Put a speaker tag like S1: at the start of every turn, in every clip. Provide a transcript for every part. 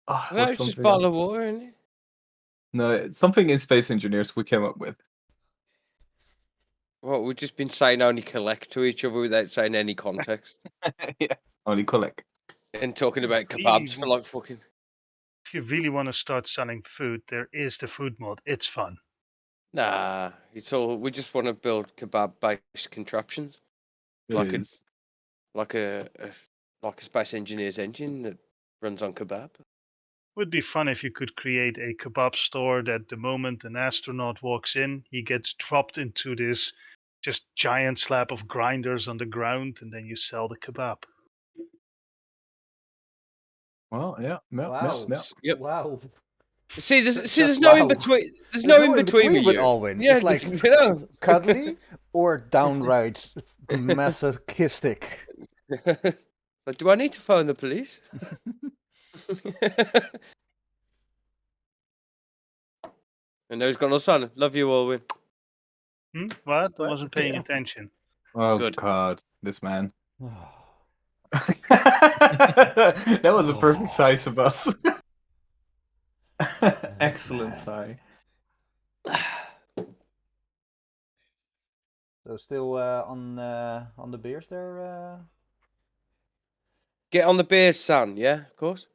S1: Oh, it
S2: No,
S1: was
S2: it's just
S1: something else.
S2: bottle of water, isn't it?
S1: No, it's something in Space Engineers we came up with.
S2: What, we've just been saying only collect to each other without saying any context.
S1: Yes. Only collect.
S2: And talking about
S3: Really
S2: kebabs for like fucking...
S3: If you really want to start selling food, there is the food mod. It's fun.
S2: Nah, it's all... We just want to build kebab-based contraptions.
S1: It
S2: Like
S1: is.
S2: like a Space Engineer's engine that runs on kebab.
S3: Would be fun if you could create a kebab store that the moment an astronaut walks in, he gets dropped into this just giant slab of grinders on the ground, and then you sell the kebab.
S1: Well, yeah.
S4: Wow.
S2: Yep.
S4: Wow.
S2: See, there's
S4: Just
S2: no in
S4: wow.
S2: between. There's
S4: There's
S2: no
S4: no
S2: in between with
S4: with
S2: you.
S4: Alwyn.
S2: Yeah,
S4: It's like
S2: you know.
S4: cuddly or downright masochistic.
S2: Like, do I need to phone the police? And now he's gone on silent. Love you, Alwyn.
S3: What? I
S4: What?
S3: wasn't paying attention.
S1: Oh
S2: Good.
S1: God, this man. That was a perfect sigh, Sebas. Excellent sigh.
S4: So still on the beers there.
S2: Get on the beer, son. Yeah, of course.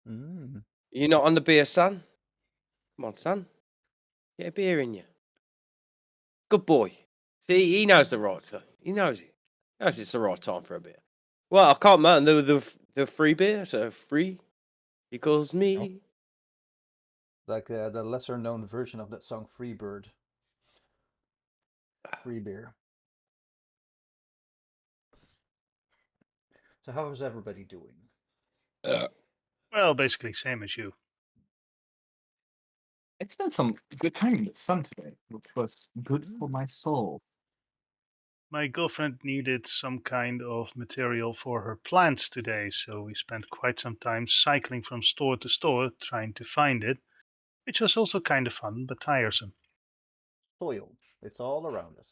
S4: Mm.
S2: You're not on the beer, son. Come on, son. Get a beer in you. Good boy. See, he knows the right time. He knows it. He knows it's the right time for a beer. Well, I can't man the free beer, so free equals me.
S4: Like the lesser known version of that song Freebird. Free beer. So how is everybody doing?
S3: Well, basically same as you.
S1: I spent some good time in the sun today, which was good for my soul.
S3: My girlfriend needed some kind of material for her plants today, so we spent quite some time cycling from store to store trying to find it, which was also kind of fun but tiresome.
S4: Soil. It's all around us.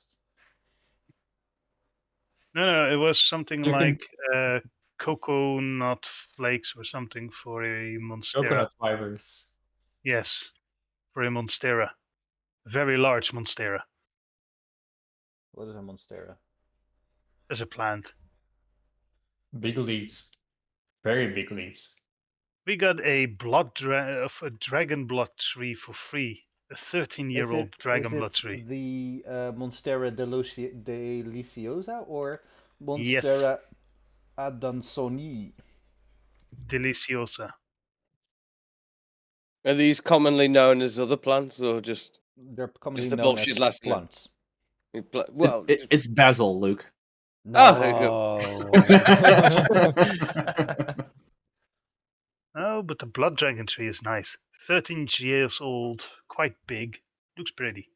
S3: No, it was something
S1: You can-
S3: like coconut flakes or something for a monstera.
S1: Coconut fibers.
S3: Yes, for a monstera. A very large monstera
S4: What is a monstera?
S3: as a plant.
S5: Big leaves. Very big leaves.
S3: We got a dragon blood tree for free. A 13-year-old dragon blood tree.
S4: The Monstera deliciosa or
S3: Yes,
S4: Monstera adansoni?
S3: deliciosa.
S2: Are these commonly known as other plants or just
S4: They're commonly
S2: the
S4: known
S2: bullshit
S4: as
S2: last name?
S4: plants.
S2: Well,
S1: It's basil, Luke.
S4: No.
S3: Oh, but the blood dragon tree is nice. 13 years old, quite big. Looks pretty.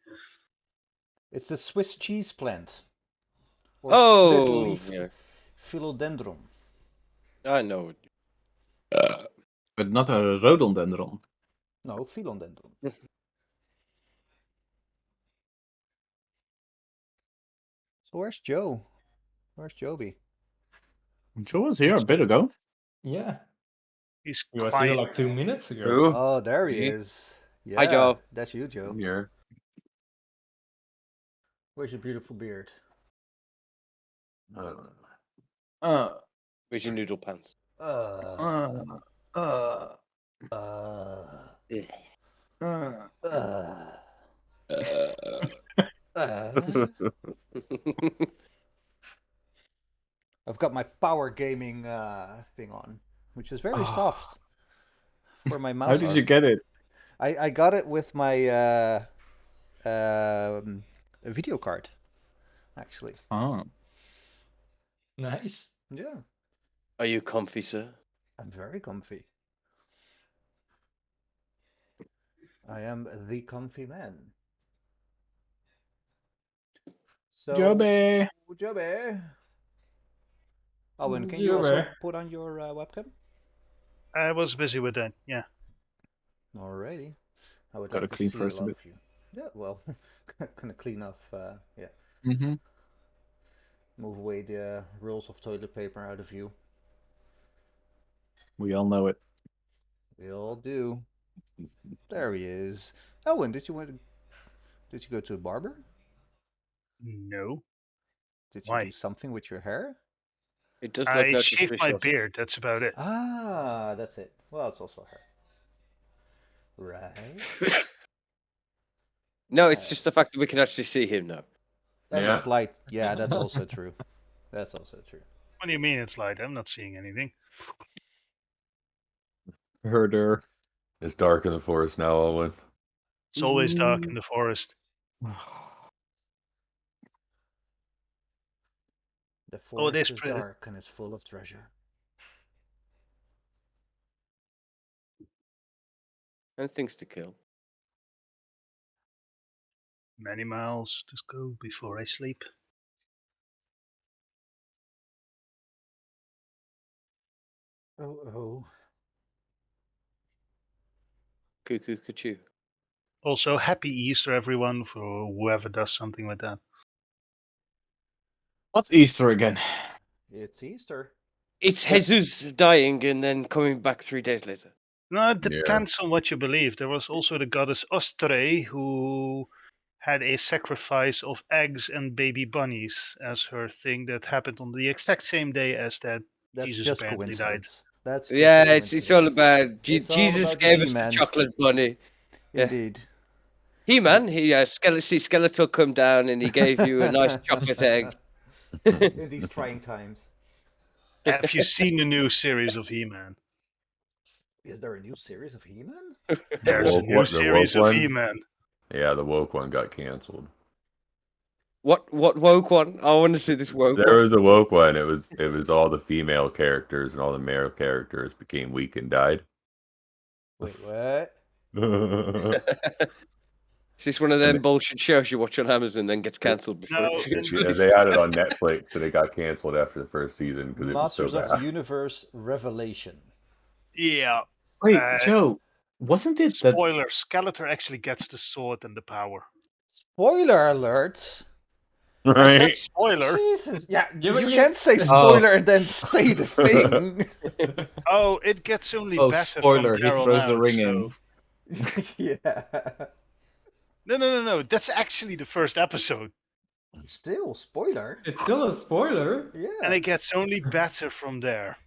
S4: It's the Swiss cheese plant. Or split
S2: oh,
S4: leaf
S2: yeah,
S4: philodendron.
S2: I know.
S1: But not a rhododendron.
S4: No, philodendron. So where's Joe? Where's Joby?
S1: Joe was here a bit ago.
S5: Yeah.
S3: He's
S5: He was
S3: quiet.
S5: here like 2 minutes ago.
S1: True.
S4: Oh, there he
S1: Me?
S4: is. Yeah,
S2: Hi, Joe.
S4: that's you, Joe.
S1: Here.
S4: Where's your beautiful beard?
S2: Where's your noodle pants?
S4: Uh,
S1: uh,
S2: Yeah.
S4: I've got my power gaming thing on, which is very soft for my mouse.
S1: How did you get it?
S4: I got it with my video card, actually.
S1: Oh.
S5: Nice.
S4: Yeah,
S2: Are you comfy, sir?
S4: I'm very comfy. I am the comfy man. So,
S1: Joby.
S4: Joby. Owen, can
S5: Joby.
S4: you also put on your webcam?
S3: I was busy with that, yeah.
S4: Alrighty. I would
S1: Gotta
S4: like to
S1: clean
S4: see
S1: first
S4: a
S1: a
S4: lot
S1: bit.
S4: of you. Yeah, well, gonna clean off. Yeah,
S1: Mm-hmm.
S4: move away the rolls of toilet paper out of view.
S1: We all know it.
S4: Will do. There he is. Owen, did you go to a barber?
S3: No.
S4: Did you do
S3: Why?
S4: something with your hair?
S2: It does look
S3: I
S2: like a
S3: shaved my
S2: Trish.
S3: beard. That's about it.
S4: Ah, that's it. Well, it's also hair. Right.
S2: No, it's just the fact that we can actually see him now.
S4: And
S5: Yeah.
S4: it's light. Yeah, that's also true. That's also true.
S3: What do you mean it's light? I'm not seeing anything.
S1: Herder.
S6: It's dark in the forest now, Owen.
S3: It's always dark in the forest.
S4: The
S3: Oh, it
S4: forest
S3: is
S4: is dark and it's full of treasure.
S2: And things to kill.
S3: Many miles to go before I sleep.
S4: Oh.
S2: Cuckoo, cuckoo.
S3: Also, happy Easter, everyone, for whoever does something with that.
S1: What's Easter again?
S4: It's Easter.
S2: It's Jesus dying and then coming back 3 days later.
S3: No, it
S6: Yeah.
S3: depends on what you believe. There was also the goddess Ostrey, who had a sacrifice of eggs and baby bunnies as her thing that happened on the exact same day as that
S4: That's
S3: Jesus
S4: just
S3: apparently died.
S4: coincidence. That's just
S2: Yeah,
S4: a
S2: it's all
S4: coincidence.
S2: about
S4: It's all
S2: Jesus
S4: about the
S2: gave us the
S4: G-Man.
S2: chocolate bunny. Yeah.
S4: Indeed.
S2: He-Man, Skeletor come down and he gave you a nice chocolate egg.
S4: In these trying times.
S3: Have you seen the new series of He-Man?
S4: Is there a new series of He-Man?
S3: There's a
S6: woke
S3: new
S6: one- the
S3: series
S6: woke
S3: of
S6: one?
S3: He-Man.
S6: Yeah, the woke one got canceled.
S2: What woke one? I want to see this woke
S6: There
S2: one.
S6: was a woke one. It was all the female characters and all the male characters became weak and died.
S4: Wait, what?
S2: Is this one of them bullshit shows you watch on Amazon then gets cancelled before
S3: No,
S2: it gets
S6: Yeah,
S2: released?
S6: they had it on Netflix, so they got canceled after the first season because it was so
S4: Masters of the
S6: bad.
S4: Universe Revelation.
S3: Yeah.
S1: Wait,
S3: Uh,
S1: Joe, wasn't it that?
S3: Spoiler, Skeletor actually gets the sword and the power.
S4: Spoiler alert!
S3: I said
S6: Right?
S3: spoiler.
S4: Jesus. Yeah,
S5: Yeah, but
S4: you
S5: you-
S4: can't say spoiler and then say the thing.
S3: Oh, it gets only
S1: Oh,
S3: better
S1: spoiler!
S3: from
S1: He
S3: there on
S1: throws the
S3: out,
S1: ring
S3: so...
S1: in.
S4: Yeah.
S3: No. That's actually the first episode.
S4: Still, spoiler.
S5: It's still a spoiler.
S4: Yeah.
S3: And it gets only better from there.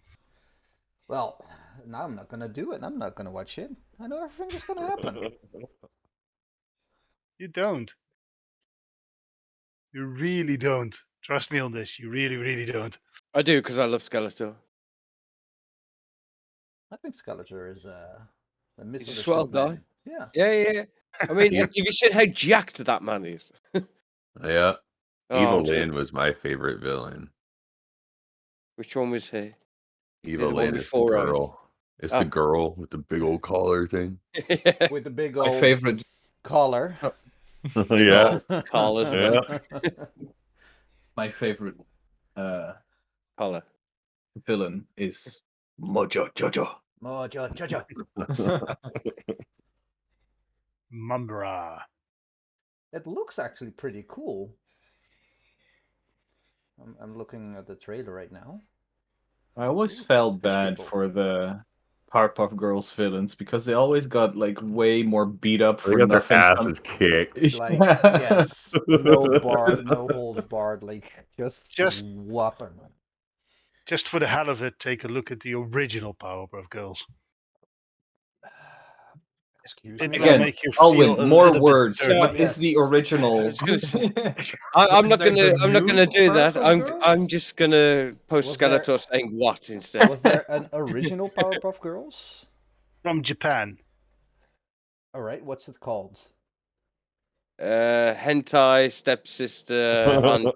S4: Well, now I'm not gonna do it. I'm not gonna watch it. I know everything that's gonna happen.
S3: You don't. You really don't. Trust me on this. You really, really don't.
S2: I do because I love Skeletor.
S4: I think Skeletor is a
S2: He's a
S4: misunderstood
S2: swell guy.
S4: man. Yeah.
S2: Yeah. I mean,
S6: Yeah.
S2: have you seen how jacked that man is?
S6: Yeah.
S2: Oh,
S6: Evil
S2: I'm so-
S6: Lynn was my favorite villain.
S2: Which one was he?
S6: Evil
S2: the one
S6: Lynn
S2: with
S6: is the
S2: 4 eyes.
S6: girl. It's
S2: Oh.
S6: the girl with the big old collar thing.
S4: With the big
S1: My
S4: old
S1: favorite
S4: collar.
S6: Yeah.
S2: Collars,
S6: Yeah.
S1: my favorite
S2: collar.
S1: villain is Mojo Jojo.
S4: Mojo Jojo.
S3: Mumbra.
S4: It looks actually pretty cool. I'm looking at the trailer right now.
S1: I always
S4: Ooh,
S1: felt
S4: fish
S1: bad
S4: people.
S1: for the Powerpuff Girls villains because they always got like way more beat up
S6: They
S1: for
S6: got their
S1: nothing.
S6: asses kicked.
S4: Like, yes, no holds barred, like
S3: Just-
S4: whopping.
S3: Just for the hell of it, take a look at the original Powerpuff Girls.
S4: Excuse
S3: It
S4: me.
S3: will
S1: Again,
S3: make you feel
S1: Alwyn,
S3: a
S1: more
S3: little bit
S1: words.
S3: dirty.
S1: What is the
S4: Yes.
S1: original?
S2: I was gonna say- I'm not
S5: There's a
S2: gonna
S5: new
S2: do that.
S5: Powerpuff
S2: I'm
S5: Girls?
S2: just gonna post
S4: Was there-
S2: Skeletor saying what instead.
S4: Was there an original Powerpuff Girls?
S3: From Japan.
S4: All right, what's it called?
S2: Hentai stepsister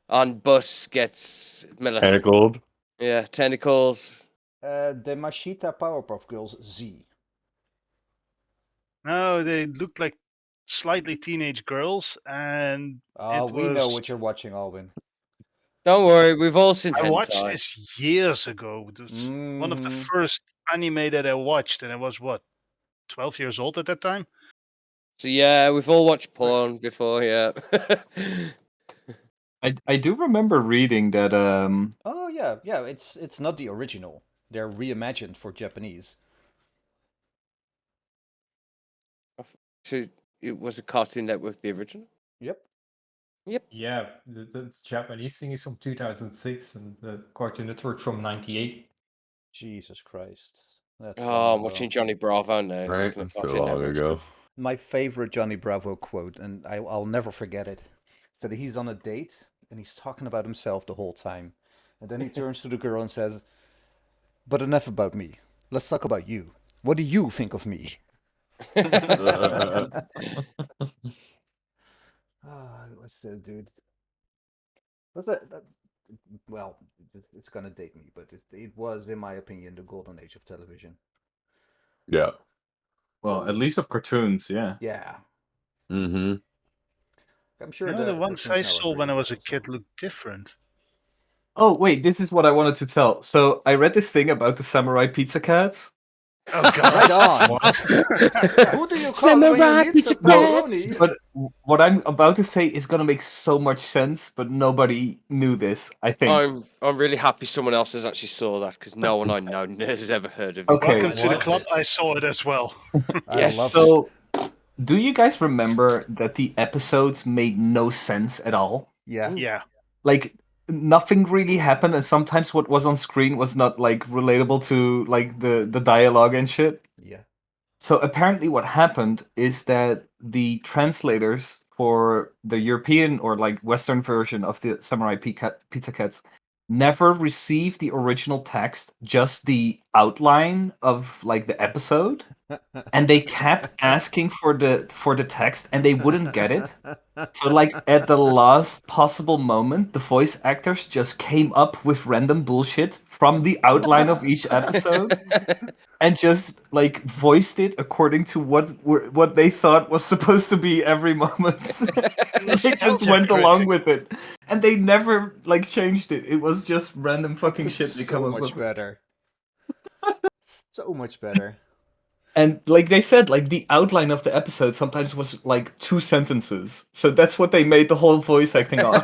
S2: on bus gets molested.
S6: Tentacled.
S2: Yeah, tentacles.
S4: The Mashita Powerpuff Girls Z.
S3: No, they looked like slightly teenage girls, and
S4: We know
S3: was-
S4: what you're watching, Alvin.
S2: Don't worry, we've all seen
S3: I
S2: hentai.
S3: watched this years ago. It was one of the
S4: Mhm.
S3: first anime that I watched, and I was, 12 years old at that time?
S2: So yeah, we've all watched porn before. Yeah.
S1: I do remember reading that
S4: Oh yeah. It's not the original. They're reimagined for Japanese.
S2: So it was a Cartoon Network, the original.
S4: Yep.
S5: Yeah, the Japanese thing is from 2006 and the Cartoon Network from 98.
S4: Jesus Christ. That's
S2: Oh,
S4: long
S2: I'm
S4: ago.
S2: watching Johnny Bravo now.
S6: Right,
S2: looking at
S6: that's so
S2: Cartoon
S6: long
S2: Network
S6: ago.
S2: stuff.
S4: My favorite Johnny Bravo quote, and I'll never forget it, is that he's on a date and he's talking about himself the whole time. And then he turns to the girl and says, "But enough about me. Let's talk about you. What do you think of me?" What's that, dude? Was that well, it's gonna date me, but it was, in my opinion, the golden age of television.
S6: Yeah.
S1: Well, at least of cartoons, yeah.
S4: Yeah,
S6: Mm-hmm.
S4: I'm sure
S3: No, the ones I
S4: cartoons now are
S3: saw when
S4: pretty
S3: I
S4: good
S3: was a
S4: also.
S3: kid looked different.
S1: Oh, wait, this is what I wanted to tell. So I read this thing about the samurai pizza cats.
S3: Oh god.
S4: Right on.
S5: What?
S4: Who do you call when you
S2: Samurai
S4: need
S2: pizza
S4: some
S1: No,
S4: pepperoni?
S1: but what I'm about to say is gonna make so much sense, but nobody knew this, I think.
S2: I'm really happy someone else has actually saw that because no one I know has ever heard of it.
S1: Okay.
S3: Welcome to the
S5: What?
S3: club. I saw it as well.
S4: I
S2: Yes.
S4: love it.
S1: So, do you guys remember that the episodes made no sense at all?
S4: Yeah.
S3: Yeah.
S1: Like, nothing really happened, and sometimes what was on screen was not like relatable to like the dialogue and shit.
S4: Yeah.
S1: So apparently, what happened is that the translators for the European or like Western version of the Samurai Pizza Cats never received the original text, just the outline of like the episode, and they kept asking for the text, and they wouldn't get it. So like at the last possible moment, the voice actors just came up with random bullshit from the outline of each episode and just like voiced it according to what they thought was supposed to be every moment. And they just
S3: Nostalgia
S1: went along
S3: critic.
S1: with it, and they never like changed it. It was just random fucking
S4: It's
S1: shit they
S4: so
S1: come up
S4: much
S1: with.
S4: better. So much better.
S1: And like they said, like the outline of the episode sometimes was like 2 sentences. So that's what they made the whole voice acting on.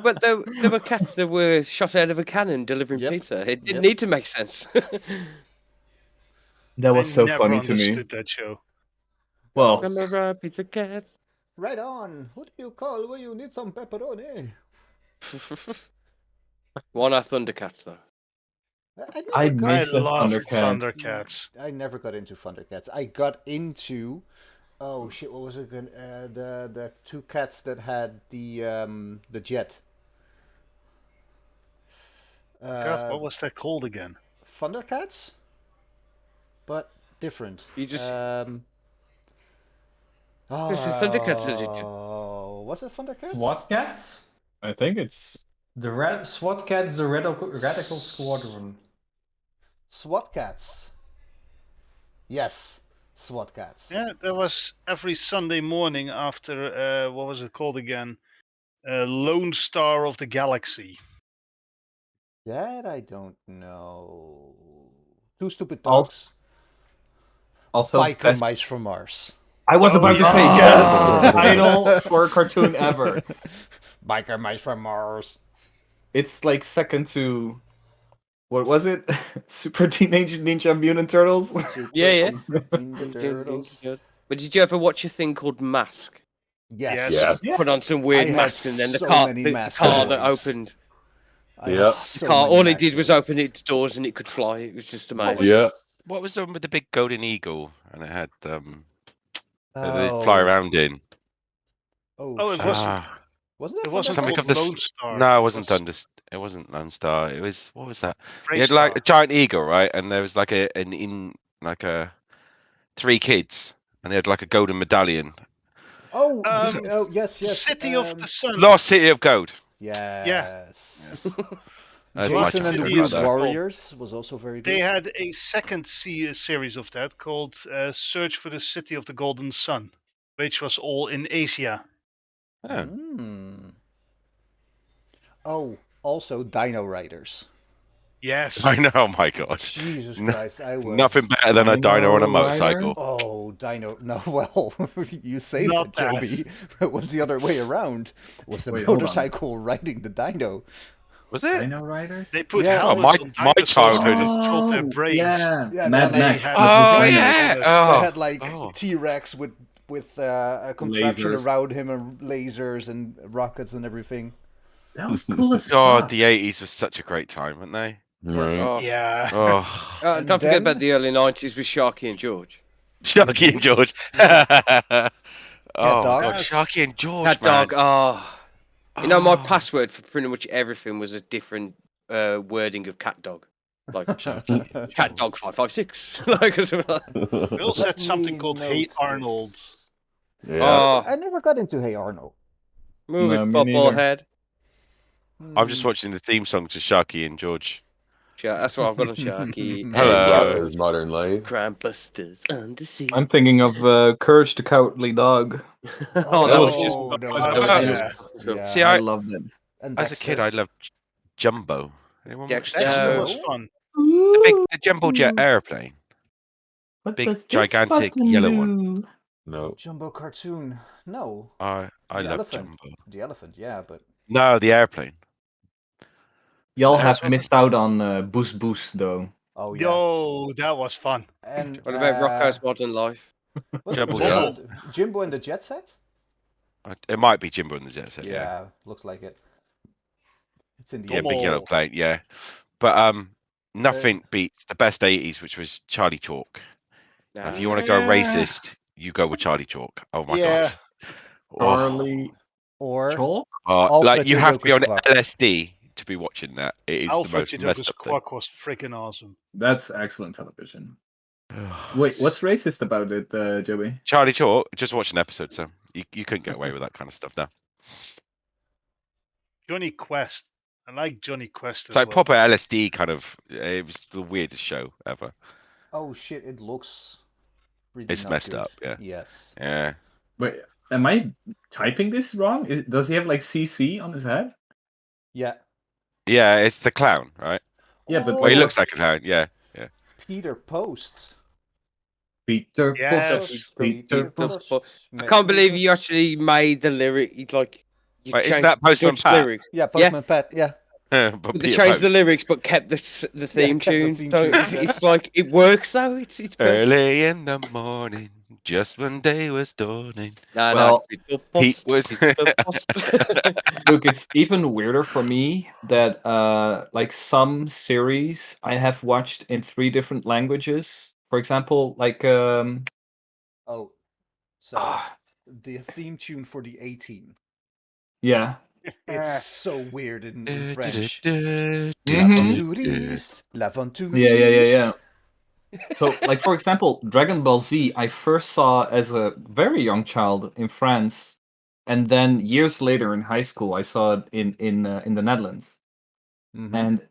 S2: But there were cats that were shot out of a cannon delivering
S4: Yep.
S2: pizza. It didn't
S4: Yep.
S2: need to make sense.
S1: That was
S3: I
S1: so
S3: never
S1: funny to me.
S3: understood that show.
S1: Well,
S2: Samurai pizza cats.
S4: Right on. Who do you call when you need some pepperoni?
S2: One are Thundercats though.
S1: I
S4: never got
S3: I
S1: miss the
S3: love
S1: Thundercats.
S3: Thundercats.
S4: I never got into Thundercats. I got into, oh shit, what was it? The two cats that had the jet.
S3: God, what was that called again?
S4: Thundercats, but different.
S2: You just-
S4: oh,
S2: This is Thundercats, isn't it?
S4: was it Thundercats?
S5: SWAT Cats?
S1: I think it's
S5: The SWAT Cats, the Radical Squadron.
S4: SWAT cats. Yes, SWAT cats.
S3: Yeah, that was every Sunday morning after what was it called again? Lone Star of the Galaxy.
S4: That I don't know. Two Stupid
S1: Also-
S4: Dogs.
S1: also
S4: Biker
S1: best.
S4: Mice from Mars.
S1: I was
S3: Oh,
S1: about to say
S3: yes.
S1: best title for a cartoon ever.
S4: Biker Mice from Mars.
S1: It's like second to what was it? Super Teenage Ninja Mutant Turtles.
S2: Yeah.
S4: Ninja Turtles.
S2: But did you ever watch a thing called Mask?
S4: Yes.
S3: Yes.
S6: Yeah.
S2: Put on some weird
S4: I had
S2: mask and then the
S4: so
S2: car,
S4: many
S2: the
S4: mask
S2: car that
S4: toys.
S2: opened.
S4: I had
S6: Yeah.
S4: so
S2: Car,
S4: many
S2: all it
S4: mask
S2: did was
S4: toys.
S2: open its doors and it could fly. It was just
S7: What
S2: amazing.
S7: was,
S6: Yeah.
S7: what was the one with the big golden eagle and it had that they
S4: Oh.
S7: fly around in?
S3: Oh, it
S4: shit.
S3: wasn't.
S4: Wasn't it
S3: It wasn't
S7: Something
S3: called
S7: of the
S3: Lone Star.
S7: No, it
S3: It
S7: wasn't
S3: was
S7: Thunder. It wasn't Lone Star. It was, what was that?
S3: Brave
S7: It had like
S3: Star.
S7: a giant eagle, right? And there was like three kids, and they had like a golden medallion.
S4: Oh,
S3: Um,
S4: oh yes, yes.
S3: City of the Sun.
S7: Lost City of Gold.
S4: Yes.
S7: That's my
S3: Lost
S4: Jason and the
S3: City
S4: Brood
S3: is
S7: that.
S4: Warriors was also very good.
S3: They had a second series of that called Search for the City of the Golden Sun, which was all in Asia.
S7: Yeah.
S4: Mm. Oh, also Dino Riders.
S3: Yes.
S7: I know. Oh my god.
S4: Jesus
S7: No-
S4: Christ, I was.
S7: Nothing better than a dino on a
S5: Dino
S7: motorcycle.
S4: Oh, Dino. No, well, you say
S3: Not
S4: that, Joby.
S3: that.
S4: It was the other way around. It was the
S1: Wait, hold on.
S4: motorcycle riding the dino.
S7: Was it?
S1: Dino Riders?
S3: They put
S4: Yeah.
S3: helmets
S7: Oh,
S3: on
S7: my
S3: dinosaurs
S7: childhood
S3: and
S7: is-
S3: controlled their brains.
S1: Yeah,
S4: Yeah,
S1: Mad
S4: they
S1: Max.
S3: had-
S1: with
S7: Oh
S1: Dino.
S7: yeah.
S3: on it.
S4: They
S7: Oh.
S4: had like
S7: Oh.
S4: T-Rex with a contraption
S1: Lasers.
S4: around him and lasers and rockets and everything.
S1: That was cool as
S7: God,
S1: fuck.
S7: the 80s was such a great time, weren't they?
S6: Right.
S2: Oh.
S3: Yeah.
S7: Oh,
S4: And
S2: Don't forget
S4: then-
S2: about the early 90s with Sharky and George.
S7: Sharky and George. Oh
S4: dog.
S7: God,
S3: Yes.
S7: Sharky and George,
S2: Cat
S7: man.
S2: dog. Oh. You know, my
S7: Oh.
S2: password for pretty much everything was a different wording of cat dog. Like
S7: Sharky and
S2: cat
S7: George.
S2: dog 556. Like,
S3: We also
S4: Let
S3: had something
S4: me
S3: called
S4: note
S3: Hey
S4: this.
S3: Arnold.
S6: Yeah.
S2: oh,
S4: I never got into Hey Arnold.
S2: move
S1: No,
S2: it,
S1: me
S2: football
S1: neither.
S2: head.
S7: I'm just watching the theme song to Sharky and George.
S2: That's what I've got on Sharky.
S7: Hello.
S6: His modern life.
S2: Crime Busters Undersea.
S1: I'm thinking of Courage the Cowardly Dog.
S2: Oh,
S1: that
S2: that
S1: was
S2: was just.
S3: Oh,
S4: no,
S1: that
S7: was
S3: yeah.
S4: yeah.
S7: See,
S1: I
S7: I
S1: loved it.
S4: And
S7: as a kid, I loved Jumbo. Anyone watch
S2: Dexter.
S3: Dexter
S7: Jumbo?
S3: was fun.
S7: The jumbo jet airplane,
S1: What
S7: big
S1: does this
S7: gigantic
S1: button
S7: yellow one.
S1: do?
S6: No.
S4: Jumbo cartoon. No.
S7: I
S4: The
S7: love
S4: elephant.
S7: Jumbo.
S4: The elephant, yeah, but
S7: No, the airplane.
S1: Y'all
S3: That's
S1: have missed out on Boost Boost though.
S4: oh yeah.
S3: Yo, that was fun.
S4: And
S2: What about Rocko's Modern Life?
S4: was it
S7: Jumbo
S3: Jet.
S4: Jimbo and the Jet Set?
S7: It might be Jimbo and the Jet Set. Yeah.
S4: Looks like it. It's in the
S7: Yeah, big yellow
S3: Dommel.
S7: plane. Yeah, but nothing beats the best 80s, which was Charlie Chalk. Now, if you want to go
S3: Yeah.
S7: racist, you go with Charlie Chalk. Oh my
S3: Yeah.
S7: God. Oh.
S1: Charlie
S4: Or
S1: Chalk?
S7: Like
S4: Alfred
S7: you have to be on
S4: Jodocus Quack.
S7: LSD to be watching that. It is the
S3: Alfred
S7: most messed
S3: Jodocus
S7: up thing.
S3: Quack was freaking awesome.
S1: That's excellent television. Wait, what's racist about it, Joey?
S7: Charlie Chalk? Just watch an episode, so you couldn't get away with that kind of stuff now.
S3: Johnny Quest. I like Johnny Quest
S7: It's
S3: as
S7: like
S3: well.
S7: proper LSD kind of. It was the weirdest show ever.
S4: Oh shit, it looks really
S7: It's
S4: not
S7: messed
S4: good.
S7: up, yeah.
S4: Yes.
S7: Yeah.
S1: Wait, am I typing this wrong? Does he have like CC on his head?
S4: Yeah.
S7: Yeah, it's the clown, right?
S1: Yeah, but
S7: Well, he
S1: like,
S7: looks like a clown, yeah.
S4: Peter Post.
S1: Peter
S3: Yes.
S1: Peter
S2: Post.
S1: Post.
S2: I can't believe you actually made the lyric. Like, you
S7: Wait, isn't
S2: changed
S7: that Postman
S2: Dutch
S7: Pat?
S2: lyrics.
S4: Yeah, Postman Pat. Yeah.
S7: But
S2: But they
S7: Peter
S2: changed the
S7: Post.
S2: lyrics, but kept the theme
S4: kept the
S2: tune.
S4: theme
S2: So
S4: tune,
S2: it's,
S4: yeah.
S2: it's like it works though. It's perfect.
S7: Early in the morning, just when day was dawning.
S2: No,
S1: Well,
S2: it's Peter
S7: Pete
S2: Post,
S7: was.
S2: Peter Post.
S1: Look, it's even weirder for me that like some series I have watched in 3 different languages. For example, like
S4: Oh. So
S1: ah,
S4: the theme tune for the 18.
S1: yeah.
S4: It's so weird in French.
S1: Mhm.
S4: L'Aventuriste. L'Aventuriste.
S1: Yeah. So, like for example, Dragon Ball Z, I first saw as a very young child in France, and then years later in high school, I saw it in the Netherlands,
S4: Mhm.
S1: and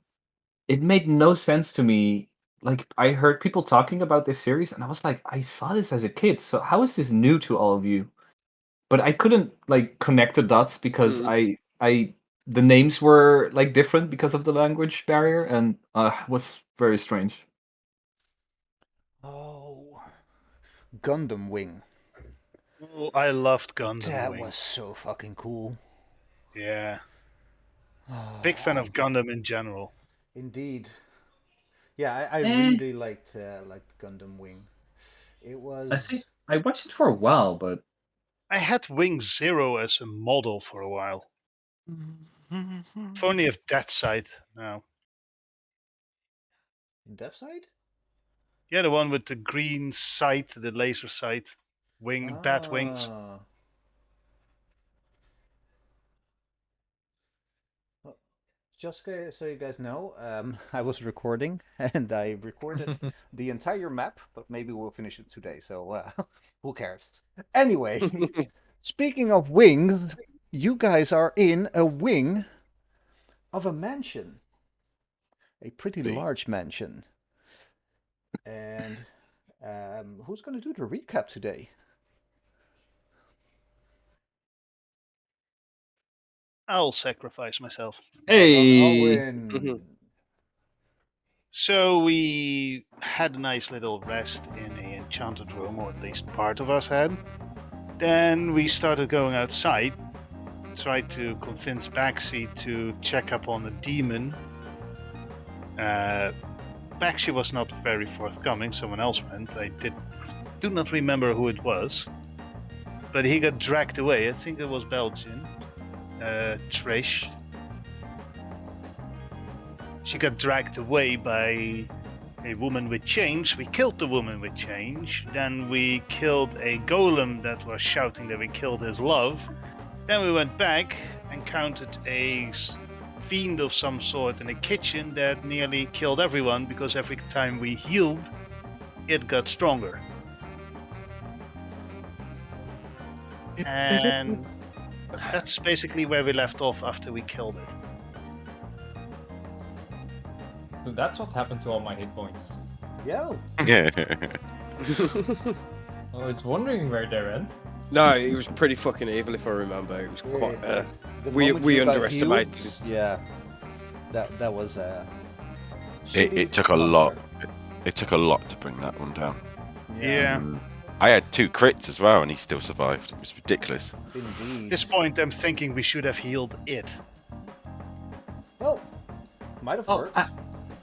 S1: it made no sense to me. Like I heard people talking about this series, and I was like, I saw this as a kid, so how is this new to all of you? But I couldn't like connect the dots because
S2: Mm.
S1: I the names were like different because of the language barrier, and it was very strange.
S4: Oh. Gundam Wing.
S3: Oh, I loved Gundam
S4: That
S3: Wing.
S4: was so fucking cool.
S3: Yeah. Big fan of Gundam in general.
S4: Indeed. Yeah, I
S1: Eh.
S4: really liked Gundam Wing. It was.
S1: I think I watched it for a while, but
S3: I had Wing Zero as a model for a while. If only of that side now.
S4: Depth Side?
S3: Yeah, the one with the green sight, the laser sight, bat wings.
S4: Ah. Well, just so you guys know, I was recording and I recorded the entire map, but maybe we'll finish it today. So who cares? Anyway, speaking of wings, you guys are in a wing of a mansion, a pretty large mansion. And who's going to do the recap today?
S3: I'll sacrifice myself.
S1: hey,
S4: Owen.
S3: So we had a nice little rest in a enchanted room, or at least part of us had. Then we started going outside, tried to convince Baxi to check up on the demon. Baxi was not very forthcoming. Someone else went. I do not remember who it was. But he got dragged away. I think it was Belgian. Trish. She got dragged away by a woman with chains. We killed the woman with chains. Then we killed a golem that was shouting that we killed his love. Then we went back, encountered a fiend of some sort in a kitchen that nearly killed everyone because every time we healed, it got stronger. And that's basically where we left off after we killed it.
S5: So that's what happened to all my hit points.
S4: Yo.
S7: Yeah.
S5: I was wondering where they went.
S2: No, it was pretty fucking evil if I remember. It was quite.
S4: The
S2: We
S4: moment you got
S2: underestimated
S4: healed,
S2: him.
S4: Yeah. That was
S7: It took a lot. It took a lot to bring that one down.
S3: Yeah.
S7: I had 2 crits as well, and he still survived. It was ridiculous.
S4: Indeed.
S3: At this point, I'm thinking we should have healed it.
S4: Well, might have
S1: Oh,
S4: worked.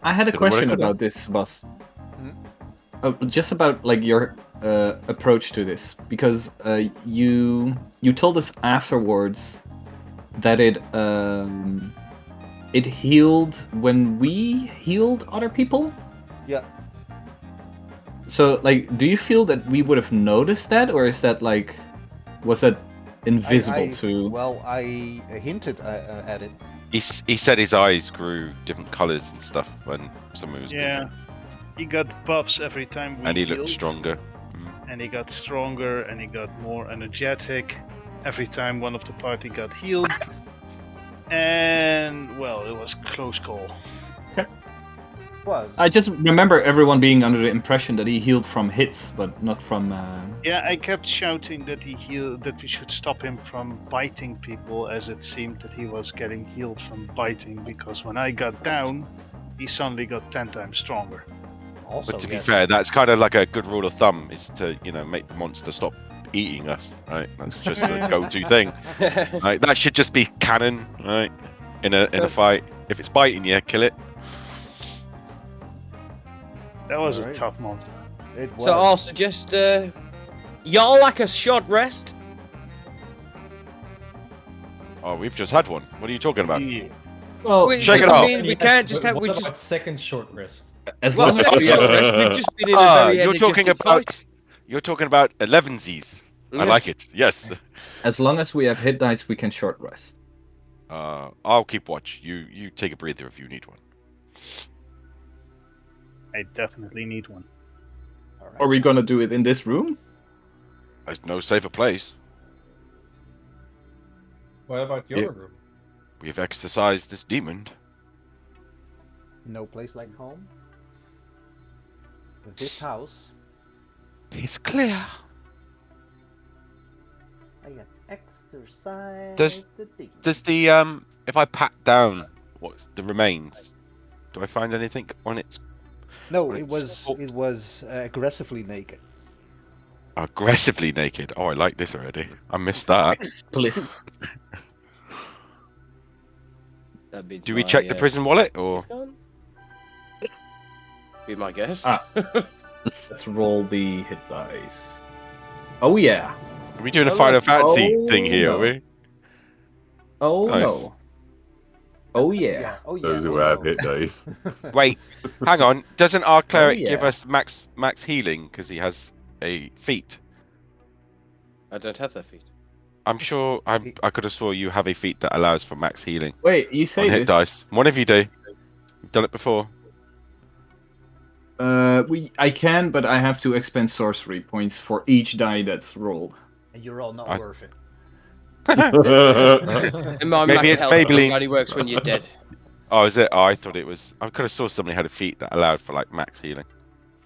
S1: I had a
S7: Could've, woulda,
S1: question
S7: coulda.
S1: about this, boss. Just about like your approach to this, because you told us afterwards that it healed when we healed other people.
S4: Yeah.
S1: So, like, do you feel that we would have noticed that, or is that like, was that invisible to?
S4: Well, I hinted at it.
S7: He said his eyes grew different colours and stuff when someone was doing
S3: Yeah.
S7: it.
S3: He got buffs every time we
S7: And he
S3: healed.
S7: looked stronger.
S3: And he got stronger and he got more energetic every time one of the party got healed. And, well, it was close call.
S4: Was.
S1: I just remember everyone being under the impression that he healed from hits, but not from.
S3: Yeah, I kept shouting that that we should stop him from biting people, as it seemed that he was getting healed from biting, because when I got down, he suddenly got 10 times stronger.
S4: Also,
S7: But to be
S4: yes.
S7: fair, that's kind of like a good rule of thumb, is to, make the monster stop eating us, right? That's just a go-to thing. Right? That should just be canon, right? In a fight. If it's biting you, kill it.
S3: That was a
S4: Alright.
S3: tough monster.
S4: It was.
S2: So I'll suggest y'all like a short rest.
S7: Oh, we've just had one. What are you talking about?
S3: Yeah.
S1: Well,
S7: Shake it
S2: I
S7: off.
S2: mean, we can't just have.
S5: What
S2: We
S5: about
S2: just.
S5: second short rest?
S1: as
S2: Well,
S1: long as
S2: second short rest. We've just been in a very
S7: You're talking
S2: energetic
S7: about
S2: fight.
S7: you're talking about 11Zs. I
S2: Yes.
S7: like it. Yes.
S1: as long as we have hit dice, we can short rest.
S7: I'll keep watch. You take a breather if you need one.
S3: I definitely need one.
S1: Are we gonna do it in this room?
S7: There's no safer place.
S5: What about your
S7: Yeah.
S5: room?
S7: We have exorcised this demon.
S4: No place like home. This house.
S7: It's clear.
S4: I got exercise.
S7: Does the if I pat down what's the remains, do I find anything on its
S4: No,
S7: Well,
S4: it
S7: it's-
S4: was aggressively naked.
S7: aggressively naked? Oh, I like this already. I missed that.
S1: Explicit.
S2: That means
S7: Do we
S2: my,
S7: check the prison wallet or?
S2: is gone? Be my guess.
S1: Ah. Let's roll the hit dice. Oh yeah.
S7: Are we doing a
S1: Oh,
S7: Final
S1: look.
S7: Fantasy
S1: Oh,
S7: thing here?
S1: no.
S7: Are we?
S1: Oh
S7: Nice.
S1: no. Oh yeah.
S4: Oh yeah.
S6: Those
S4: oh
S6: who have
S4: no.
S6: hit dice.
S7: Wait, hang on. Doesn't our cleric give
S1: yeah.
S7: us max healing because he has a feat?
S2: I don't have that feat.
S7: I'm sure I could have swore you have a feat that allows for max healing
S1: Wait, you
S7: on
S1: say
S7: hit
S1: this?
S7: dice. One of you do. You've done it before.
S1: I can, but I have to expend sorcery points for each die that's rolled.
S4: And you're all not
S7: I-
S4: worth it.
S2: And my
S7: Maybe
S2: max
S7: it's
S2: health
S7: Maybelline.
S2: only works when you're dead.
S7: Oh, is it? Oh, I thought it was. I could have saw somebody had a feat that allowed for like max healing.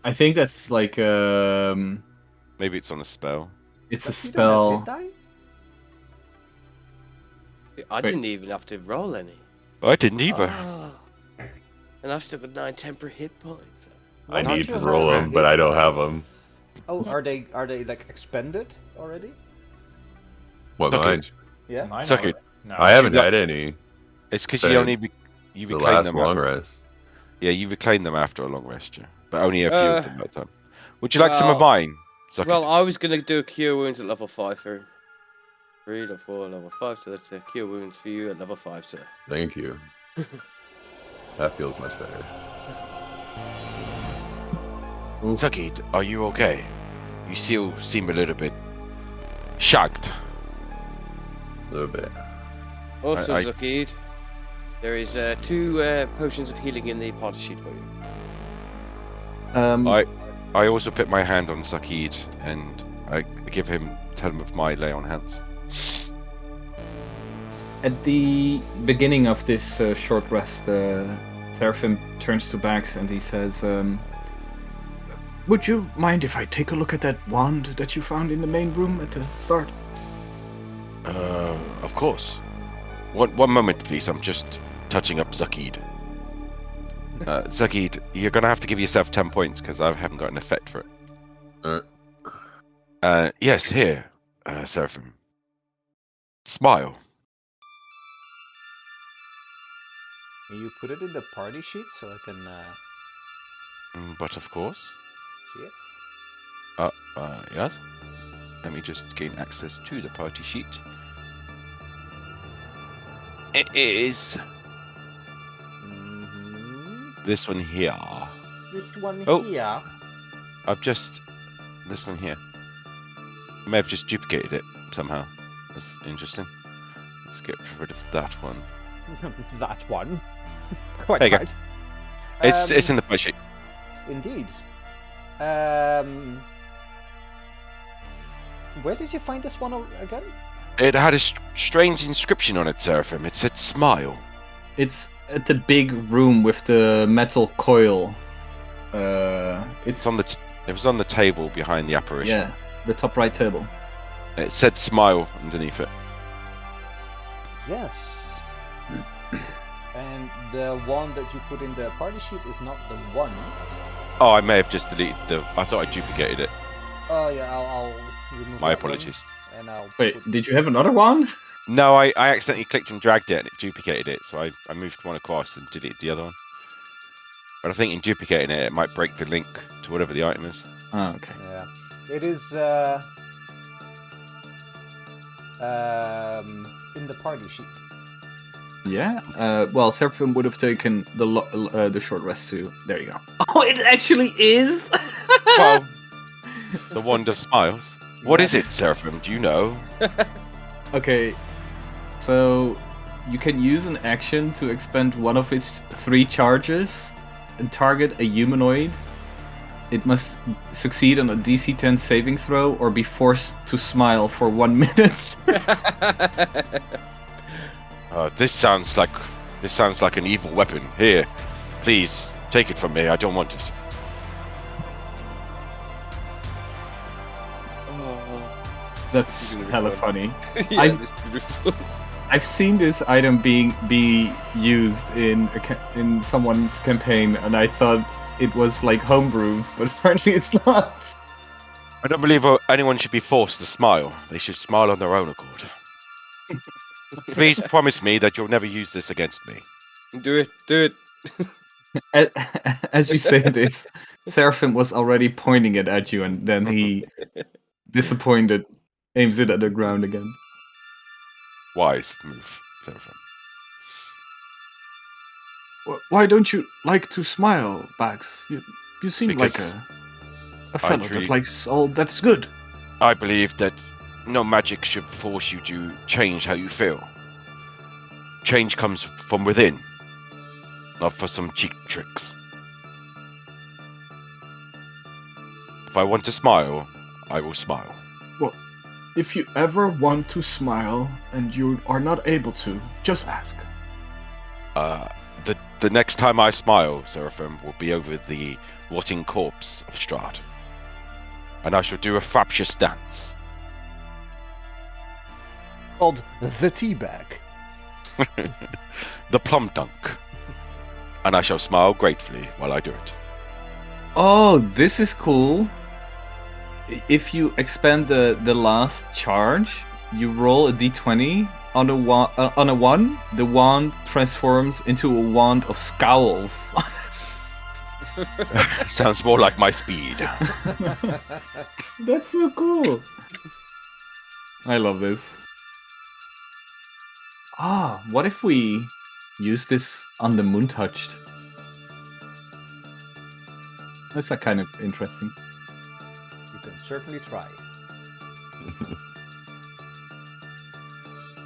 S1: I think that's like
S7: Maybe it's on a spell.
S1: it's
S4: But
S1: a
S4: you don't have hit
S1: spell.
S4: die?
S2: I didn't even have to roll any.
S7: I didn't either.
S2: Ah. And I've still got 9 temporary hit points.
S6: I
S4: Don't
S6: need
S4: you
S6: to roll
S4: have
S6: them, but I don't have them.
S4: Oh, are they like expended already?
S6: What
S7: Okay.
S6: mine?
S4: Yeah.
S5: Mine
S7: Suck
S5: are.
S7: it.
S4: No.
S6: I haven't
S7: You got-
S6: had any.
S7: It's because you
S6: Said
S7: only you
S6: The
S7: reclaim
S6: last
S7: them.
S6: long rest.
S7: Yeah, you reclaim them after a long rest, yeah. But only a few of them at a time. Would you like some of
S2: well-
S7: mine? Suck
S2: Well,
S7: it.
S2: I was gonna do a cure wounds at level 5 for 3, level 4, level 5. So that's a cure wounds for you at level 5, sir.
S6: Thank you. That feels much better.
S7: Zakid, are you okay? You still seem a little bit shagged.
S6: A little bit.
S2: Also,
S7: I-
S2: Zakid, there is 2 potions of healing in the party sheet for you.
S7: I also put my hand on Zakid and I tell him of my lay on hands.
S1: At the beginning of this short rest, Seraphim turns to Bax and he says, would you mind if I take a look at that wand that you found in the main room at the start?
S7: Of course. One moment, please. I'm just touching up Zakid. Zakid, you're gonna have to give yourself 10 points because I haven't got an effect for it. Yes, here, Seraphim. Smile.
S4: Can you put it in the party sheet so I can
S7: But of course.
S4: see it?
S7: Yes. Let me just gain access to the party sheet. It is this one here.
S4: Which one
S7: Oh.
S4: here?
S7: This one here. I may have just duplicated it somehow. That's interesting. Let's get rid of that one.
S4: That one. Quite
S7: There you go.
S4: right.
S7: It's in the party sheet.
S4: Indeed. Where did you find this one again?
S7: It had a strange inscription on it, Seraphim. It said "Smile."
S1: It's at the big room with the metal coil.
S7: It's on the. It was on the table behind the apparition.
S1: Yeah, the top right table.
S7: It said "Smile" underneath it.
S4: Yes. And the one that you put in the party sheet is not the one.
S7: Oh, I may have just deleted the. I thought I duplicated it.
S4: Oh yeah, I'll remove
S7: My
S4: that one,
S7: apologies.
S4: and I'll
S1: Wait,
S4: put...
S1: did you have another one?
S7: No, I accidentally clicked and dragged it and it duplicated it, so I moved one across and deleted the other one. But I think in duplicating it, it might break the link to whatever the item is.
S1: Oh, okay.
S4: Yeah. It is in the party sheet.
S1: Yeah. Well, Seraphim would have taken the short rest too. There you go. Oh, it actually is.
S7: Well, the wand of smiles. What is it,
S1: Yes.
S7: Seraphim? Do you know?
S1: Okay. So you can use an action to expend one of its 3 charges and target a humanoid. It must succeed on a DC 10 saving throw or be forced to smile for 1 minute.
S7: This sounds like an evil weapon. Here, please take it from me. I don't want it.
S1: That's
S2: This is gonna be
S1: hella
S2: fun.
S1: funny.
S2: Yeah, this is beautiful.
S1: I've seen this item be used in in someone's campaign, and I thought it was like homebrewed, but apparently it's not.
S7: I don't believe anyone should be forced to smile. They should smile on their own accord. Please promise me that you'll never use this against me.
S2: Do it, do
S1: A- As you say this, Seraphim was already pointing it at you, and then he, disappointed, aims it at the ground again.
S7: Wise move, Seraphim.
S1: Why don't you like to smile, Bax? You seem
S7: Because
S1: like a fellow
S7: truly-
S1: that likes all that's good.
S7: I believe that no magic should force you to change how you feel. Change comes from within, not for some cheap tricks. If I want to smile, I will smile.
S1: If you ever want to smile and you are not able to, just ask.
S7: The next time I smile, Seraphim, will be over the rotting corpse of Strahd. And I shall do a fraptious dance.
S4: Called the teabag.
S7: The plum dunk. And I shall smile gratefully while I do it.
S1: Oh, this is cool. If you expend the last charge, you roll a d20 on a one, the wand transforms into a wand of scowls.
S7: Sounds more like my speed.
S1: That's so cool. I love this. What if we use this on the Moon Touched? That's a kind of interesting.
S4: You can certainly try.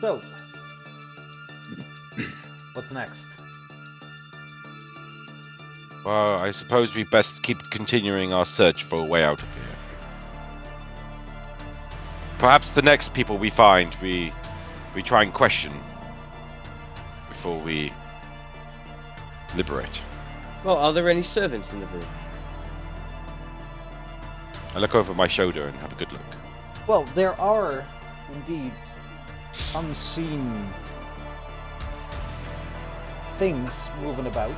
S4: So, what's next?
S7: Well, I suppose we best keep continuing our search for a way out of here. Perhaps the next people we find, we try and question before we liberate.
S2: Well, are there any servants in the room?
S7: I look over my shoulder and have a good look.
S4: Well, there are indeed unseen things moving about,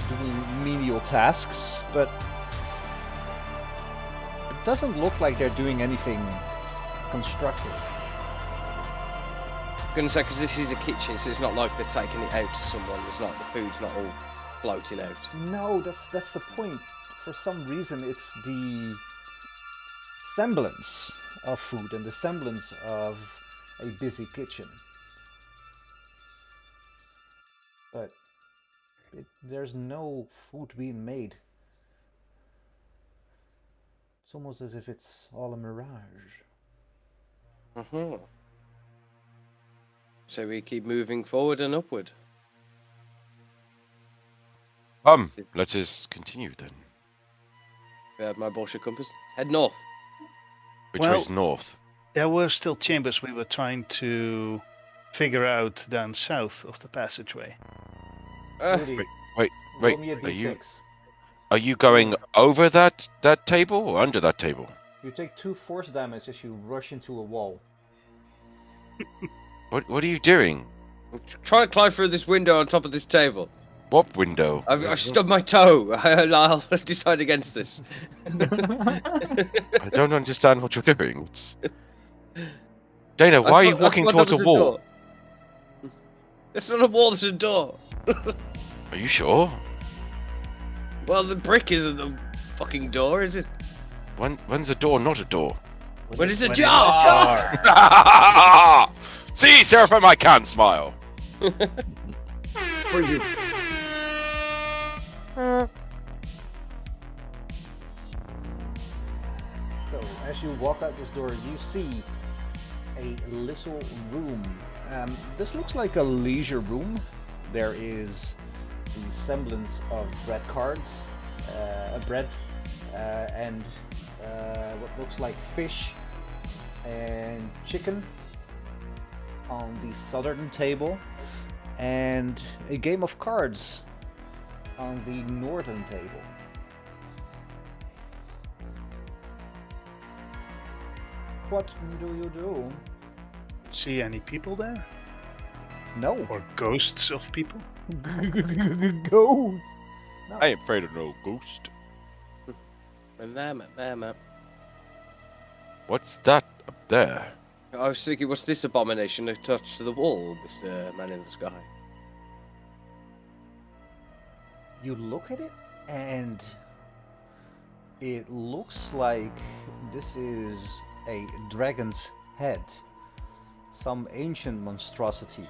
S4: doing menial tasks, but it doesn't look like they're doing anything constructive.
S2: I'm gonna say, because this is a kitchen, so it's not like they're taking it out to someone. It's not, the food's not all floating out.
S4: No, that's the point. For some reason, it's the semblance of food and the semblance of a busy kitchen. But there's no food being made. It's almost as if it's all a mirage.
S2: So we keep moving forward and upward.
S7: Let us continue then.
S2: We have my bullshit compass. Head north.
S7: Which
S3: Well-
S7: way's north?
S3: There were still chambers we were trying to figure out down south of the passageway.
S4: Rudy,
S7: Wait,
S4: roll me a
S7: are
S4: d6.
S7: you going over that table or under that table?
S4: You take 2 force damage as you rush into a wall.
S7: What are you doing?
S2: I'm trying to climb through this window on top of this table.
S7: What window?
S2: I've stubbed my toe. I'll decide against this.
S7: I don't understand what you're doing. Dana, why are you walking towards a wall?
S2: It's not a wall, it's a door.
S7: Are you sure?
S2: Well, the brick isn't the fucking door, is it?
S7: When's a door not a door?
S2: When it's a
S3: When
S2: jar!
S3: it's a jar.
S7: See, Terrafem, I can't smile.
S1: For you.
S4: So, as you walk out this door, you see a little room. This looks like a leisure room. There is the semblance of bread cards, and what looks like fish and chicken on the southern table, and a game of cards on the northern table. What do you do?
S3: See any people there?
S4: No.
S3: Or ghosts of people?
S4: Go. No.
S7: I ain't afraid of no ghost. What's that up there?
S2: I was thinking, what's this abomination attached to the wall, Mr. Man in the Sky?
S4: You look at it, and it looks like this is a dragon's head. Some ancient monstrosity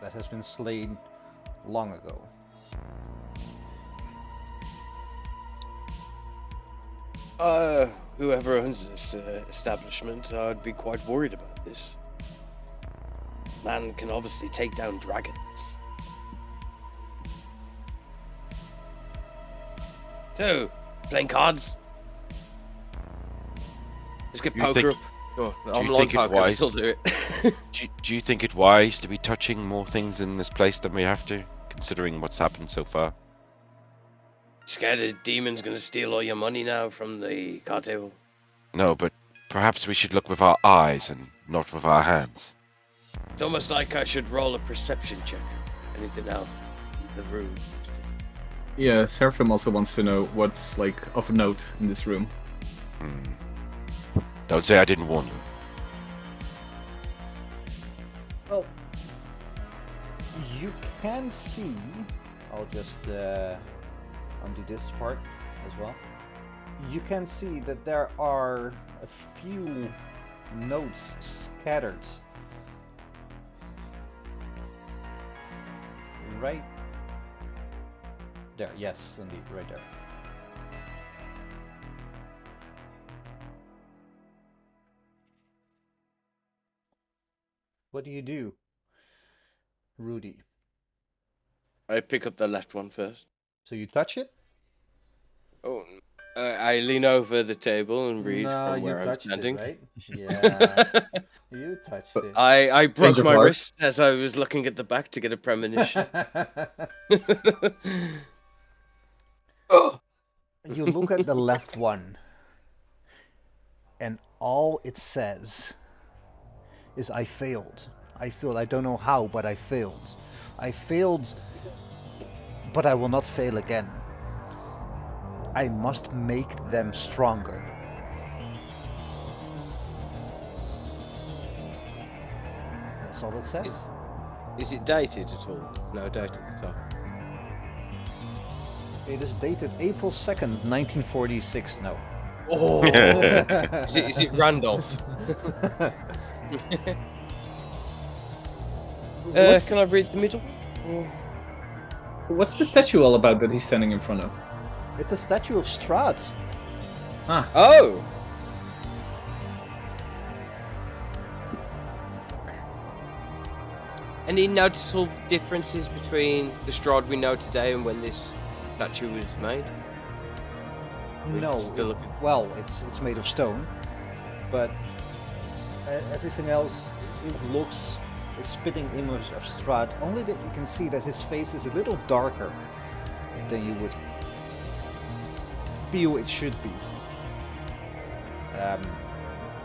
S4: that has been slain long ago.
S2: Whoever owns this establishment, I'd be quite worried about this. Man can obviously take down dragons. So, playing cards? Let's get
S7: You
S2: poker
S7: think-
S2: up. Oh,
S7: do
S2: I'm
S7: you
S2: long
S7: think it's
S2: poker, I
S7: wise?
S2: still do it.
S7: Do you think it wise to be touching more things in this place than we have to, considering what's happened so far?
S2: Scared a demon's gonna steal all your money now from the card table?
S7: No, but perhaps we should look with our eyes and not with our hands.
S2: It's almost like I should roll a perception check. Anything else in the room?
S1: Yeah, Seraphim also wants to know what's like of note in this room.
S7: Don't say I didn't warn you.
S4: Well, you can see. I'll just undo this part as well. You can see that there are a few notes scattered right there. Yes, indeed, right there. What do you do, Rudy?
S2: I pick up the left one first.
S4: So you touch it?
S2: Oh, I lean over the table and read
S4: No,
S2: from
S4: you
S2: where I'm
S4: touched it,
S2: standing.
S4: right? Yeah, you touched it.
S2: I broke
S1: of
S2: my
S1: heart.
S2: wrist as I was looking at the back to get a premonition.
S1: Oh,
S4: You look at the left one, and all it says is I failed. I failed. I don't know how, but I failed. I failed, but I will not fail again. I must make them stronger. That's all it says.
S2: Is it dated at all? There's no date at the top.
S4: It is dated April 2nd, 1946. No.
S2: Oh, is it Randolph? Can I read the middle?
S1: what's the statue all about that he's standing in front of?
S4: It's a statue of Strahd.
S1: Ah,
S2: Oh. Any noticeable differences between the Strahd we know today and when this statue was made? Or is
S4: No,
S2: it still
S4: well, it's made of stone, but everything else, it looks a spitting image of Strahd. Only that you can see that his face is a little darker than you would feel it should be,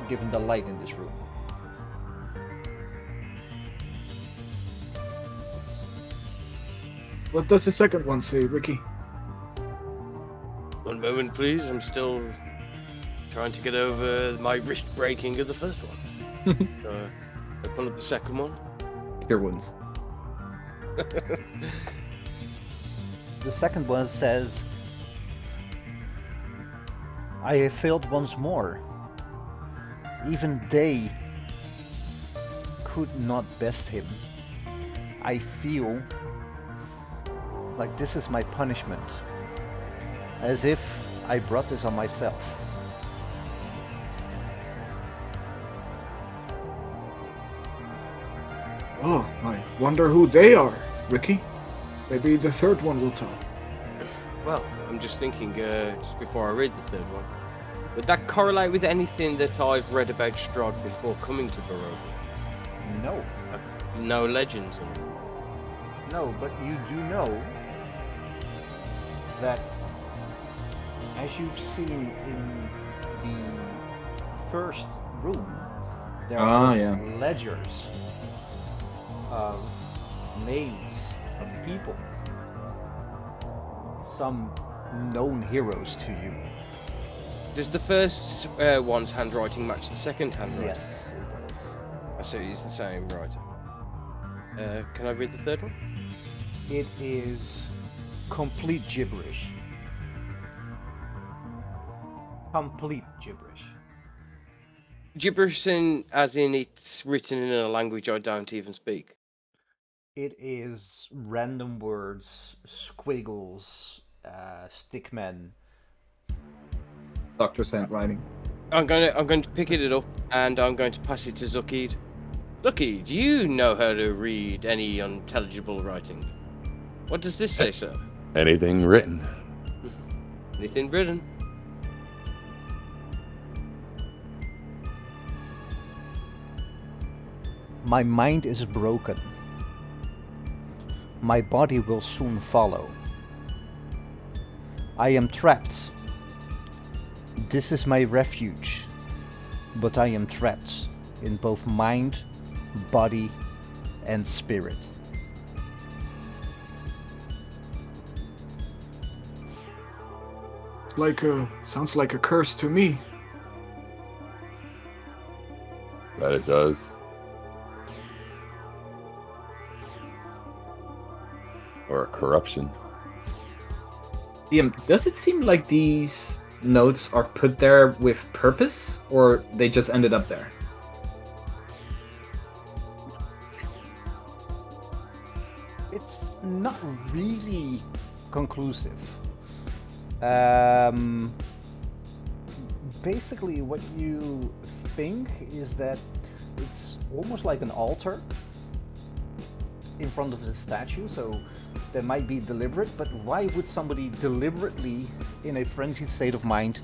S4: given the light in this room.
S8: What does the second one say, Ricky?
S2: One moment, please. I'm still trying to get over my wrist breaking of the first one. I pull up the second one.
S1: here ones.
S4: The second one says, I have failed once more. Even they could not best him. I feel like this is my punishment, as if I brought this on myself.
S8: Oh, I wonder who they are, Ricky. Maybe the third one will tell.
S2: Well, I'm just thinking, just before I read the third one, would that correlate with anything that I've read about Strahd before coming to Barovia?
S4: No.
S2: No legends or
S4: No, but you do know that, as you've seen in the first room, there are ledgers of names of people, some known heroes to you.
S2: Does the first one's handwriting match the second handwriting?
S4: Yes, it does.
S2: I see it's the same writer. Can I read the third one?
S4: It is complete gibberish. Complete gibberish.
S2: Gibberish as in it's written in a language I don't even speak.
S4: It is random words, squiggles, stickmen.
S1: Doctor's handwriting.
S2: I'm going to pick it up and I'm going to pass it to Zuckid. Zuckid, do you know how to read any unintelligible writing? What does this say, sir?
S6: Anything written?
S2: Anything written?
S4: My mind is broken. My body will soon follow. I am trapped. This is my refuge, but I am trapped in both mind, body, and spirit.
S8: Sounds like a curse to me.
S6: That it does. Or a corruption.
S1: Does it seem like these notes are put there with purpose, or they just ended up there?
S4: It's not really conclusive. Basically, what you think is that it's almost like an altar in front of the statue, so that might be deliberate, but why would somebody deliberately, in a frenzied state of mind,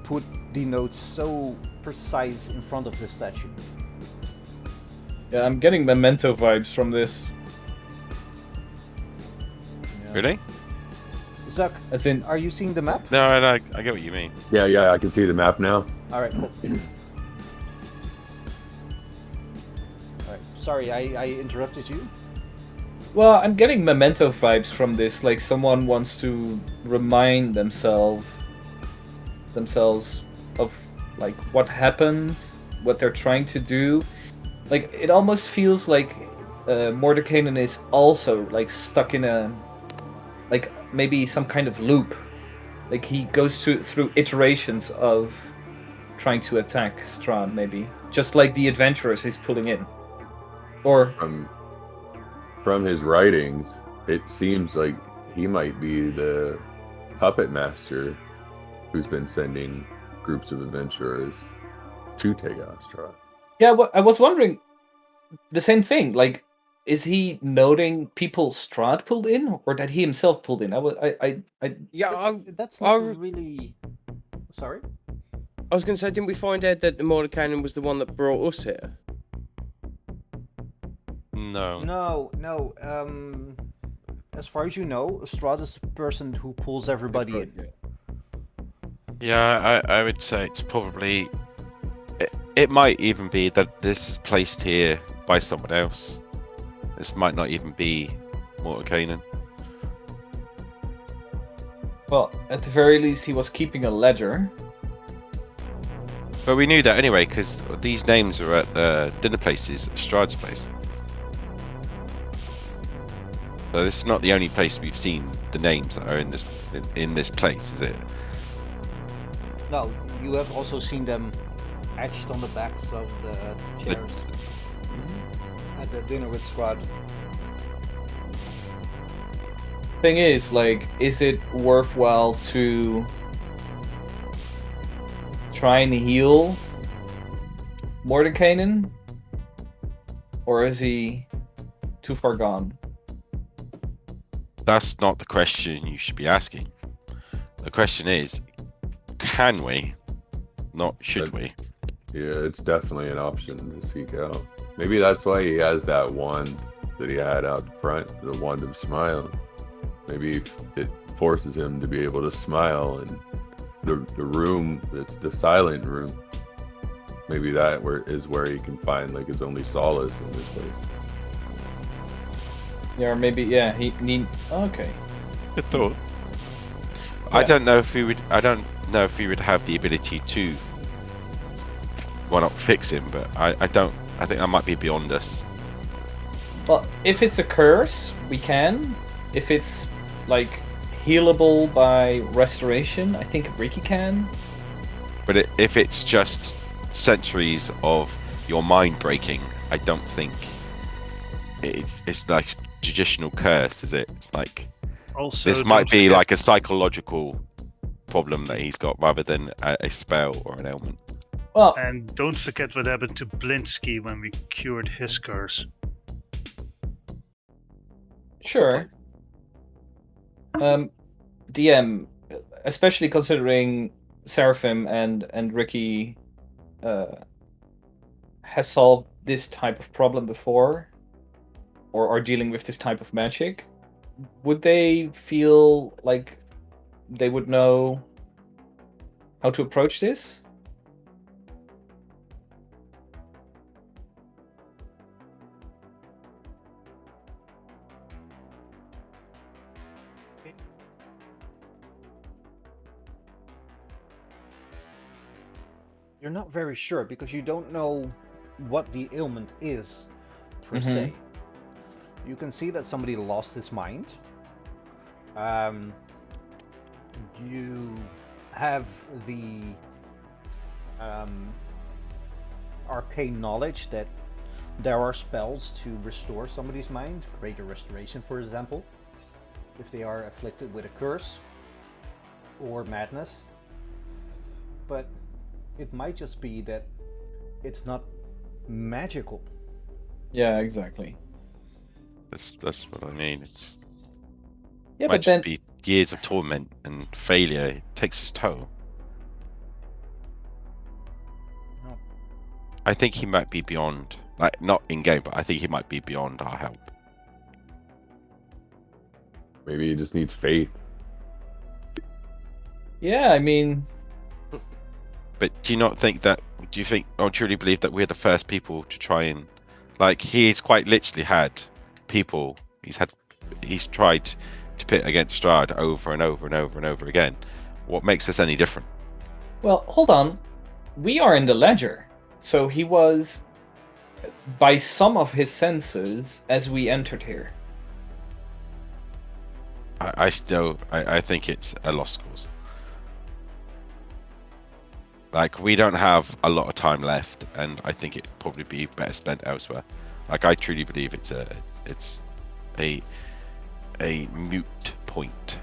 S4: put the notes so precise in front of the statue?
S1: Yeah, I'm getting Memento vibes from this.
S4: Yeah.
S7: Really?
S4: Zuck,
S1: As in,
S7: Oh.
S4: are you seeing the map?
S7: No, I get what you mean.
S6: Yeah, I can see the map now.
S4: Alright, cool. Alright, sorry, I interrupted you.
S1: well, I'm getting Memento vibes from this. Like someone wants to remind themselves of like what happened, what they're trying to do. Like it almost feels like Mordekainen is also like stuck in a like maybe some kind of loop. Like he goes through iterations of trying to attack Strahd, maybe just like the adventurers he's pulling in, or
S6: From his writings, it seems like he might be the puppet master who's been sending groups of adventurers to take out Strahd.
S1: yeah. I was wondering the same thing. Like, is he noting people Strahd pulled in, or that he himself pulled in?
S2: Yeah,
S4: That's not
S2: I
S4: really... Sorry?
S2: was going to say, didn't we find out that the Mordekainen was the one that brought us here?
S7: No.
S4: No. As far as you know, Strahd is the person who pulls everybody in.
S7: Yeah, I would say it's probably. It might even be that this is placed here by someone else. This might not even be Mordekainen.
S1: Well, at the very least, he was keeping a ledger.
S7: But we knew that anyway, because these names are at the dinner places at Strahd's place. So this is not the only place we've seen the names that are in this place, is it?
S4: No, you have also seen them etched on the backs of the chairs at the dinner with Strahd.
S1: Thing is, like, is it worthwhile to try and heal Mordekainen, or is he too far gone?
S7: That's not the question you should be asking. The question is, can we? Not should we?
S6: Yeah, it's definitely an option to seek out. Maybe that's why he has that wand that he had out front, the wand of smiles. Maybe it forces him to be able to smile, and the room, it's the silent room. Maybe that is where he can find like his only solace in this place.
S1: Yeah, or maybe he need. Okay.
S7: Good thought.
S1: Yeah.
S7: I don't know if we would. I don't know if we would have the ability to. Why not fix him? But I don't. I think that might be beyond us.
S1: Well, if it's a curse, we can. If it's like healable by restoration, I think Ricky can.
S7: But if it's just centuries of your mind breaking, I don't think it's like traditional curse, is it? It's like
S3: Also,
S7: this might
S3: don't
S7: be
S3: forget-
S7: like a psychological problem that he's got rather than a spell or an ailment.
S1: Well,
S3: And don't forget what happened to Blinsky when we cured his curse.
S1: sure. DM, especially considering Seraphim and Ricky have solved this type of problem before, or are dealing with this type of magic, would they feel like they would know how to approach this?
S4: You're not very sure because you don't know what the ailment is per
S1: Mhm.
S4: se. You can see that somebody lost his mind, You have the arcane knowledge that there are spells to restore somebody's mind, greater restoration, for example, if they are afflicted with a curse or madness. But it might just be that it's not magical.
S1: Yeah, exactly.
S7: That's what I mean. It's
S1: Yeah,
S7: might
S1: but
S7: just
S1: then
S7: be years of torment and failure. It takes its toll.
S4: No.
S7: I think he might be beyond, like not in game, but I think he might be beyond our help.
S6: Maybe he just needs faith.
S1: yeah, I mean,
S7: But do you not think that? Do you think, or truly believe that we're the first people to try and, like, he's quite literally had people. He's tried to pit against Strahd over and over and over and over again. What makes us any different?
S1: well, hold on. We are in the ledger, so he was, by some of his senses, as we entered here.
S7: I think it's a lost cause. Like, we don't have a lot of time left, and I think it'd probably be better spent elsewhere. Like, I truly believe it's a moot point.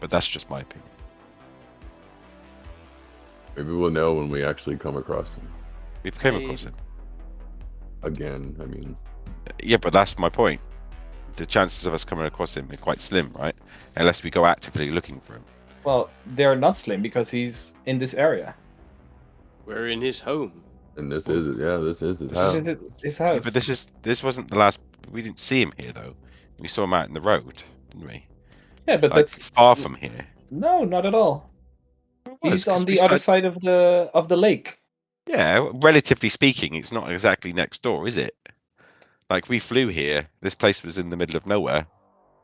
S7: But that's just my opinion.
S6: Maybe we'll know when we actually come across him
S7: We've came across him.
S6: again. I mean,
S7: Yeah, but that's my point. The chances of us coming across him are quite slim, right? Unless we go actively looking for him.
S1: Well, they're not slim because he's in this area.
S2: We're in his home.
S6: and this is it. Yeah, this is his
S7: This
S6: house.
S7: is-
S1: This is his
S7: Yeah,
S1: house.
S7: but this wasn't the last. We didn't see him here though. We saw him out in the road, didn't we?
S1: Yeah, but
S7: Like
S1: that's
S7: far from here.
S1: no, not at all.
S7: It was,
S1: He's
S7: 'cause
S1: on
S7: we
S1: the other
S7: said-
S1: side of the lake.
S7: Yeah, relatively speaking, it's not exactly next door, is it? Like we flew here. This place was in the middle of nowhere.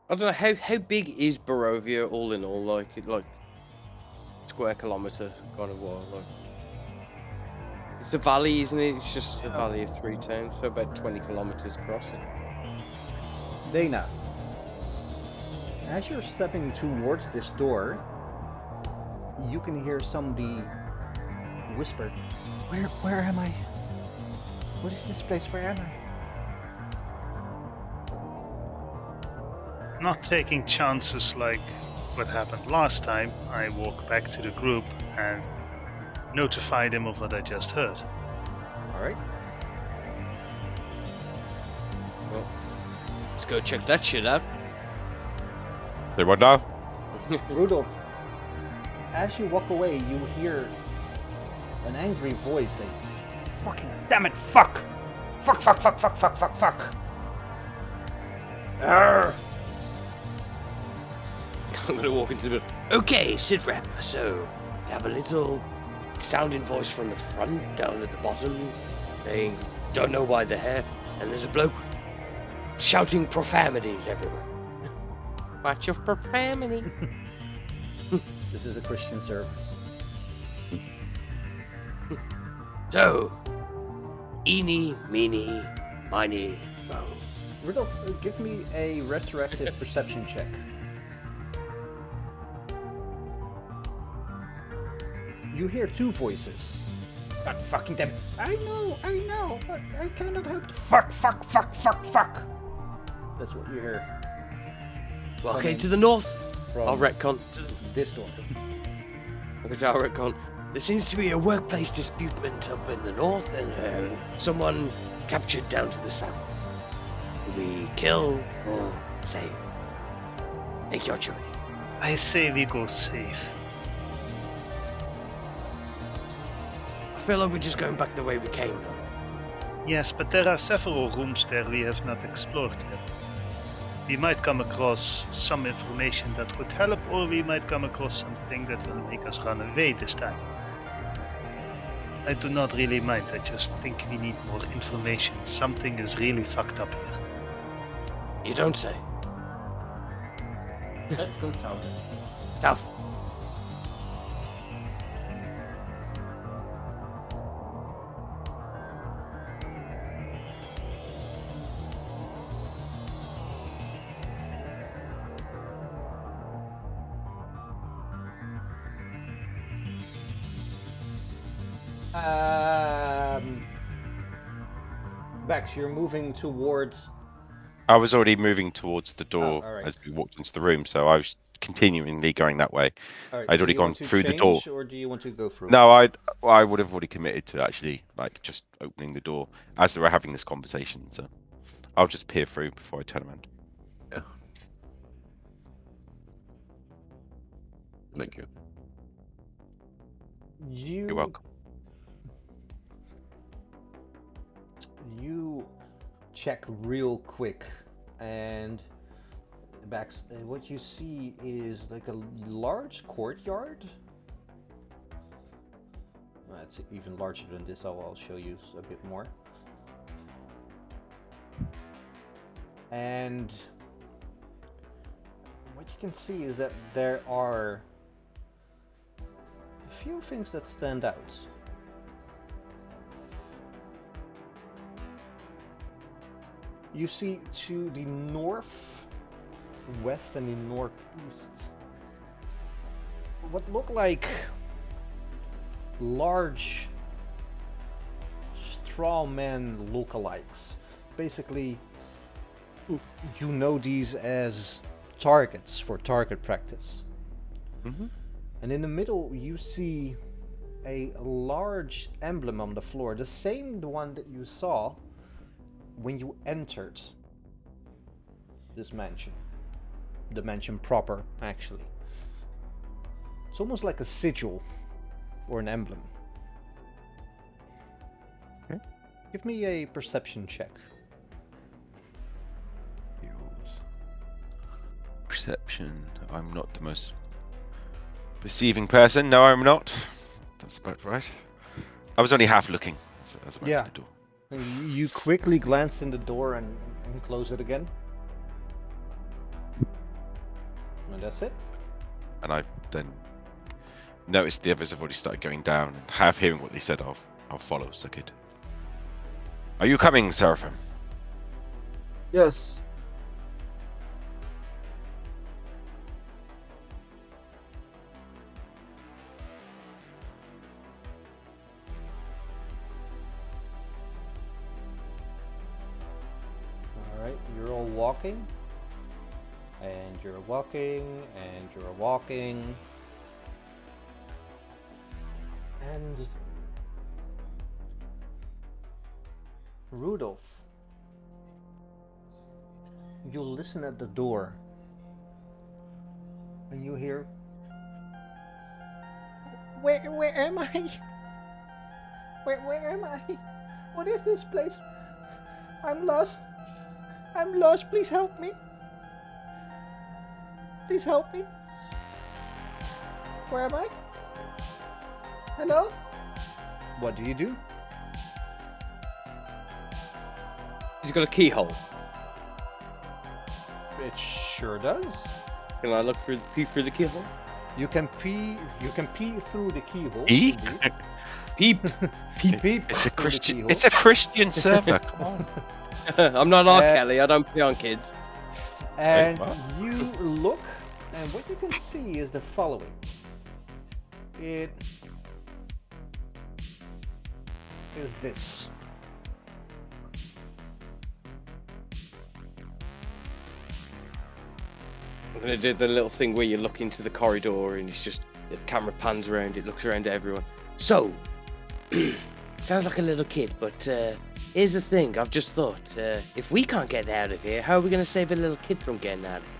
S2: I don't know how big is Barovia all in all, like square kilometer kind of what, like. It's a valley, isn't it? It's just a valley of 3 towns, so about 20 kilometers crossing.
S4: Dana, as you're stepping towards this door, you can hear somebody whisper, Where am I? What is this place? Where am I?
S3: Not taking chances like what happened last time, I walk back to the group and notify them of what I just heard.
S4: Alright.
S2: Well, let's go check that shit out.
S7: They what now?
S4: Rudolph, as you walk away, you hear an angry voice say, Fucking damn it, fuck! Fuck, fuck, fuck, fuck, fuck, fuck, fuck! Arrgh.
S2: I'm gonna walk into the. Okay, sit rep. So, we have a little sounding voice from the front down at the bottom saying, don't know why they're here. And there's a bloke shouting profanities everywhere. Watch your profanity.
S4: This is a Christian server.
S2: So, eeny, meeny, miny, mo.
S4: Rudolph, give me a retroactive perception check. You hear 2 voices. God fucking damn it. I know, but I cannot help the fuck. That's what you hear
S2: Okay, to the north.
S4: from
S2: I'll retcon.
S4: this door.
S2: Because I'll retcon. There seems to be a workplace disputement up in the north and someone captured down to the south. Do we kill or save? Make your choice.
S3: I say we go safe.
S2: I feel like we're just going back the way we came though.
S3: Yes, but there are several rooms there we have not explored yet. We might come across some information that could help, or we might come across something that will make us run away this time. I do not really mind, I just think we need more information. Something is really fucked up here.
S2: You don't say.
S5: Let's go south.
S2: Tough.
S4: Bex, you're moving towards.
S7: I was already moving towards the door
S4: all right.
S7: as we walked into the room, so I was continually going that way.
S4: All right.
S7: I'd
S4: Do
S7: already
S4: you
S7: gone
S4: want to
S7: through the
S4: change,
S7: door.
S4: or do you want to go through?
S7: No, I would have already committed to actually like just opening the door as they were having this conversation. So I'll just peer through before I turn around.
S6: Yeah. Thank you.
S7: You're welcome.
S4: You check real quick, and Bex, what you see is like a large courtyard. It's even larger than this. I'll show you a bit more. And what you can see is that there are a few things that stand out. You see to the northwest and the northeast what look like large straw man lookalikes. Basically, you know these as targets for target practice.
S7: Mm-hmm.
S4: And in the middle you see a large emblem on the floor, the same one that you saw when you entered this mansion. The mansion proper, actually. It's almost like a sigil or an emblem.
S7: Okay.
S4: Give me a perception check.
S7: Perception. I'm not the most perceiving person. No, I'm not. That's about right. I was only half looking as I went
S4: Yeah.
S7: to the door.
S4: You quickly glance in the door and close it again. And that's it.
S7: And I then noticed the others have already started going down, and half hearing what they said, I'll follow Sakid. Are you coming, Seraphim?
S8: Yes.
S4: Alright, you're all walking. And you're walking, and you're walking. And Rudolph, you listen at the door, and you hear, Where am I? Where am I? What is this place? I'm lost. I'm lost. Please help me. Please help me. Where am I? Hello? What do you do?
S2: He's got a keyhole.
S4: It sure does.
S2: Can I peek through the keyhole?
S4: You can pee through the keyhole.
S7: Pee?
S4: indeed.
S2: Peep.
S4: Peep.
S7: It's a
S4: through the
S7: Christian.
S4: keyhole.
S7: It's a Christian server. Come on.
S2: I'm not R. Kelly. I don't pee on kids.
S4: And
S7: Wait, what?
S4: you look, and what you can see is the following. It is this.
S2: I'm gonna do the little thing where you look into the corridor and it's just the camera pans around. It looks around to everyone. So, sounds like a little kid, but here's the thing. I've just thought, if we can't get out of here, how are we gonna save a little kid from getting out of here?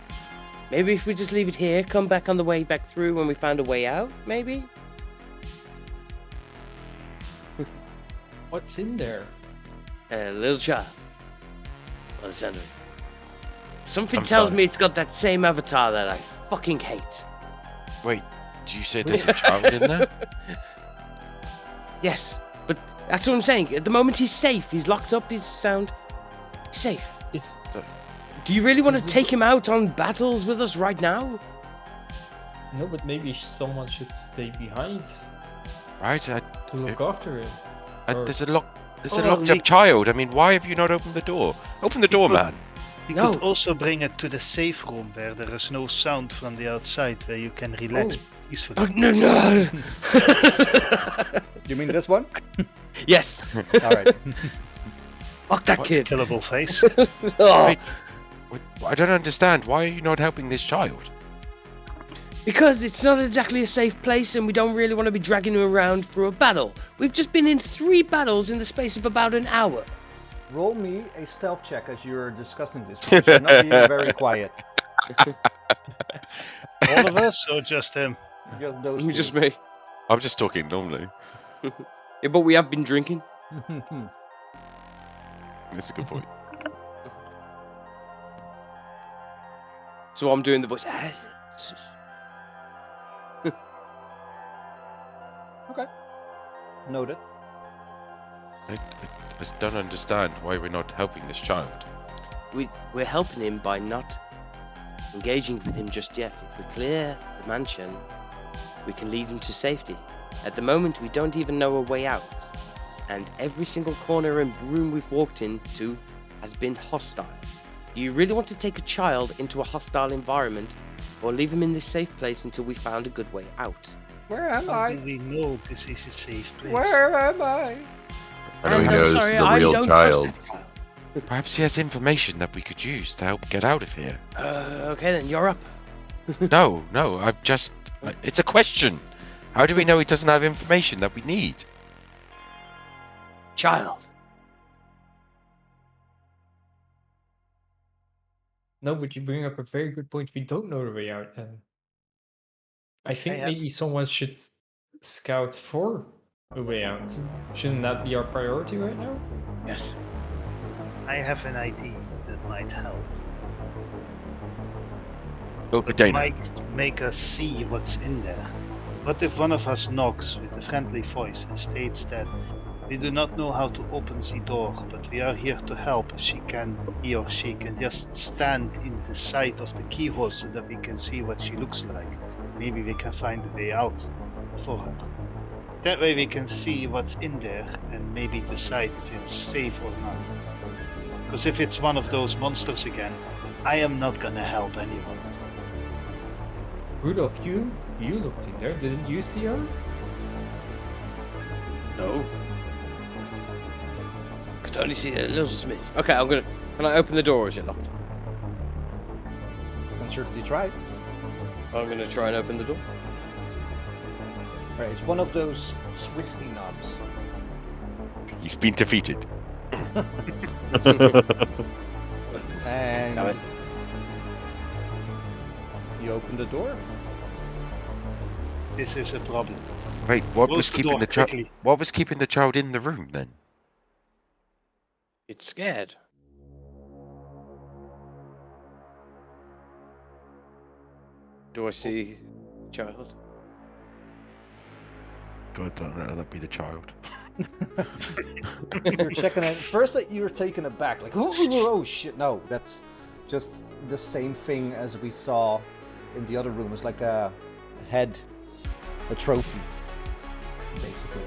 S2: Maybe if we just leave it here, come back on the way back through when we find a way out. Maybe.
S5: What's in there?
S2: A little child. By the sound of it. Something
S7: I'm
S2: tells
S7: sorry.
S2: me it's got that same avatar that I fucking hate.
S7: Wait, do you say there's a child in there?
S2: Yes, but that's what I'm saying. At the moment he's safe. He's locked up. He's sound. Safe.
S5: Is
S2: Do you really want to
S5: Is it-
S2: take him out on battles with us right now?
S5: no, but maybe someone should stay behind
S7: Right.
S5: to look after him. Or-
S7: There's a lock. There's a
S2: Oh,
S7: locked up child. I mean, why have you not opened the door? Open the door, man.
S3: You
S2: No.
S3: could also bring it to the safe room where there is no sound from the outside, where you can relax peacefully.
S2: Oh, no.
S4: You mean this one?
S2: Yes.
S4: All right.
S2: Fuck that
S3: What's
S2: kid.
S3: a killable face?
S2: Oh,
S7: Wait. I don't understand. Why are you not helping this child?
S2: because it's not exactly a safe place, and we don't really want to be dragging him around for a battle. We've just been in 3 battles in the space of about an hour.
S4: Roll me a stealth check as you're discussing this, because you're not being very quiet.
S3: All of us or just him?
S4: Just those two.
S2: Just me.
S7: I'm just talking normally.
S2: Yeah, but we have been drinking.
S7: That's a good point.
S2: So I'm doing the voice.
S4: Okay. Noted.
S7: I just don't understand why we're not helping this child.
S2: We're helping him by not engaging with him just yet. If we clear the mansion, we can lead him to safety. At the moment, we don't even know a way out. And every single corner and room we've walked into has been hostile. Do you really want to take a child into a hostile environment, or leave him in this safe place until we found a good way out?
S4: Where am
S3: How do
S4: I?
S3: we know this is a safe place?
S4: Where am I?
S6: How do we
S2: And
S6: know
S2: I'm
S6: this
S2: sorry,
S6: is a
S2: I
S6: real
S2: don't
S6: child?
S2: trust that child.
S7: Perhaps he has information that we could use to help get out of here.
S2: Okay then, you're up.
S7: No, I'm just... It's a question. How do we know he doesn't have information that we need?
S2: Child.
S5: No, but you bring up a very good point. We don't know the way out, and I think
S3: have-
S5: maybe someone should scout for a way out. Shouldn't that be our priority right now?
S2: Yes.
S3: I have an idea that might help.
S7: Look,
S3: But
S7: Dana.
S3: might make us see what's in there. What if one of us knocks with a friendly voice and states that we do not know how to open the door, but we are here to help. He or she can just stand in the sight of the keyhole so that we can see what she looks like. Maybe we can find a way out for her. That way we can see what's in there and maybe decide if it's safe or not. Because if it's one of those monsters again, I am not gonna help anyone.
S5: Rudolph, you looked in there. Didn't you see her?
S2: No. Could only see a little smidge. Okay, can I open the door or is it locked?
S4: You can certainly try.
S2: I'm gonna try and open the door.
S4: Alright, it's one of those twisty knobs.
S7: You've been defeated.
S4: And
S2: Damn it.
S4: you open the door.
S3: This is a problem.
S7: Wait, what
S3: Close
S7: was
S3: the
S7: keeping
S3: door
S7: the child?
S3: quickly.
S7: What was keeping the child in the room then?
S2: It's scared. Do I see child?
S7: God, don't know. That'd be the child.
S4: You're checking it. First, that you were taken aback, like, oh shit, no, that's just the same thing as we saw in the other room. It's like a head, a trophy, basically.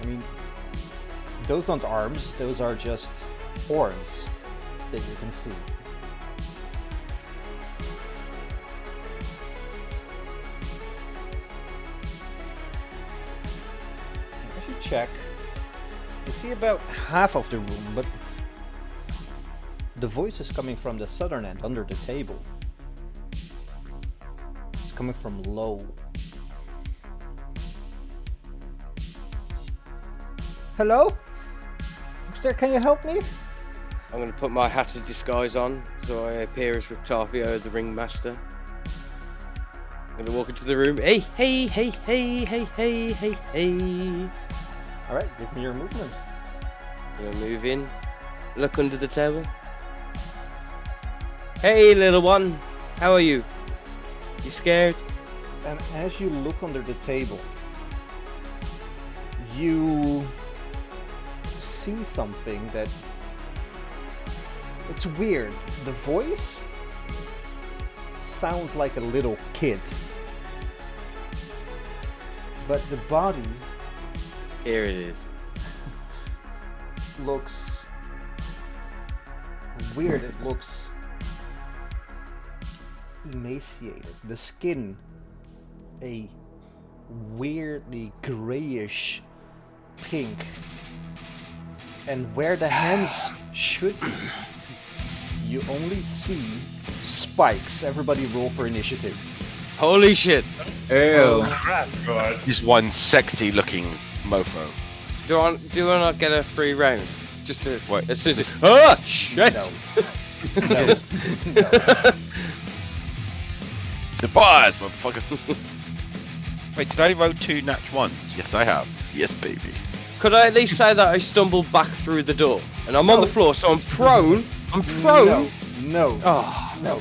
S4: I mean, those aren't arms; those are just horns that you can see. As you check, you see about half of the room, but the voice is coming from the southern end, under the table. It's coming from low. Hello? Sir, can you help me?
S2: I'm gonna put my hat of disguise on so I appear as Rictavio, the ringmaster. I'm gonna walk into the room. Hey, hey, hey, hey, hey, hey, hey, hey.
S4: Alright, give me your movement.
S2: I'm gonna move in. Look under the table. Hey, little one. How are you? You scared?
S4: And as you look under the table, you see something that... It's weird. The voice sounds like a little kid. But the body
S2: Here it is.
S4: looks weird. It looks emaciated. The skin a weirdly grayish pink. And where the hands should be, you only see spikes. Everybody roll for initiative.
S2: Holy shit!
S1: Ew.
S3: Crap.
S5: God.
S7: He's one sexy looking mofo.
S2: Do I not get a free round? Just to
S7: What?
S2: as soon as oh shit!
S4: No. No.
S7: Surprise, motherfucker! Wait, did I roll 2 nat 1s? Yes, I have. Yes, baby.
S2: Could I at least say that I stumbled back through the door and I'm on the floor, so I'm prone. I'm prone.
S4: No.
S2: Oh
S4: No.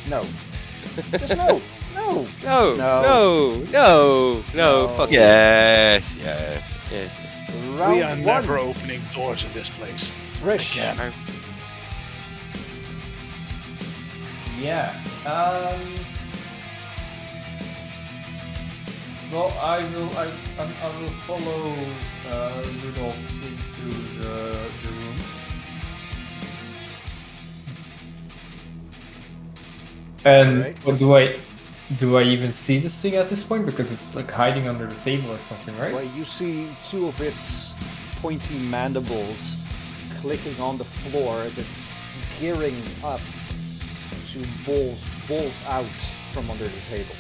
S4: No. Just no. No.
S2: no!
S4: No.
S2: No!
S4: No.
S2: Fuck
S7: Yes.
S4: Round
S3: We are
S4: one.
S3: never opening doors in this place.
S4: Trish.
S3: Again.
S5: Yeah. Well, I will follow Rudolph into the room. And
S4: Alright.
S5: what do I even see this thing at this point? Because it's like hiding under the table or something, right?
S4: Well, you see two of its pointy mandibles clicking on the floor as it's gearing up to bolt out from under the table.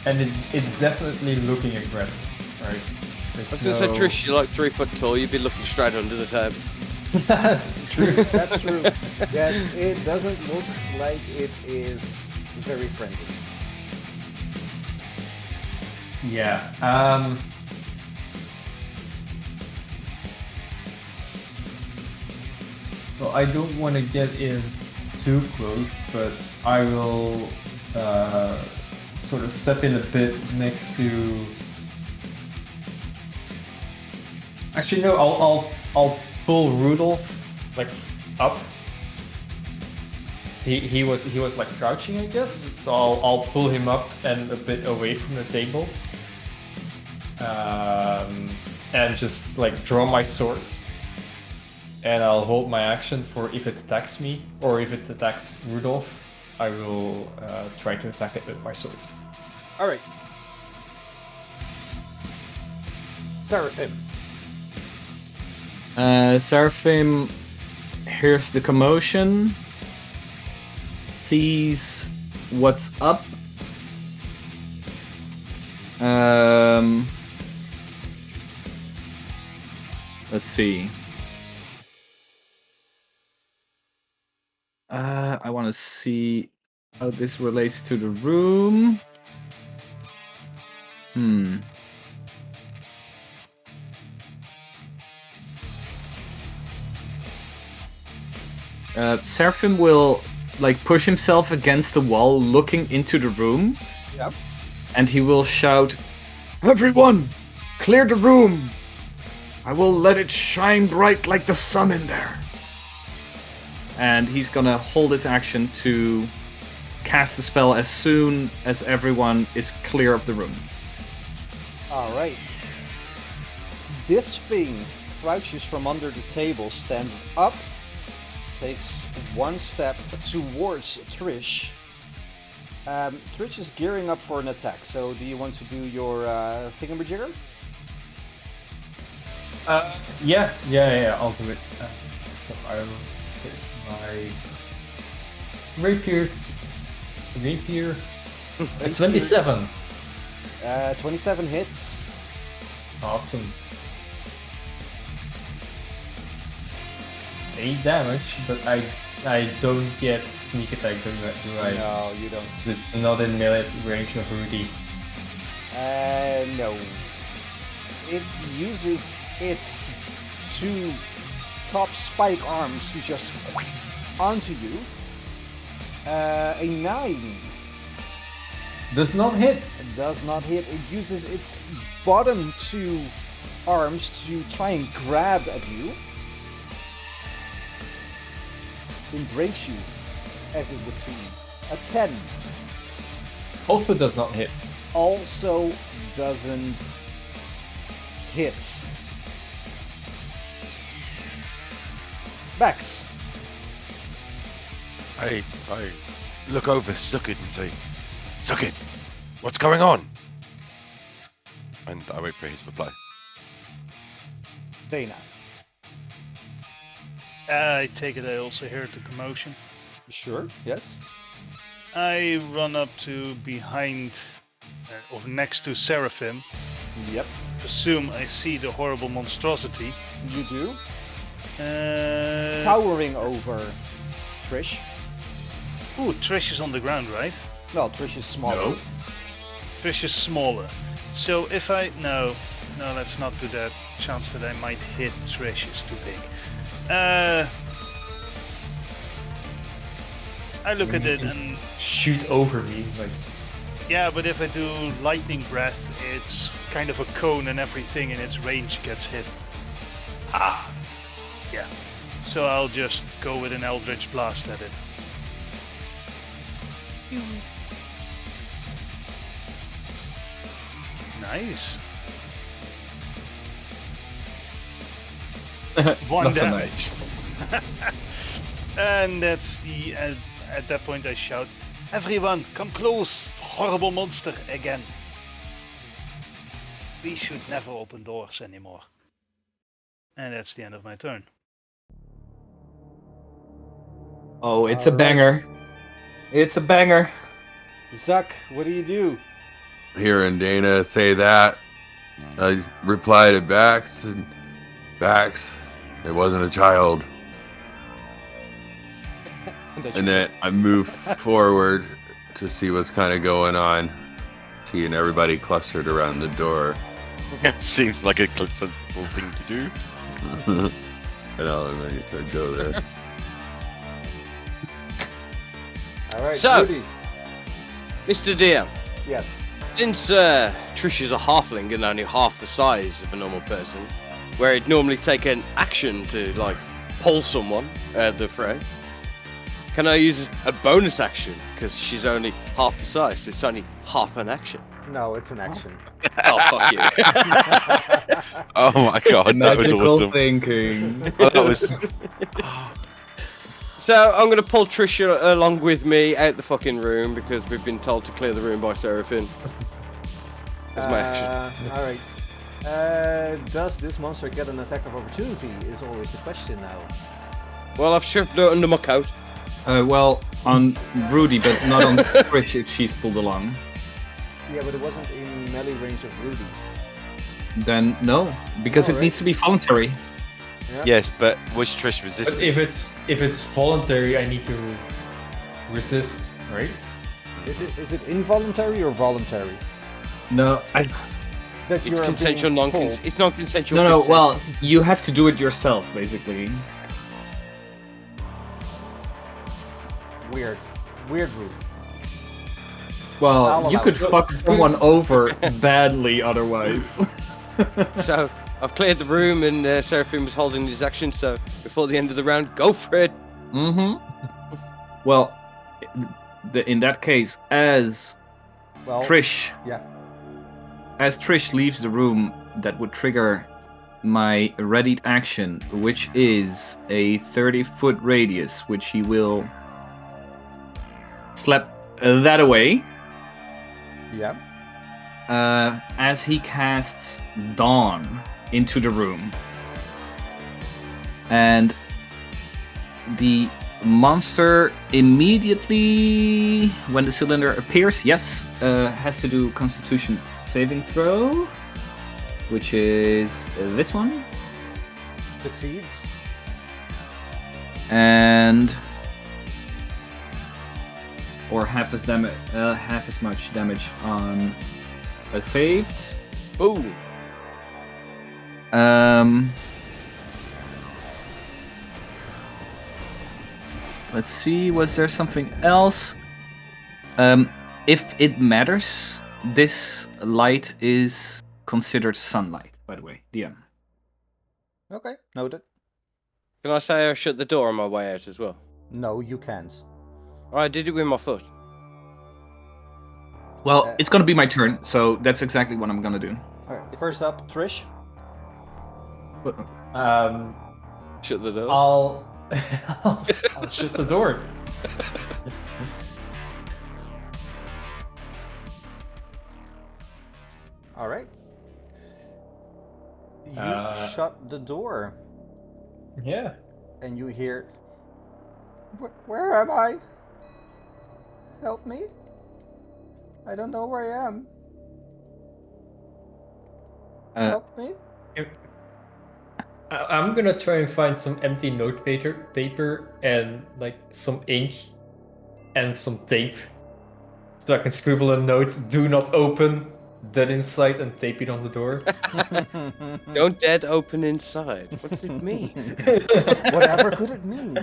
S5: And it's definitely looking aggressive, right?
S2: I was gonna say, Trish, you're like 3 foot tall. You'd be looking straight under the table.
S5: That's true.
S4: That's true. Yes, it doesn't look like it is very friendly.
S5: Yeah. Well, I don't want to get in too close, but I will sort of step in a bit next to. Actually, no. I'll pull Rudolph like up. He was like crouching, I guess. So I'll pull him up and a bit away from the table. And just like draw my sword. And I'll hold my action for if it attacks me, or if it attacks Rudolph, I will try to attack it with my sword.
S4: Alright. Seraphim.
S1: Seraphim hears the commotion, sees what's up. Let's see. I want to see how this relates to the room. Seraphim will like push himself against the wall, looking into the room.
S4: Yep.
S1: And he will shout, "Everyone, clear the room! I will let it shine bright like the sun in there." And he's gonna hold his action to cast the spell as soon as everyone is clear of the room.
S4: Alright. This thing crouches from under the table, stands up, takes one step towards Trish. Trish is gearing up for an attack, so do you want to do your thingamajigger?
S5: Yeah, I'll do it. So I will hit my rapier. 27.
S4: 27 hits.
S5: Awesome. 8 damage, but I don't get sneak attack, do I?
S4: No, you don't.
S5: It's not in melee range of Rudy.
S4: No. It uses its two top spike arms to just onto you. A 9.
S5: Does not hit.
S4: It does not hit. It uses its bottom two arms to try and grab at you. Embrace you, as it would seem. A 10.
S5: Also does not hit.
S4: Also doesn't hit. Max.
S7: I look over Sukkid and say, Sukkid, what's going on? And I wait for his reply.
S4: Dana.
S3: I take it I also heard the commotion.
S4: Sure. Yes.
S3: I run up to behind, or next to Seraphim.
S4: Yep.
S3: Presume I see the horrible monstrosity.
S4: You do.
S3: Uh,
S4: Towering over Trish.
S3: Ooh, Trish is on the ground, right?
S4: Well, Trish is smaller.
S1: No.
S3: Trish is smaller. So if I... No, let's not do that. Chance that I might hit Trish is too big. I look at it and...
S5: Shoot over me, like.
S3: Yeah, but if I do lightning breath, it's kind of a cone and everything in its range gets hit.
S5: Ah.
S3: Yeah. So I'll just go with an Eldritch Blast at it. Nice. One
S1: Not so
S3: damage. And that's the... at that point I shout, everyone, come close! Horrible monster again. We should never open doors anymore. And that's the end of my turn.
S1: Oh, it's a
S4: Alright.
S1: banger. It's a banger.
S4: Zuck, what do you do?
S6: Hearing Dana say that, I replied to Bax, and Bax, it wasn't a child. And then I move forward to see what's kind of going on. Seeing everybody clustered around the door.
S7: It seems like a sensible thing to do.
S6: I know, I'm ready to go there.
S4: Alright,
S2: So-
S4: Rudy.
S2: Mr. DM,
S4: Yes.
S2: since Trish is a halfling and only half the size of a normal person, where it'd normally take an action to, like, pull someone out of the fray, can I use a bonus action? Because she's only half the size, so it's only half an action.
S4: No, it's an action.
S2: Oh, fuck you.
S7: Oh my god, that was
S1: Magical
S7: awesome.
S1: thinking.
S7: Oh, that was.
S2: So I'm gonna pull Trisha along with me out the fucking room because we've been told to clear the room by Seraphim. That's my action.
S4: Alright. Does this monster get an attack of opportunity? Is always the question now.
S2: Well, I've shoved her under my coat.
S1: Well, on Rudy, but not on Trish if she's pulled along.
S4: Yeah, but it wasn't in melee range of Rudy.
S1: Then no, because it
S4: Alright.
S1: needs to be voluntary.
S4: Yeah.
S7: Yes, but was Trish
S5: But
S7: resistant?
S5: if it's voluntary, I need to resist, right?
S4: Is it involuntary or voluntary?
S1: No,
S2: It's consensual non-consent. It's non-consensual.
S1: No,
S2: consent.
S1: well, you have to do it yourself, basically.
S4: Weird Rudy.
S1: Well,
S4: I'll
S1: you
S4: allow
S1: could
S4: it.
S1: fuck someone over badly otherwise.
S2: So I've cleared the room and Seraphim was holding his action. So before the end of the round, go for it.
S1: Mm-hmm. Well, in that case, as
S4: Well,
S1: Trish,
S4: yeah.
S1: as Trish leaves the room, that would trigger my readied action, which is a 30-foot radius, which he will slap that away.
S4: Yeah.
S1: As he casts Dawn into the room. And the monster immediately, when the cylinder appears, has to do Constitution saving throw, which is this one.
S4: Succeeds.
S1: And... or half as much damage on a saved.
S2: Boom.
S1: Let's see, was there something else? If it matters, this light is considered sunlight, by the way, DM.
S4: Okay, noted.
S2: Can I say I shut the door on my way out as well?
S4: No, you can't.
S2: I did it with my foot.
S1: Well, it's gonna be my turn, so that's exactly what I'm gonna do.
S4: Alright, first up, Trish.
S5: Um,
S2: Shut the door.
S5: I'll shut the door.
S4: All right. You shut the door,
S5: Yeah.
S4: and you hear, Where am I? Help me. I don't know where I am. Help me.
S5: I'm gonna try and find some empty paper and like some ink and some tape, so I can scribble a note: "Do not open." Dead inside, and tape it on the door.
S2: Don't dead open inside. What does it mean?
S4: Whatever could it mean?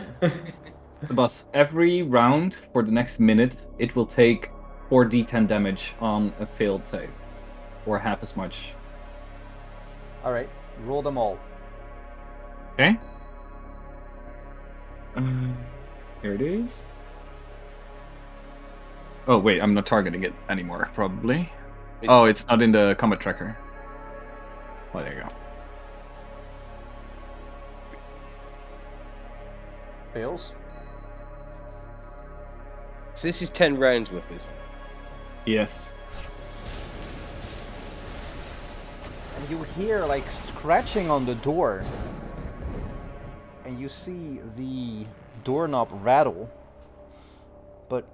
S1: But every round for the next minute, it will take 4d10 damage on a failed save, or half as much.
S4: All right, roll them all.
S1: Okay. Here it is. Oh wait, I'm not targeting it anymore. Probably. It's not in the combat tracker. Oh, there you go.
S4: Fails.
S2: So this is 10 rounds worth, is it?
S1: Yes.
S4: And you hear like scratching on the door. And you see the doorknob rattle. But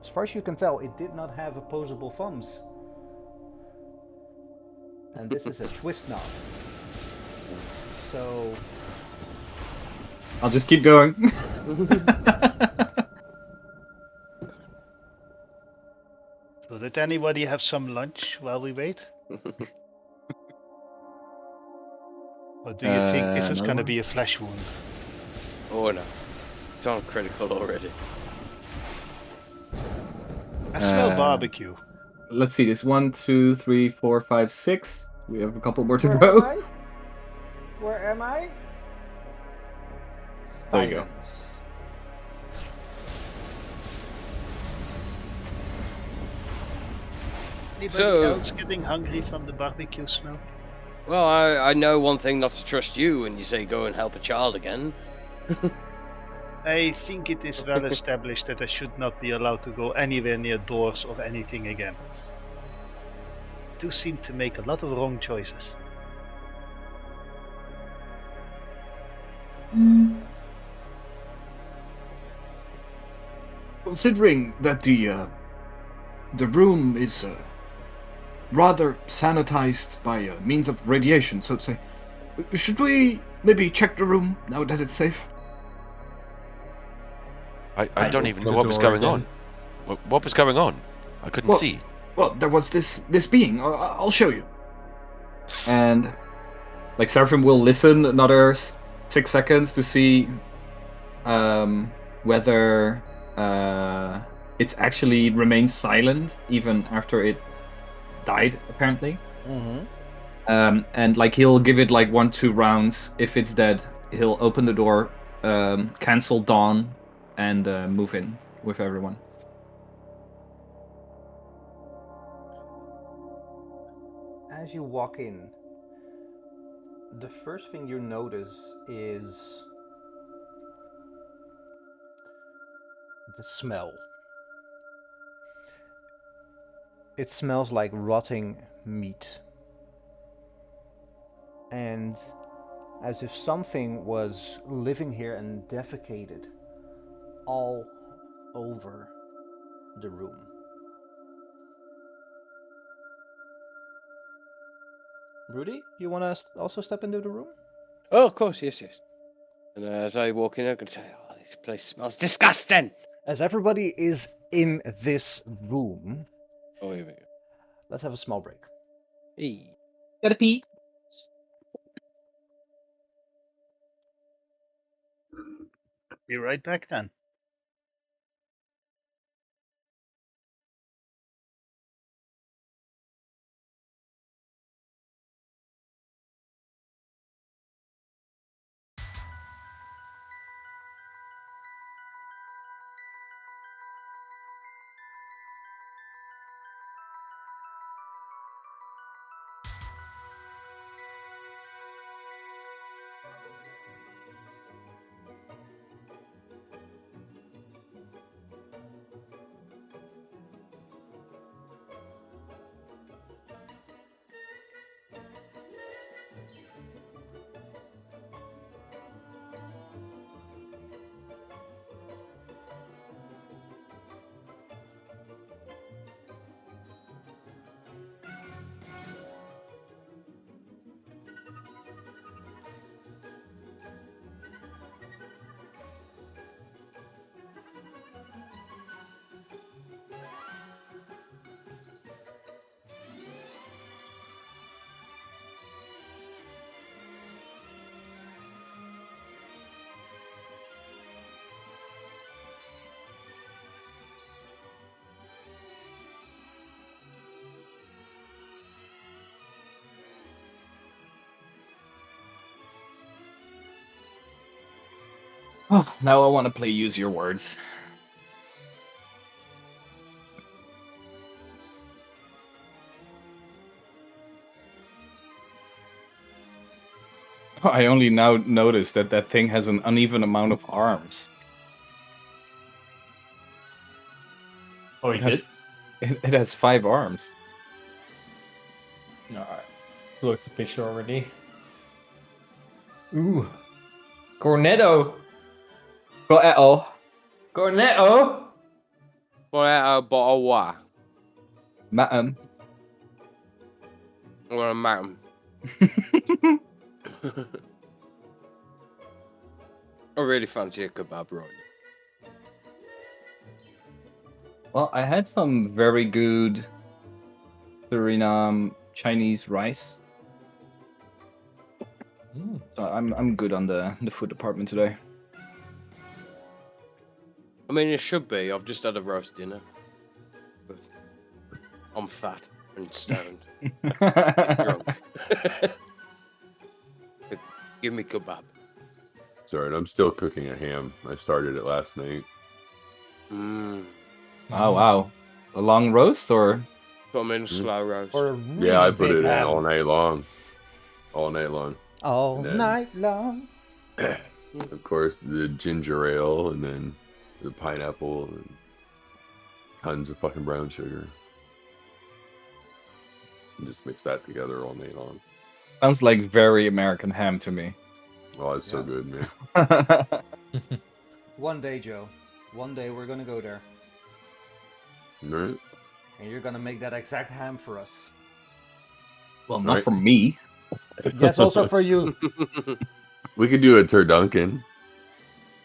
S4: as far as you can tell, it did not have opposable thumbs. And this is a twist knob. So
S1: I'll just keep going.
S3: So did anybody have some lunch while we wait? Or do you think this is
S1: Another
S3: going to
S1: one?
S3: be a flesh wound?
S2: Oh no. It's on critical already.
S3: I smell
S1: Uh,
S3: barbecue.
S1: Let's see. This 1, 2, 3, 4, 5, 6. We have a couple more to
S4: where
S1: go.
S4: am I? Where am I?
S1: There you go.
S4: Silence.
S3: Anybody
S2: So-
S3: else getting hungry from the barbecue smell?
S2: Well, I know one thing not to trust you when you say go and help a child again.
S3: I think it is well established that I should not be allowed to go anywhere near doors or anything again. I do seem to make a lot of wrong choices.
S8: Considering that the room is rather sanitized by means of radiation, so to say, should we maybe check the room now that it's safe?
S7: I don't
S5: open
S7: even know
S5: the
S7: what was
S5: door
S7: going
S5: again.
S7: on. What was going on? I couldn't
S8: Well-
S7: see.
S8: Well, there was this being. I'll show you.
S1: And like Seraphim will listen another 6 seconds to see whether it's actually remains silent even after it died, apparently.
S4: Mm-hmm.
S1: And like he'll give it like 1-2 rounds. If it's dead, he'll open the door, cancel dawn, and move in with everyone.
S4: As you walk in, the first thing you notice is the smell. It smells like rotting meat. And as if something was living here and defecated all over the room. Rudy, you want to also step into the room?
S2: Oh, of course, yes. And as I walk in, I can say, "Oh, this place smells disgusting."
S4: As everybody is in this room,
S2: Oh, here we go.
S4: let's have a small break.
S2: Hey.
S1: Gotta pee.
S3: Be right back then.
S1: Oh, now I want to play Use Your Words. I only now noticed that that thing has an uneven amount of arms.
S5: Oh,
S1: It
S5: he
S1: has,
S5: did?
S1: it has 5 arms.
S5: Alright. Close the picture already. Ooh. Cornetto!
S1: Go
S5: Cornetto!
S2: Well, bottle what?
S1: Ma'am.
S2: I'm gonna mat 'em. I really fancy a kebab right now.
S1: Well, I had some very good Suriname Chinese rice. So I'm good on the food department today.
S2: I mean, it should be. I've just had a roast dinner. But I'm fat and stoned and drunk. Give me kebab.
S6: Sorry, I'm still cooking a ham. I started it last night.
S2: Mmm.
S1: Oh wow. A long roast or
S2: Put 'em in a slow roast.
S4: Or a really
S6: Yeah, I put
S4: big
S6: it in
S4: ham.
S6: all night long. All night long.
S4: All
S6: And then-
S4: night long.
S6: Of course, the ginger ale, and then the pineapple, and tons of fucking brown sugar. And just mix that together all night long.
S1: sounds like very American ham to me.
S6: Oh, it's so
S4: Yeah.
S6: good, man.
S4: One day, Joe. One day we're gonna go there.
S6: Right?
S4: And you're gonna make that exact ham for us.
S1: Well, not
S6: Right.
S1: for me.
S4: Yes, also for you.
S6: We could do a turducken.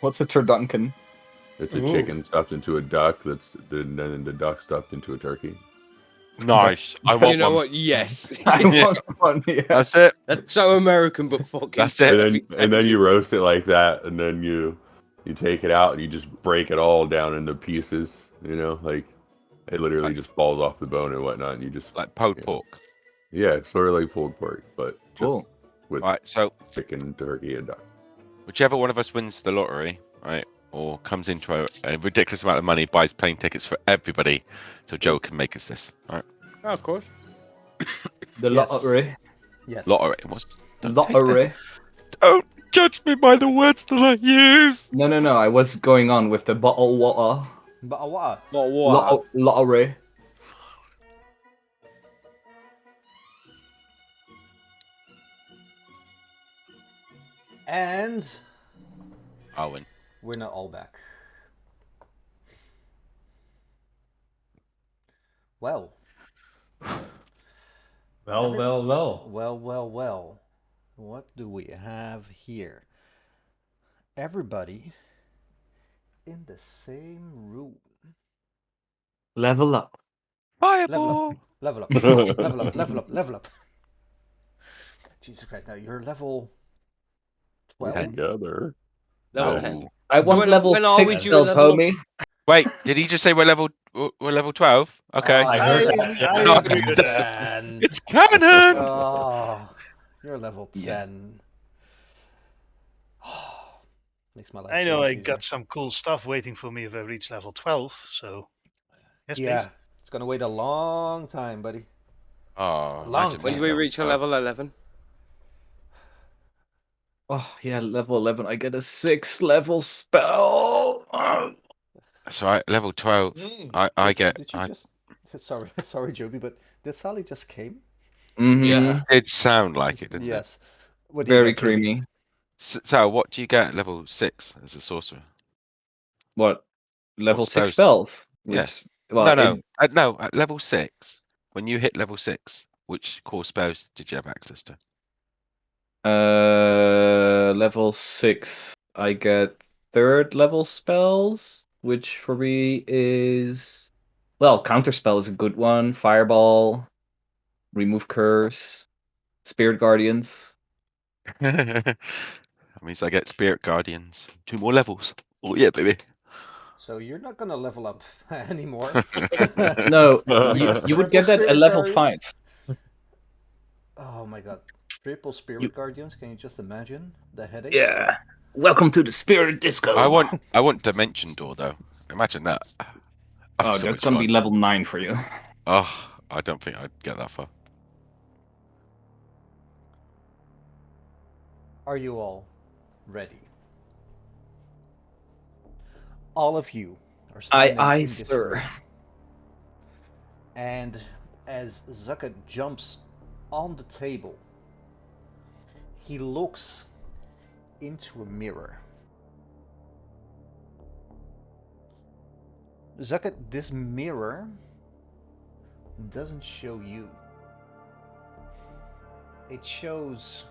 S1: What's a turducken?
S6: It's a
S5: Ooh.
S6: chicken stuffed into a duck. Then the duck stuffed into a turkey.
S7: Nice. I
S2: You
S7: want
S2: know
S7: one.
S2: what? Yes.
S1: I
S7: Yeah.
S1: want one, yes.
S7: That's it.
S2: That's so American, but fucking.
S7: That's it.
S6: And then you roast it like that, and then you take it out and you just break it all down into pieces. You know, like it literally just falls off the bone and whatnot, and you just
S7: Like pulled
S6: Yeah.
S7: pork.
S6: yeah, it's sort of like pulled pork, but just
S1: Cool.
S6: with
S7: Right. So
S6: chicken, turkey, and duck.
S7: whichever one of us wins the lottery, right, or comes into a ridiculous amount of money, buys plane tickets for everybody, so Joe can make us this. All right.
S2: Oh, of course.
S1: The
S4: Yes.
S1: lottery.
S4: Yes.
S7: Lottery. What's don't take
S1: Lottery.
S7: Don't judge me by the words that I use.
S1: No. I was going on with the bottled water.
S4: But what?
S2: Not what?
S1: Lottery.
S4: And
S7: Owen.
S4: we're not all back. Well.
S5: Well, well, well.
S4: Well. What do we have here? Everybody in the same room.
S1: Level up.
S7: Fireball.
S4: Level up. Level up. Jesus Christ, now you're level 12.
S6: Together.
S2: Level
S6: Oh.
S2: 10.
S1: I want
S2: when-
S1: level
S2: when are we
S1: 6
S2: doing
S1: spells,
S2: level up?
S1: homie.
S7: Wait, did he just say we're level 12? Okay.
S5: I heard that, yeah.
S4: I
S7: No,
S4: agree with
S7: I-
S4: that.
S7: It's canon.
S4: Oh, you're level
S1: Yeah.
S4: 10. Makes my life
S3: I
S4: so
S3: know
S4: much
S3: I
S4: easier.
S3: got some cool stuff waiting for me if I reach level 12, so yes,
S4: Yeah,
S3: please.
S4: it's gonna wait a long time, buddy.
S7: Oh,
S4: Long
S7: imagine
S2: When
S7: me
S2: do we
S7: level
S2: reach a
S7: 12.
S2: level 11?
S1: Oh, yeah, level 11. I get a 6 level spell.
S7: That's all right. Level 12. I get.
S4: Did you
S7: I
S4: just? Sorry, Joby, but did Sally just came?
S1: Mhm.
S2: Yeah.
S7: did sound like it, didn't it?
S4: Yes. What do you
S1: Very
S4: get, Joby?
S1: creamy.
S7: So, what do you get at level 6 as a sorcerer?
S1: What? Level 6
S7: spells?
S1: spells?
S7: Yeah.
S1: Which, well,
S7: No. At level 6, when you hit level 6, which core spells did you have access to?
S1: level 6, I get 3rd level spells, which for me is, well, counterspell is a good one. Fireball, remove curse, spirit guardians.
S7: That means I get spirit guardians. 2 more levels. Oh yeah, baby.
S4: So you're not gonna level up anymore.
S1: No,
S4: Just
S1: you would
S4: triple
S1: get that at
S4: spirit
S1: level
S4: guardian?
S1: 5.
S4: Oh my god. Triple spirit
S1: You-
S4: guardians, can you just imagine the headache?
S1: Yeah. Welcome to the spirit disco.
S7: I want dimension door though. Imagine that.
S1: Oh,
S7: So
S1: that's
S7: much
S1: gonna
S7: fun.
S1: be level 9 for you.
S7: Oh, I don't think I'd get that far.
S4: Are you all ready? All of you are standing in this
S1: sir.
S4: room. And as Zucker jumps on the table, he looks into a mirror. Zucker, this mirror doesn't show you. It shows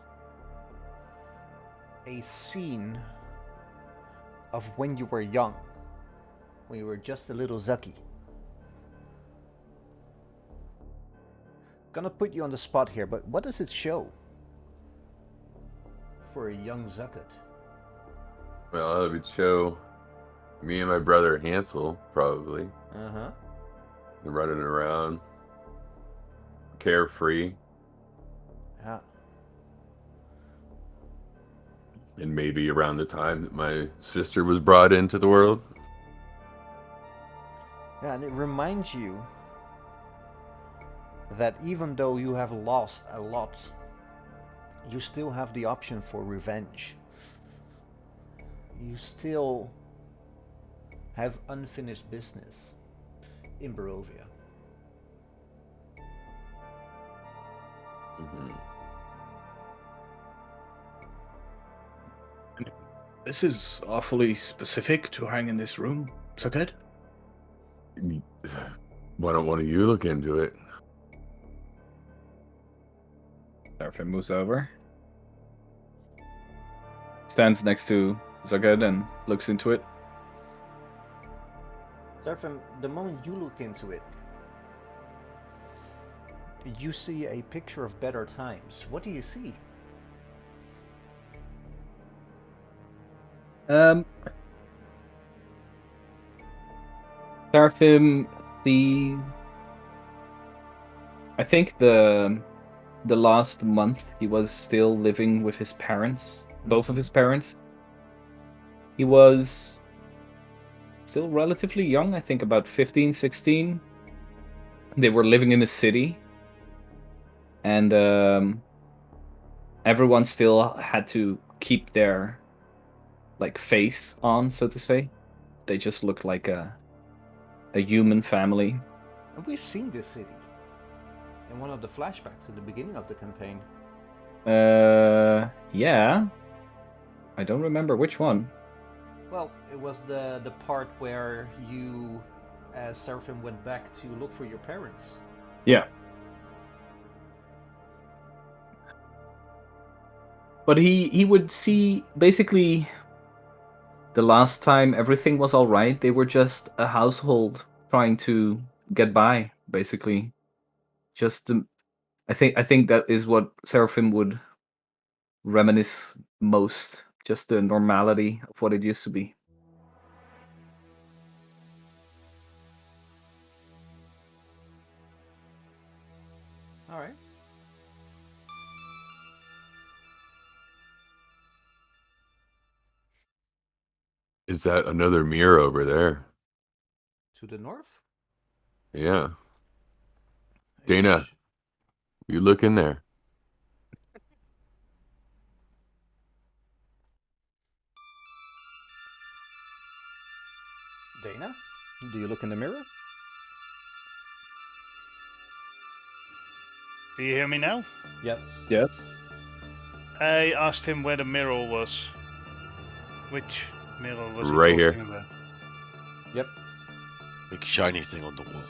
S4: a scene of when you were young, when you were just a little Zucky. Gonna put you on the spot here, but what does it show for a young Zucket?
S6: Well, it would show me and my brother Hansel, probably.
S4: Uh-huh.
S6: Running around, carefree.
S4: Yeah.
S6: And maybe around the time that my sister was brought into the world.
S4: Yeah, and it reminds you that even though you have lost a lot, you still have the option for revenge. You still have unfinished business in Barovia.
S6: Mm-hmm.
S8: This is awfully specific to hang in this room. So good.
S6: Why don't one of you look into it?
S1: Seraphim moves over. Stands next to Zagad and looks into it.
S4: Seraphim, the moment you look into it, you see a picture of better times. What do you see?
S1: Seraphim sees. I think the last month he was still living with his parents, both of his parents. He was still relatively young, I think about 15, 16. They were living in the city, and everyone still had to keep their face on, so to say. They just looked like a human family.
S4: And we've seen this city in one of the flashbacks at the beginning of the campaign.
S1: Yeah. I don't remember which one.
S4: Well, it was the part where you, as Seraphim, went back to look for your parents.
S1: Yeah. But he would see, basically, the last time everything was all right, they were just a household trying to get by, basically. I think that is what Seraphim would reminisce most, just the normality of what it used to be.
S4: All right.
S6: Is that another mirror over there?
S4: To the north?
S6: Yeah. Dana, you look in there.
S4: Dana, do you look in the mirror?
S3: Do you hear me now?
S4: Yep.
S1: Yes.
S3: I asked him where the mirror was. Which mirror was he
S6: Right
S3: talking
S6: here.
S3: about?
S4: Yep.
S7: Big shiny thing on the wall.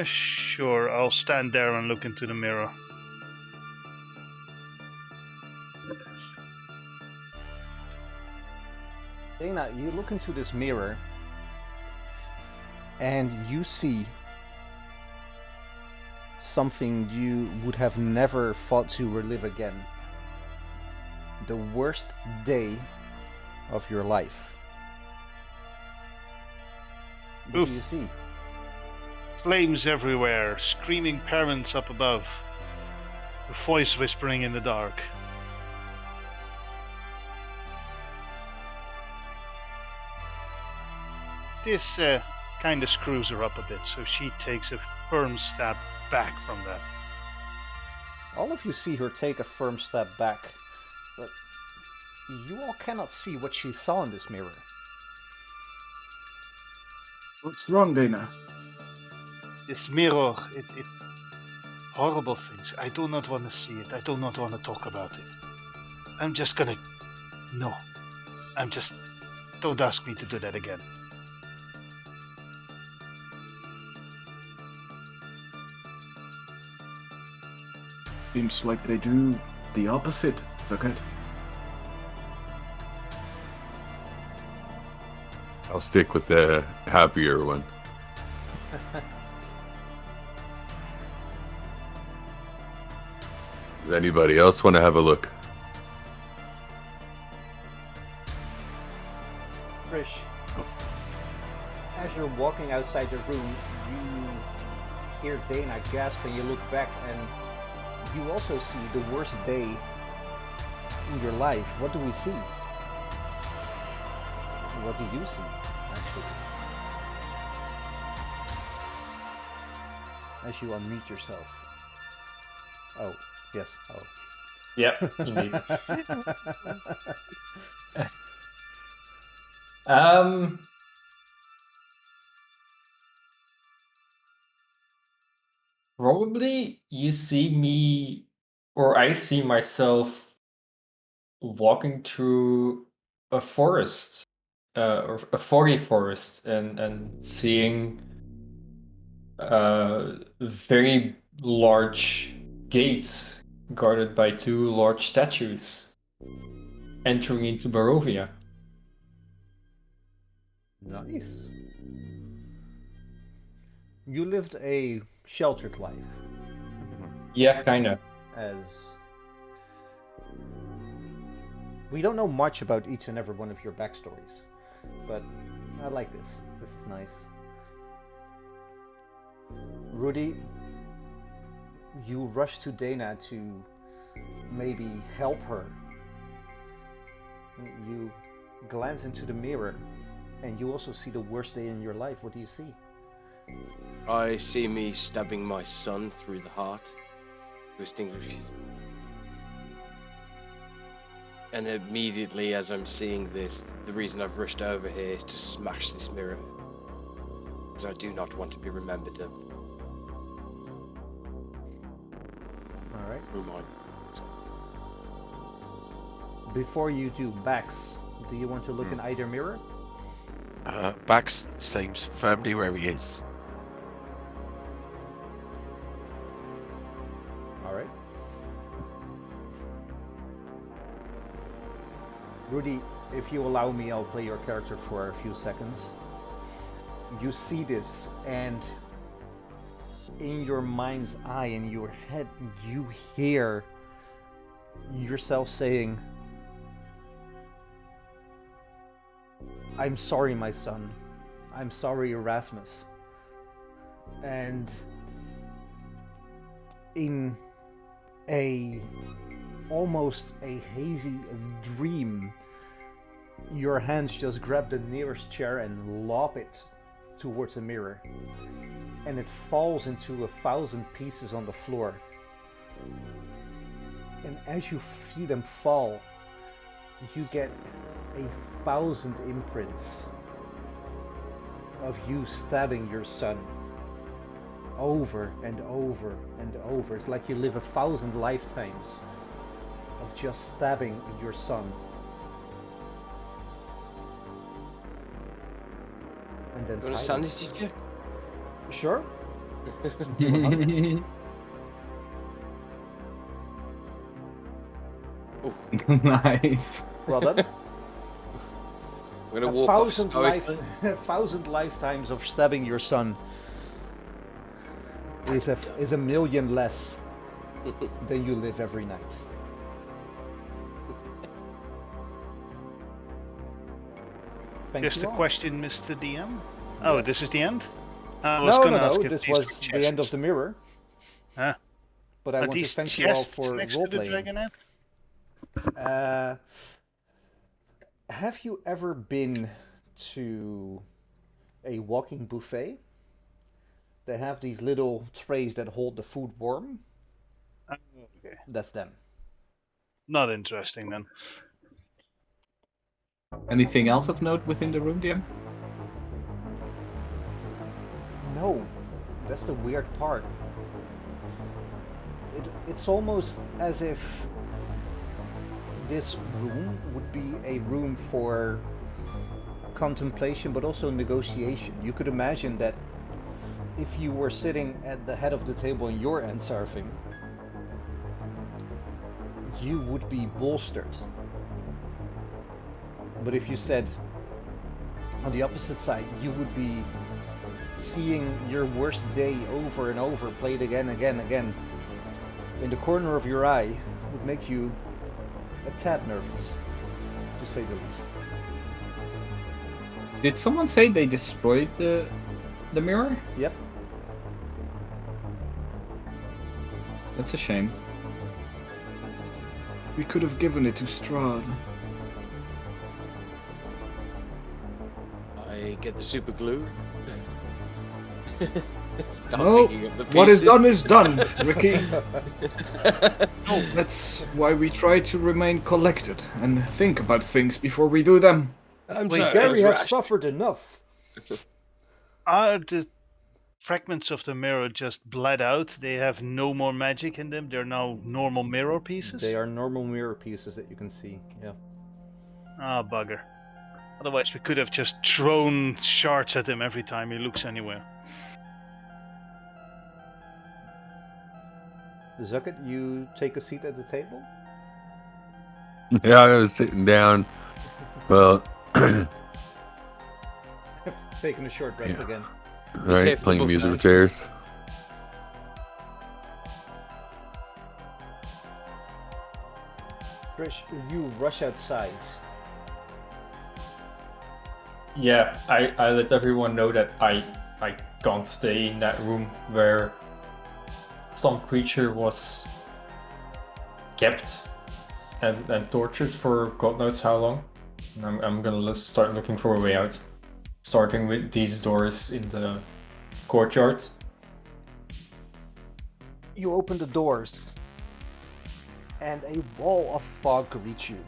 S3: Sure. I'll stand there and look into the mirror.
S4: Dana, you look into this mirror and you see something you would have never thought to relive again. The worst day of your life. What do you
S3: Oof.
S4: see?
S3: Flames everywhere, screaming parents up above. A voice whispering in the dark. This kind of screws her up a bit, so she takes a firm step back from that.
S4: All of you see her take a firm step back, but you all cannot see what she saw in this mirror.
S8: What's wrong, Dana?
S3: This mirror, it horrible things. I do not want to see it. I do not want to talk about it. I'm just gonna... No. Don't ask me to do that again.
S8: Seems like they do the opposite. Is that good?
S6: I'll stick with the happier one. Does anybody else want to have a look?
S4: Trish, as you're walking outside the room, you hear Dana gasp and you look back and you also see the worst day in your life. What do we see? What do you see, actually? As you unmute yourself. Oh, yes, oh.
S5: Yep, indeed. Probably you see me, or I see myself walking through a forest, or a foggy forest, and seeing very large gates guarded by two large statues entering into Barovia.
S4: Nice. You lived a sheltered life,
S5: Yeah, kinda.
S4: as we don't know much about each and every one of your backstories, but I like this. This is nice. Rudy, you rush to Dana to maybe help her. You glance into the mirror, and you also see the worst day in your life. What do you see?
S2: I see me stabbing my son through the heart to extinguish his... And immediately as I'm seeing this, the reason I've rushed over here is to smash this mirror. Because I do not want to be remembered of
S4: Alright.
S2: whom I...
S4: Before you do Bax, do you want to look in either mirror?
S7: Bax seems firmly where he is.
S4: Alright. Rudy, if you allow me, I'll play your character for a few seconds. You see this, and in your mind's eye, in your head, you hear yourself saying, "I'm sorry, my son. I'm sorry, Erasmus." And in almost a hazy dream, your hands just grab the nearest chair and lob it towards the mirror, and it falls into 1,000 pieces on the floor. And as you see them fall, you get 1,000 imprints of you stabbing your son over and over and over. It's like you live 1,000 lifetimes of just stabbing your son. And then
S2: You want a
S4: silence.
S2: sanity check?
S4: Sure. Do a 100.
S1: Nice.
S4: Well done.
S2: I'm gonna walk off
S4: 1,000 lifetimes of stabbing your son is a million less than you live every night. Thank
S3: Just
S4: you
S3: a
S4: all.
S3: question, Mr. DM. Oh,
S4: Yes.
S3: this is the end? I was
S4: No,
S3: gonna ask if
S4: this
S3: these
S4: was
S3: were
S4: the end of
S3: chests.
S4: the mirror.
S3: Huh?
S4: But I
S3: Are
S4: want to
S3: these
S4: thank you all
S3: chests
S4: for
S3: next to the
S4: role-playing.
S3: dragonette?
S4: Have you ever been to a walking buffet. They have these little trays that hold the food warm.
S3: Okay.
S4: That's them.
S3: Not interesting then.
S1: Anything else of note within the room, DM?
S4: No, that's the weird part. It's almost as if this room would be a room for contemplation but also negotiation. You could imagine that if you were sitting at the head of the table and your end serving, you would be bolstered. But if you said on the opposite side, you would be seeing your worst day over and over, played again, again, in the corner of your eye, would make you a tad nervous, to say the least.
S1: Did someone say they destroyed the mirror?
S4: Yep.
S1: That's a shame.
S8: We could have given it to Strahd.
S2: I get the super glue. Start
S8: Well,
S2: picking up the
S8: what is
S2: pieces.
S8: done is done, Ricky. That's why we try to remain collected and think about things before we do them.
S2: I'm
S3: Wait,
S2: sorry,
S4: Gary
S2: I
S4: has
S2: was rash.
S4: suffered enough.
S3: Are the fragments of the mirror just bled out? They have no more magic in them? They're now normal mirror pieces?
S4: They are normal mirror pieces that you can see, yeah.
S3: Ah, bugger. Otherwise, we could have just thrown shards at him every time he looks anywhere.
S4: Zucket, you take a seat at the table?
S6: Yeah, I was sitting down. Well,
S4: Taking a short rest
S6: Yeah.
S4: again.
S6: right,
S2: safe
S6: playing
S2: enough
S6: musical
S2: now.
S6: chairs.
S4: Trish, you rush outside.
S5: Yeah, I let everyone know that I can't stay in that room where some creature was kept and tortured for God knows how long. And I'm gonna start looking for a way out, starting with these doors in the courtyard.
S4: You open the doors, and a wall of fog greets you.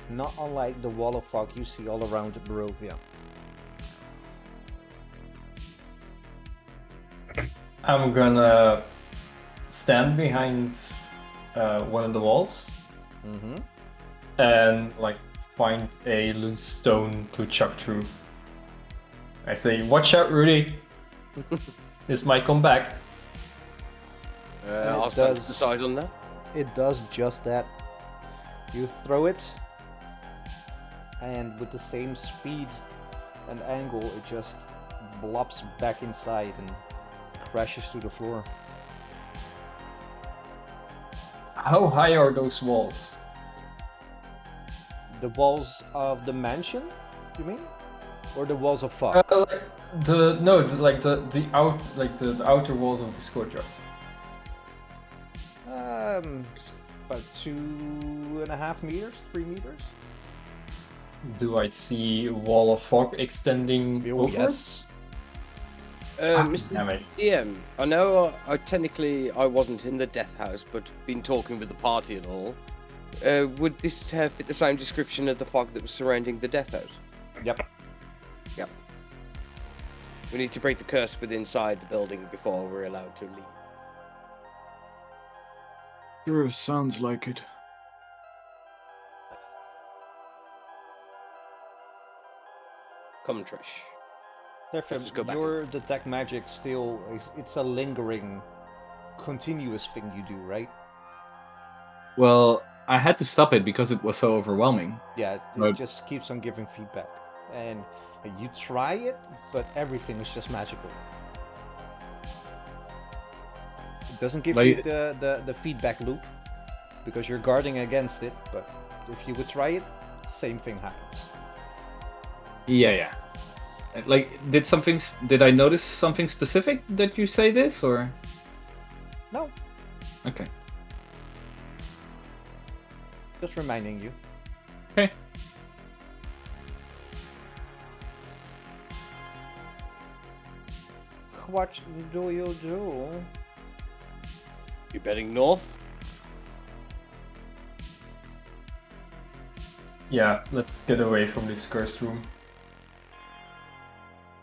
S4: Not unlike the wall of fog you see all around Barovia.
S5: I'm gonna stand behind one of the walls
S4: Mm-hmm.
S5: and like find a loose stone to chuck through. I say, "Watch out, Rudy! This might come back."
S2: I'll stand to the side on that.
S4: It does just that. You throw it, and with the same speed and angle, it just blops back inside and crashes to the floor.
S5: How high are those walls?
S4: The walls of the mansion, you mean? Or the walls of fog?
S5: Like the outer walls of this courtyard.
S4: About 2.5 meters, 3 meters.
S5: Do I see a wall of fog extending
S4: Oh,
S5: over?
S4: yes.
S2: Mr.
S5: Damn it.
S2: DM, I know I wasn't in the death house, but been talking with the party and all. Would this fit the same description of the fog that was surrounding the death house?
S4: Yep.
S2: Yep. We need to break the curse within inside the building before we're allowed to leave.
S8: Sure, sounds like it.
S2: Come, Trish.
S4: Therefore,
S2: Let's go back.
S4: your detect magic still it's a lingering, continuous thing you do, right?
S1: Well, I had to stop it because it was so overwhelming.
S4: Yeah, it
S1: Right.
S4: just keeps on giving feedback. And you try it, but everything is just magical. It doesn't give
S1: But
S4: you the feedback loop because you're guarding against it, but if you would try it, same thing happens.
S1: Yeah. Like, did I notice something specific that you say this, or?
S4: No,
S1: Okay.
S4: just reminding you.
S1: Okay.
S4: what do you do?
S2: You betting north?
S5: Yeah, let's get away from this cursed room.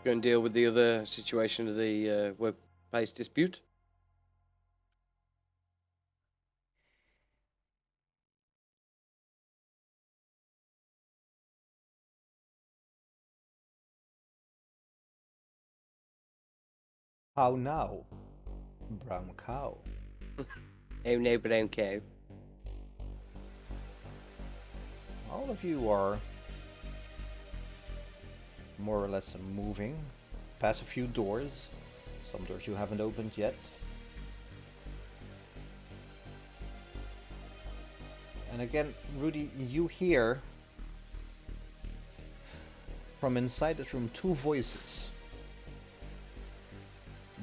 S2: Go and deal with the other situation of the workplace dispute.
S4: How now, brown cow?
S2: Oh no, brown cow.
S4: All of you are more or less moving past a few doors. Some doors you haven't opened yet. And again, Rudy, you hear from inside this room two voices.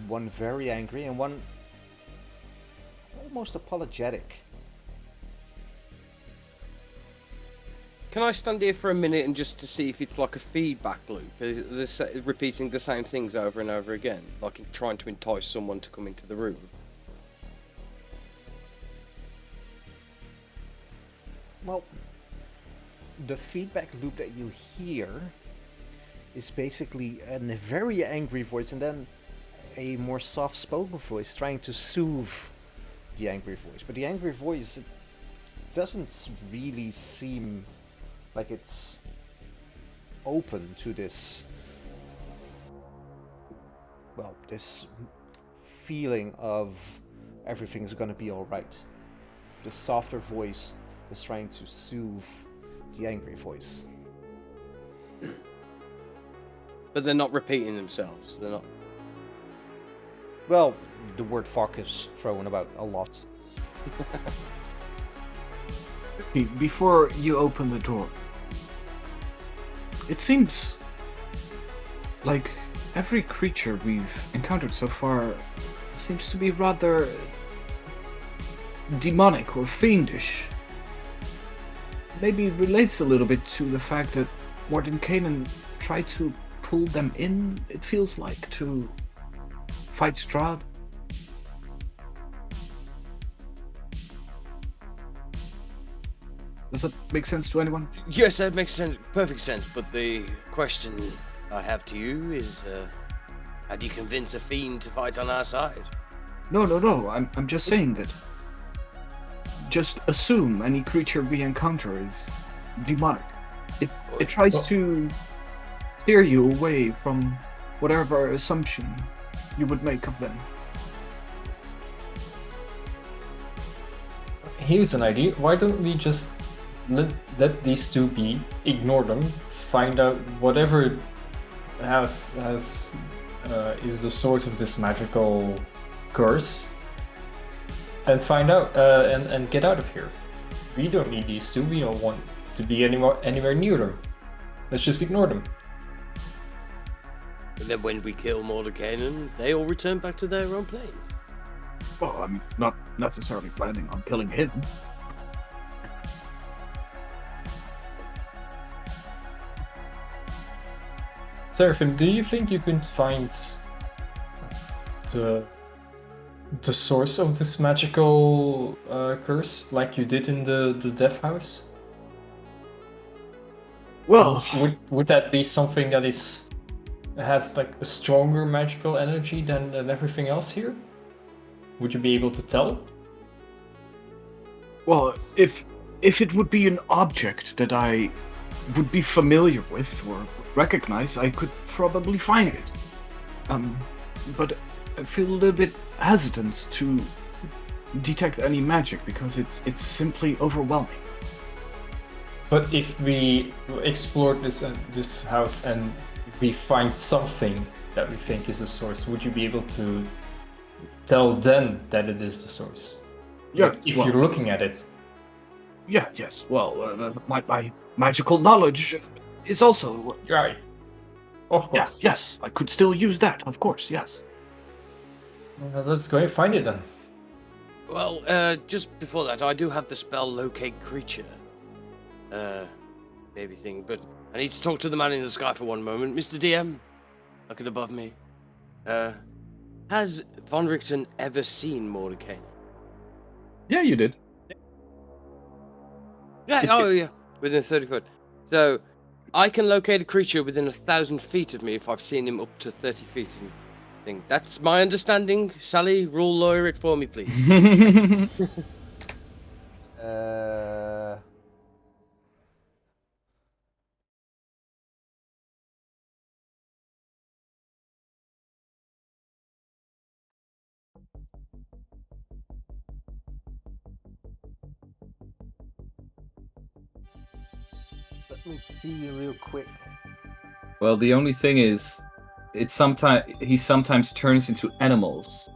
S4: One very angry and one almost apologetic.
S2: Can I stand here for a minute and just to see if it's like a feedback loop? Is this repeating the same things over and over again? Like trying to entice someone to come into the room?
S4: Well, the feedback loop that you hear is basically a very angry voice and then a more soft-spoken voice trying to soothe the angry voice. But the angry voice, it doesn't really seem like it's open to this, well, this feeling of everything's gonna be alright. The softer voice is trying to soothe the angry voice.
S2: But they're not repeating themselves. They're not.
S4: Well, the word fuck is thrown about a lot.
S8: Before you open the door, it seems like every creature we've encountered so far seems to be rather demonic or fiendish. Maybe relates a little bit to the fact that Mordenkainen tried to pull them in, it feels like, to fight Strahd. Does that make sense to anyone?
S2: Yes, that makes sense, perfect sense. But the question I have to you is, how do you convince a fiend to fight on our side?
S8: No. I'm just saying that. Just assume any creature we encounter is demonic. It tries to steer you away from whatever assumption you would make of them.
S5: Here's an idea. Why don't we just let these two be, ignore them, find out whatever is the source of this magical curse, and find out and get out of here. We don't need these two. We don't want to be anywhere near them. Let's just ignore them.
S2: And then when we kill Mordenkainen, they all return back to their own planes.
S8: Well, I'm not necessarily planning on killing him.
S5: Seraphim, do you think you can find the source of this magical curse, like you did in the Death House?
S8: Well,
S5: would that be something that has like a stronger magical energy than everything else here? Would you be able to tell?
S8: well, if it would be an object that I would be familiar with or recognize, I could probably find it. But I feel a little bit hesitant to detect any magic because it's simply overwhelming.
S5: But if we explore this house and we find something that we think is the source, would you be able to tell then that it is the source?
S8: Yeah,
S5: Like, if you're looking at it.
S8: Yeah, yes. Well, my magical knowledge is also...
S5: Right. Of course.
S8: Yes, I could still use that, of course, yes.
S5: Well, let's go and find it then.
S2: Well, just before that, I do have the spell Locate Creature. Maybe thing, but I need to talk to the man in the sky for one moment. Mr. DM, looking above me. Has Von Richten ever seen Mordecai?
S1: Yeah, you did.
S2: Yeah,
S1: If
S2: oh
S1: you-
S2: yeah, within 30 foot. So, I can locate a creature within 1,000 feet of me if I've seen him up to 30 feet. And thing. That's my understanding. Sally, rule lawyer it for me, please.
S4: Let me see real quick.
S1: Well, the only thing is, he sometimes turns into animals.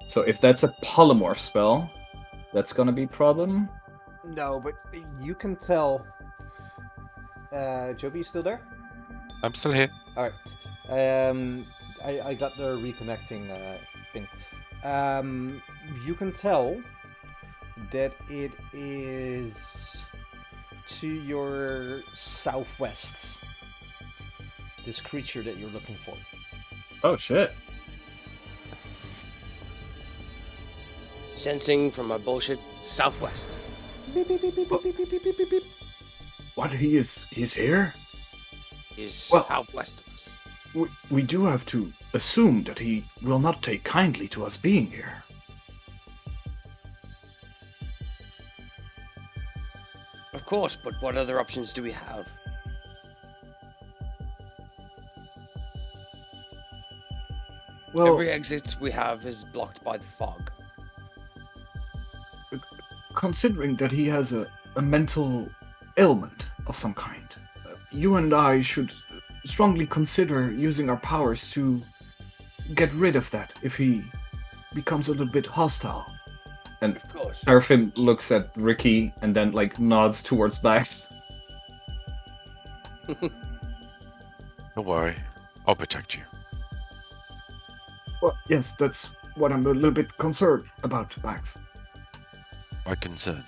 S1: So if that's a polymorph spell, that's gonna be a problem.
S4: No, but you can tell. Joby, you still there?
S7: I'm still here.
S4: All right. I got the reconnecting thing. You can tell that it is to your southwest. This creature that you're looking for.
S1: Oh shit.
S2: Sensing from my bullshit southwest.
S8: What, he's here?
S2: Is
S8: Well-
S2: southwest of us.
S8: We do have to assume that he will not take kindly to us being here.
S2: Of course, but what other options do we have?
S8: Well,
S2: Every exit we have is blocked by the fog.
S8: considering that he has a mental ailment of some kind, you and I should strongly consider using our powers to get rid of that if he becomes a little bit hostile.
S1: And
S2: Of course.
S1: Seraphim looks at Ricky and then like nods towards Bax.
S7: Don't worry, I'll protect you.
S8: Well, yes, that's what I'm a little bit concerned about, Max.
S7: Why concerned?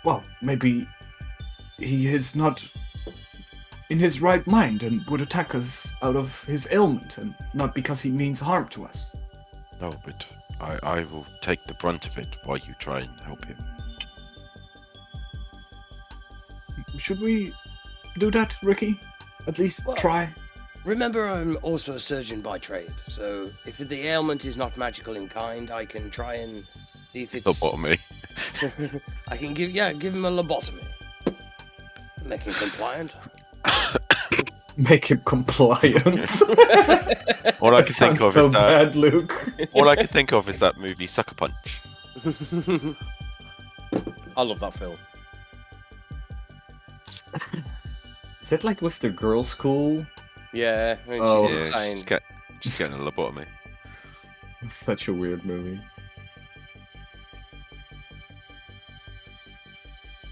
S8: Well, maybe he is not in his right mind and would attack us out of his ailment and not because he means harm to us.
S7: No, but I will take the brunt of it while you try and help him.
S8: Should we do that, Ricky? At least
S2: Well-
S8: try?
S2: Remember, I'm also a surgeon by trade, so if the ailment is not magical in kind, I can try and see if it's...
S7: Lobotomy.
S2: I can give him a lobotomy. Make him compliant.
S1: Make him compliant.
S7: All I
S1: That
S7: can think
S1: sounds
S7: of
S1: so
S7: is that.
S1: bad, Luke.
S7: All I can think of is that movie Sucker Punch.
S2: I love that film.
S1: Is that like with the girls' school?
S2: Yeah, I mean,
S1: Oh.
S2: she's
S7: Yeah,
S2: insane.
S7: just getting a lobotomy.
S1: It's such a weird movie.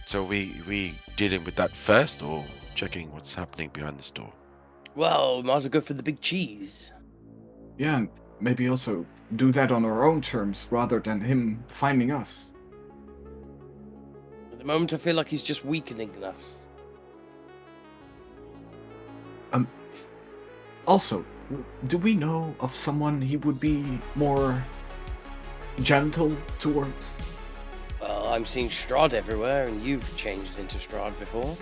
S7: So we dealing with that first, or checking what's happening behind this door?
S2: Well, might as well go for the big cheese.
S8: Yeah, and maybe also do that on our own terms rather than him finding us.
S2: At the moment, I feel like he's just weakening us.
S8: Also, do we know of someone he would be more gentle towards?
S2: Well, I'm seeing Strahd everywhere, and you've changed into Strahd before.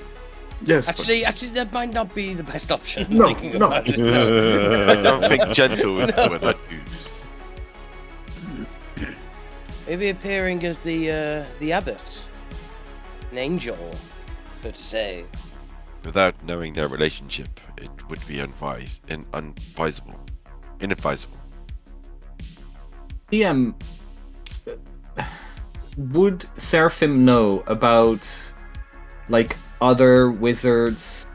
S8: Yes, but
S2: Actually, that might not be the best option.
S8: No,
S2: thinking
S8: no.
S2: about it, no.
S7: I don't think gentle is the word I'd use.
S2: Maybe appearing as the abbot, an angel, so to say.
S7: Without knowing their relationship, it would be inadvisable.
S1: DM, would Seraphim know about like other wizards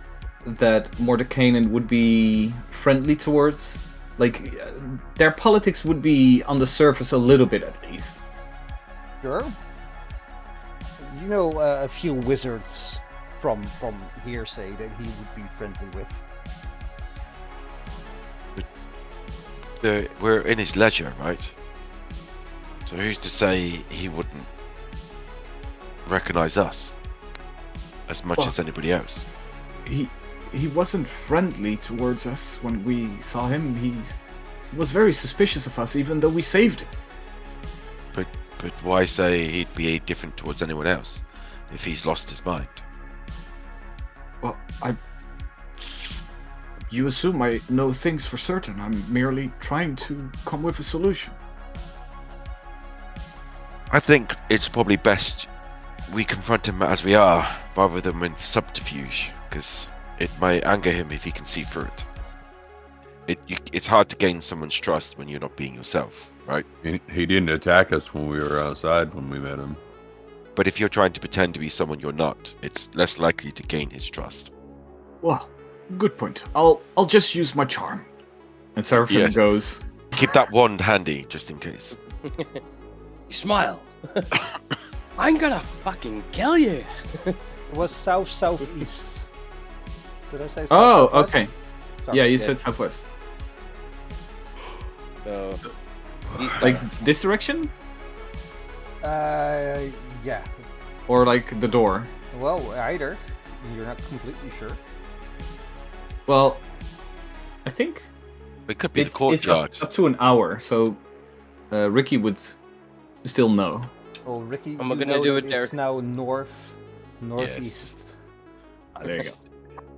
S1: that Mordekainen would be friendly towards? Like their politics would be on the surface a little bit at least.
S4: Sure. You know a few wizards from hearsay that he would be friendly with.
S7: We're in his ledger, right? So who's to say he wouldn't recognize us as much
S8: Well-
S7: as anybody else?
S8: he wasn't friendly towards us when we saw him. was very suspicious of us, even though we saved him.
S7: But why say he'd be different towards anyone else if he's lost his mind?
S8: Well, You assume I know things for certain. I'm merely trying to come with a solution.
S7: I think it's probably best we confront him as we are, rather than with subterfuge, because it might anger him if he can see through it. It's hard to gain someone's trust when you're not being yourself, right?
S6: He didn't attack us when we were outside when we met him.
S7: But if you're trying to pretend to be someone you're not, it's less likely to gain his trust.
S8: Well, good point. I'll just use my charm.
S1: And Seraphim
S7: Yes.
S1: goes,
S7: Keep that wand handy, just in case.
S2: You smile. I'm gonna fucking kill you.
S4: It was south-southeast. Did I say
S1: "Oh,
S4: south-southwest?
S1: okay.
S4: Sorry.
S1: Yeah, you said southwest.
S2: So,
S1: Like this direction?
S4: Yeah.
S1: Or like the door?
S4: Well, either. You're not completely sure.
S1: Well, I think
S7: It could be the
S1: it's
S7: courtyard.
S1: up to an hour, so Ricky would still know.
S4: Well, Ricky,
S2: I'm
S4: you
S2: gonna
S4: know
S2: do
S4: that
S2: it, Derek.
S4: it's now northeast.
S1: There you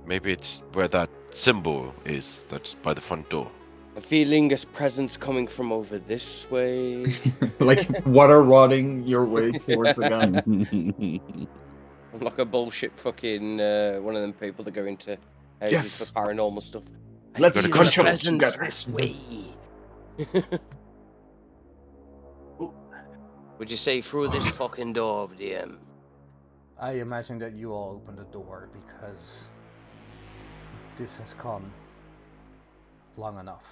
S7: Maybe it's where that symbol is, that's by the front door.
S2: I'm feeling a presence coming from over this way.
S1: go. Like water rotting your way towards the gun.
S2: I'm like a bullshit fucking one of them people that go into houses
S8: Yes.
S2: for paranormal stuff.
S8: Let's
S2: I feel a
S8: control it
S2: presence
S8: together.
S2: this way. Would you say through this fucking door, DM?
S4: I imagine that you all opened the door because this has gone long enough.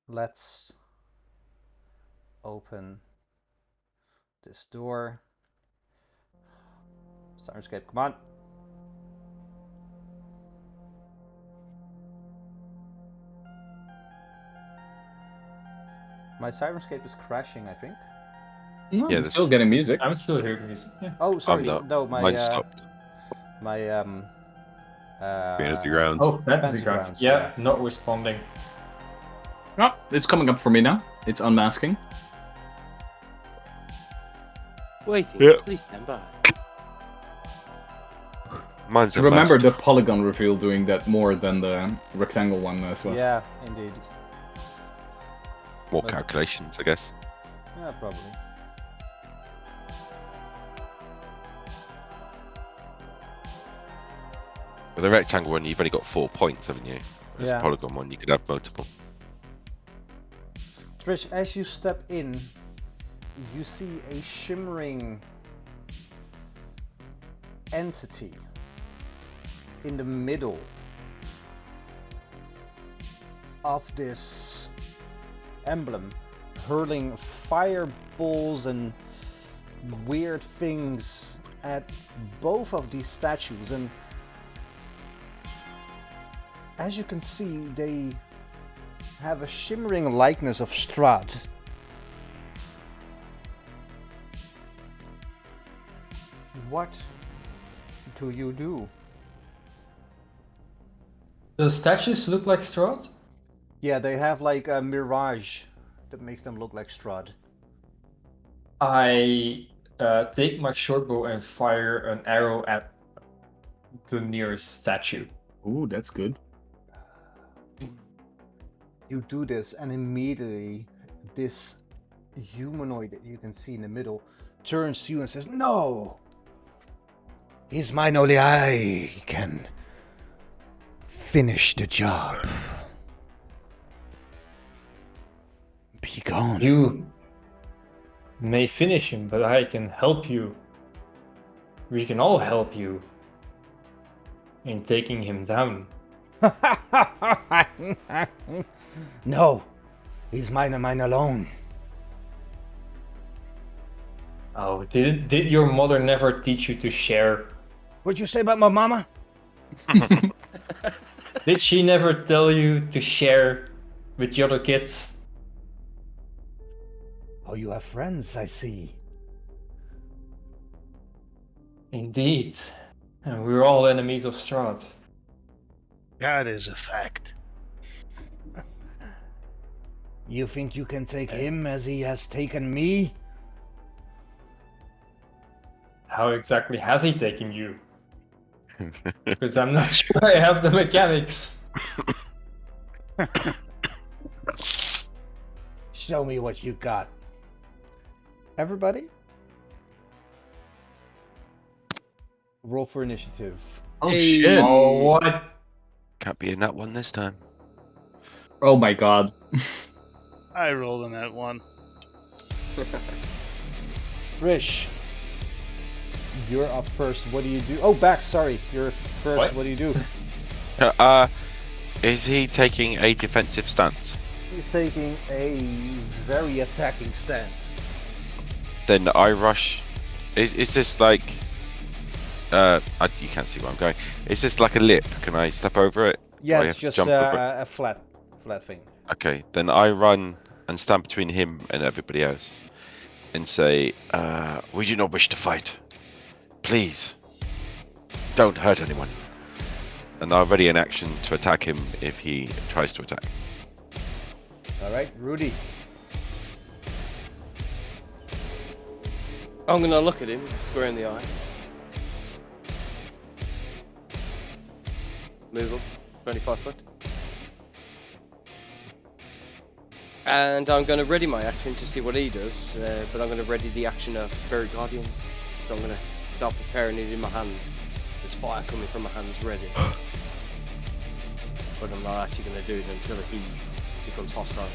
S4: Let's open this door. Sirenscape, come on. My Sirenscape is crashing, I think.
S1: No,
S7: Yeah,
S1: I'm
S7: this-
S1: still getting music.
S5: I'm still hearing music. Yeah.
S4: Oh, sorry.
S7: not.
S4: No, my
S7: Mine stopped.
S4: my
S6: Fantasy Grounds.
S5: Oh, that's
S4: Fantasy
S5: the grounds.
S4: Grounds,
S5: Yeah,
S4: yes.
S5: not responding.
S1: Oh, it's coming up for me now. It's unmasking.
S2: Waiting.
S7: Yeah.
S2: Please stand by.
S7: Mine's a
S1: Remember
S7: master.
S1: the polygon reveal doing that more than the rectangle one as well.
S4: Yeah, indeed.
S7: More calculations, I guess.
S4: Yeah, probably.
S7: With the rectangle one, you've only got 4 points, haven't you? Whereas
S4: Yeah.
S7: the polygon one, you could have multiple.
S4: Trish, as you step in, you see a shimmering entity in the middle of this emblem, hurling fireballs and weird things at both of these statues. And as you can see, they have a shimmering likeness of Strahd. What do you do?
S5: The statues look like Strahd?
S4: Yeah, they have like a mirage that makes them look like Strahd.
S5: I take my short bow and fire an arrow at the nearest statue.
S1: Ooh, that's good.
S4: You do this, and immediately this humanoid that you can see in the middle turns to you and says, "No! He's mine, only I can finish the job. Be gone."
S5: You may finish him, but I can help you. We can all help you in taking him down.
S4: No, he's mine and mine alone.
S5: Oh, did your mother never teach you to share?
S4: What'd you say about my mama?
S5: Did she never tell you to share with the other kids?
S4: Oh, you have friends, I see.
S5: Indeed. And we're all enemies of Strahd.
S3: That is a fact.
S4: You think you can take him as he has taken me?
S5: How exactly has he taken you? Because I'm not sure I have the mechanics.
S4: Show me what you got. Everybody? Roll for initiative.
S1: Oh
S2: Hey.
S1: shit!
S5: Oh, what?
S7: Can't be in that one this time.
S1: Oh my god!
S3: I rolled on that one.
S4: Rish, you're up first. What do you do? Oh, back. Sorry, you're first. What do you do?
S7: Is he taking a defensive stance?
S4: He's taking a very attacking stance.
S7: Then I rush. Is this like? You can't see where I'm going. Is this like a lip? Can I step over it?
S4: Yeah,
S7: Do I
S4: it's
S7: have to
S4: just
S7: jump over it?
S4: a flat thing.
S7: Okay, then I run and stand between him and everybody else, and say, "We do not wish to fight. Please, don't hurt anyone." And I'll ready an action to attack him if he tries to attack.
S4: All right, Rudy.
S2: I'm gonna look at him square in the eye. Move up 25 foot. And I'm going to ready my action to see what he does, but I'm going to ready the action of Spirit Guardians. So I'm going to start preparing it in my hand. There's fire coming from my hands ready. But I'm not actually going to do it until he becomes hostile.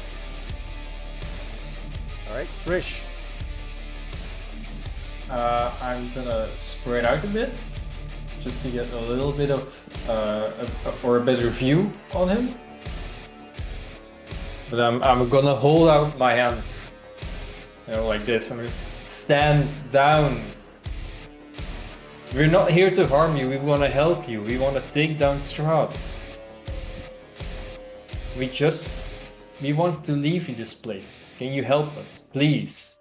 S4: All right, Trish.
S5: I'm gonna spread out a bit, just to get a little bit of, or a better view on him. But I'm gonna hold out my hands, like this. I'm gonna stand down. We're not here to harm you. We want to help you. We want to take down Strahd. We want to leave you this place. Can you help us, please?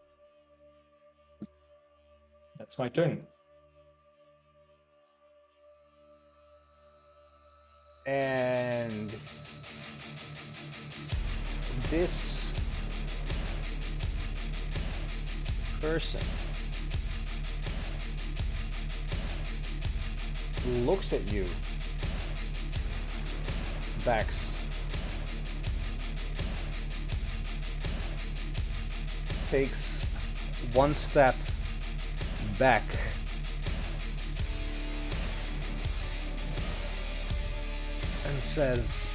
S5: That's my turn.
S4: And this person looks at you, Bax, takes one step back, and says,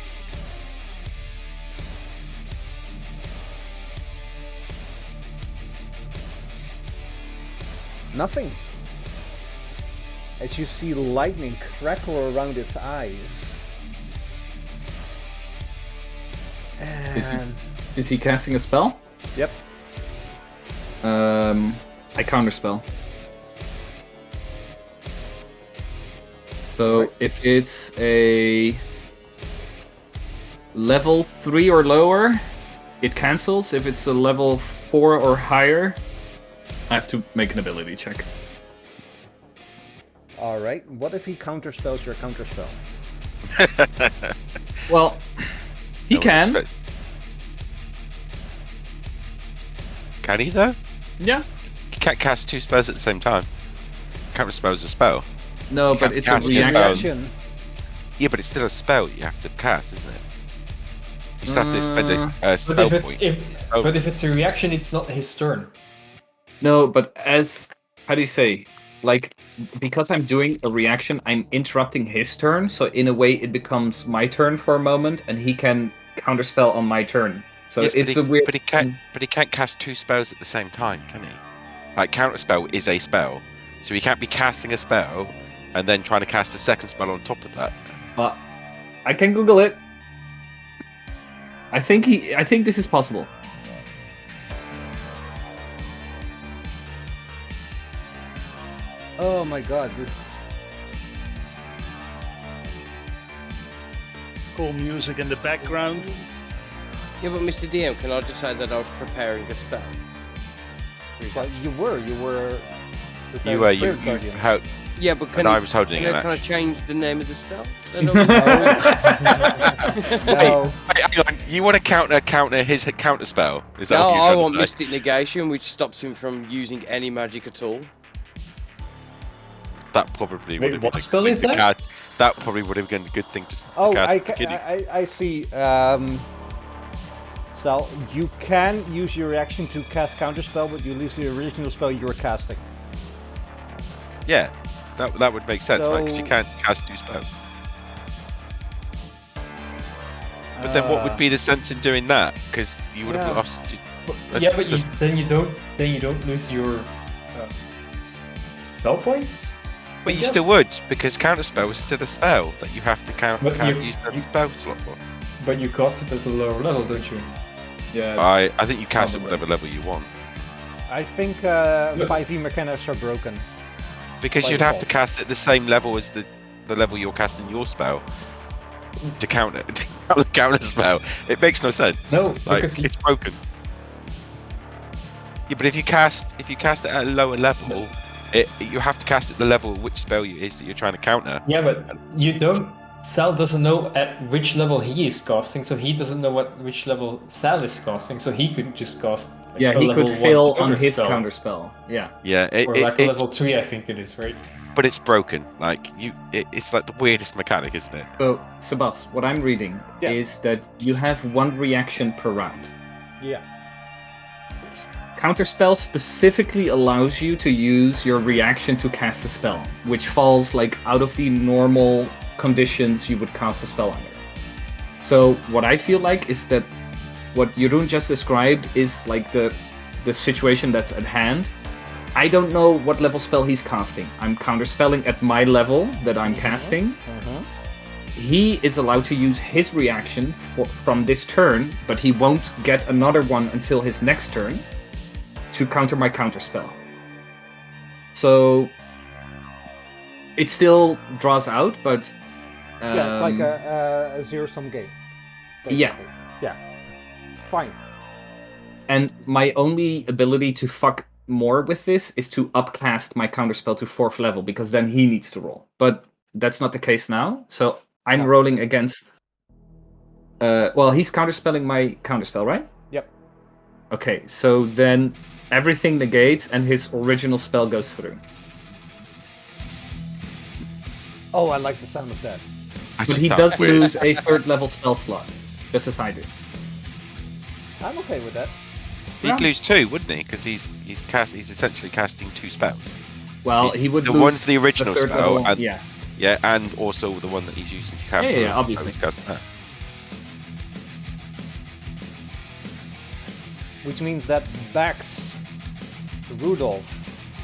S4: nothing. As you see lightning crackle around its eyes. And
S1: Is he casting a spell?
S4: yep.
S1: I counterspell. So if it's a level 3 or lower, it cancels. If it's a level 4 or higher, I have to make an ability check.
S4: All right. What if he counterspells your counterspell?
S1: Well, he can.
S7: Can he though?
S1: Yeah.
S7: You can't cast two spells at the same time. Counterspell is a spell.
S1: No,
S7: You
S1: but
S7: can't
S1: it's a
S7: cast your
S1: reaction.
S7: spell. Yeah, but it's still a spell you have to cast, isn't it? You still have to spend a spell point.
S5: But if it's a reaction, it's not his turn.
S1: No, but as how do you say? Like, because I'm doing a reaction, I'm interrupting his turn. So in a way, it becomes my turn for a moment, and he can counterspell on my turn. So
S7: Yes,
S1: it's a weird.
S7: But he can't cast two spells at the same time, can he? Like counterspell is a spell, so he can't be casting a spell and then trying to cast a second spell on top of that.
S1: I can Google it. I think this is possible.
S4: Oh my god, this...
S3: Cool music in the background.
S2: Yeah, but Mr. DM, can I just say that I was preparing a spell?
S4: Well, you were Prepare
S7: You
S4: the
S7: were
S4: Spirit
S7: you
S4: Guardians.
S7: held,
S2: Yeah, but
S7: and I was holding
S2: can
S7: it.
S2: I change the name of the spell?
S4: No.
S7: Wait, hang on. You want to counter his counter spell? Is that
S2: No,
S7: what you're
S2: I
S7: trying
S2: want
S7: to say?
S2: Mystic Negation, which stops him from using any magic at all.
S7: That probably
S5: Wait,
S7: would have been
S5: what
S7: a
S5: spell
S7: good
S5: is
S7: thing to
S5: that?
S7: cast. That probably would have been a good thing to
S4: Oh,
S7: cast
S4: I,
S7: at the beginning.
S4: I see. Sal, you can use your reaction to cast counterspell, but you lose the original spell you were casting.
S7: Yeah, that would make sense, right? Because you
S4: So-
S7: can't cast 2 spells. But then, what would be the sense in doing that? Because you would have
S4: Yeah.
S7: lost.
S5: Yeah, but
S7: just-
S5: then you don't lose your spell points.
S7: But
S5: I
S7: you still
S5: guess.
S7: would, because counterspell is still a spell that you have to count.
S5: But
S7: Can't
S5: you-
S7: use the
S5: you-
S7: spell slot for.
S5: But you cast it at a lower level, don't you?
S1: Yeah.
S7: I think you cast it
S1: Probably.
S7: whatever level you want,
S4: I think 5e mechanics are broken.
S7: because
S4: By
S7: you'd have to
S4: default.
S7: cast it the same level as the level you're casting your spell to counter the counter spell. It makes no sense.
S5: No,
S7: Like,
S5: because you-
S7: it's broken. Yeah, but if you cast it at a lower level, you have to cast it the level which spell it is that you're trying to counter.
S5: Yeah, but you don't. Sal doesn't know at which level he is casting, so he doesn't know which level Sal is casting, so he could just cast. Like,
S1: Yeah,
S5: a
S1: he
S5: level
S1: could
S5: 1
S1: fail on
S5: counter
S1: his
S5: spell,
S1: counter spell. Yeah.
S7: Yeah,
S5: or like a level 3, I think it is, right?
S7: but it's broken. Like it's like the weirdest mechanic, isn't it?
S1: So, Sebas, what I'm reading
S4: Yeah.
S1: is that you have 1 reaction per round.
S4: Yeah.
S1: Counterspell specifically allows you to use your reaction to cast a spell, which falls like out of the normal conditions you would cast a spell under. So what I feel like is that what Jeroen just described is like the situation that's at hand. I don't know what level spell he's casting. I'm counterspelling at my level that I'm casting. He is allowed to use his reaction from this turn, but he won't get another one until his next turn to counter my counterspell. So it still draws out, but
S4: Yeah, it's like a zero-sum game.
S1: Yeah.
S4: basically. Yeah. Fine.
S1: and my only ability to fuck more with this is to upcast my counterspell to 4th level, because then he needs to roll. But that's not the case now, so I'm
S4: No.
S1: rolling against. Well, he's counterspelling my counterspell, right?
S4: Yep.
S1: Okay, so then everything negates and his original spell goes through.
S4: Oh, I like the sound of that.
S1: But he does lose a 3rd level spell slot, just as I do.
S4: I'm okay with that.
S7: He'd lose 2, wouldn't he? Because he's essentially casting 2 spells.
S1: Well, he would
S7: the
S1: lose
S7: one for the original
S1: 3rd
S7: spell,
S1: level,
S7: and
S1: yeah.
S7: and also the one that he's using to cast.
S1: Yeah,
S7: the
S1: yeah,
S7: original
S1: obviously.
S7: spell he's casting.
S4: Which means that Bax, Rudolph,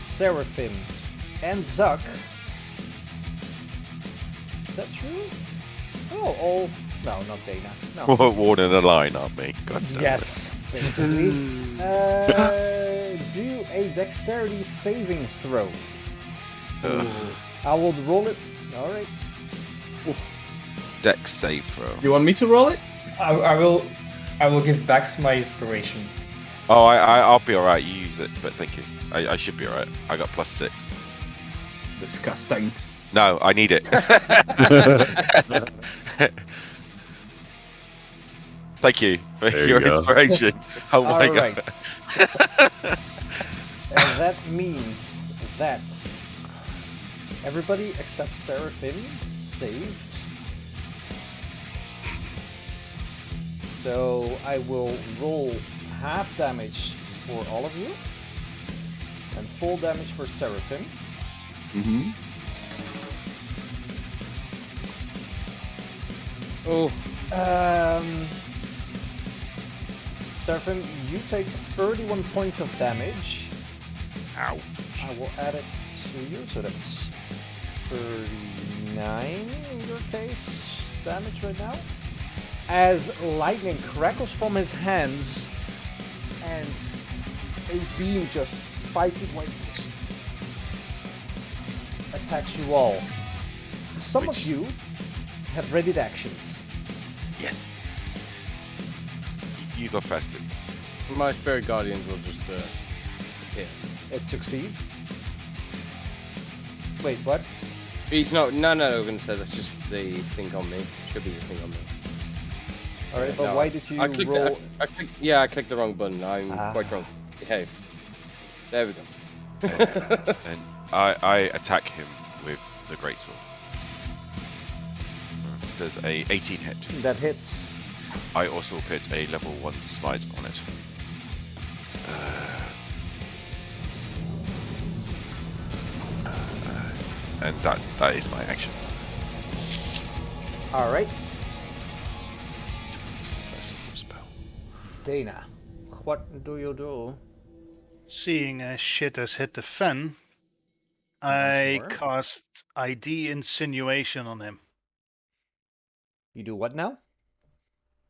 S4: Seraphim, and Zuck. Is that true? Oh, all. No, not Dana. No.
S7: We're warning a line, aren't we? God damn it.
S4: Yes, basically. Do a dexterity saving throw.
S7: Ugh.
S4: I will roll it. All right.
S7: Dex save throw.
S1: You want me to roll it?
S5: I will give Bax my inspiration.
S7: Oh, I'll be alright. You use it, but thank you. I should be alright. I got +6.
S1: Disgusting.
S7: No, I need it. Thank you for
S6: There you
S7: your
S6: go.
S7: inspiration. Oh my
S4: All right.
S7: god.
S4: And that means that everybody except Seraphim saved. So I will roll half damage for all of you and full damage for Seraphim.
S1: Mm-hmm.
S2: Oh,
S4: Seraphim, you take 31 points of damage.
S7: Ow.
S4: I will add it to you, so that's 39 in your case damage right now. As lightning crackles from his hands and a beam just 5 feet away attacks you all. Some of you have readied actions.
S7: Yes. You go first, Luke.
S2: my spirit guardians will just appear.
S4: It succeeds. Wait, what?
S2: He's not. No, we're gonna say that's just the thing on me. Should be the thing on me.
S4: All right,
S2: Yeah,
S4: but
S2: no,
S4: why did you
S2: I clicked
S4: roll?
S2: I clicked the wrong button. I'm quite drunk. Behave. There we go.
S7: And I attack him with the greatsword. Does a 18 hit.
S4: That hits.
S7: I also put a level 1 smite on it. And that is my action.
S4: All right,
S7: First level spell.
S4: Dana, what do you do?
S3: Seeing as shit has hit the fan, I
S4: more.
S3: cast ID Insinuation on him.
S4: You do what now?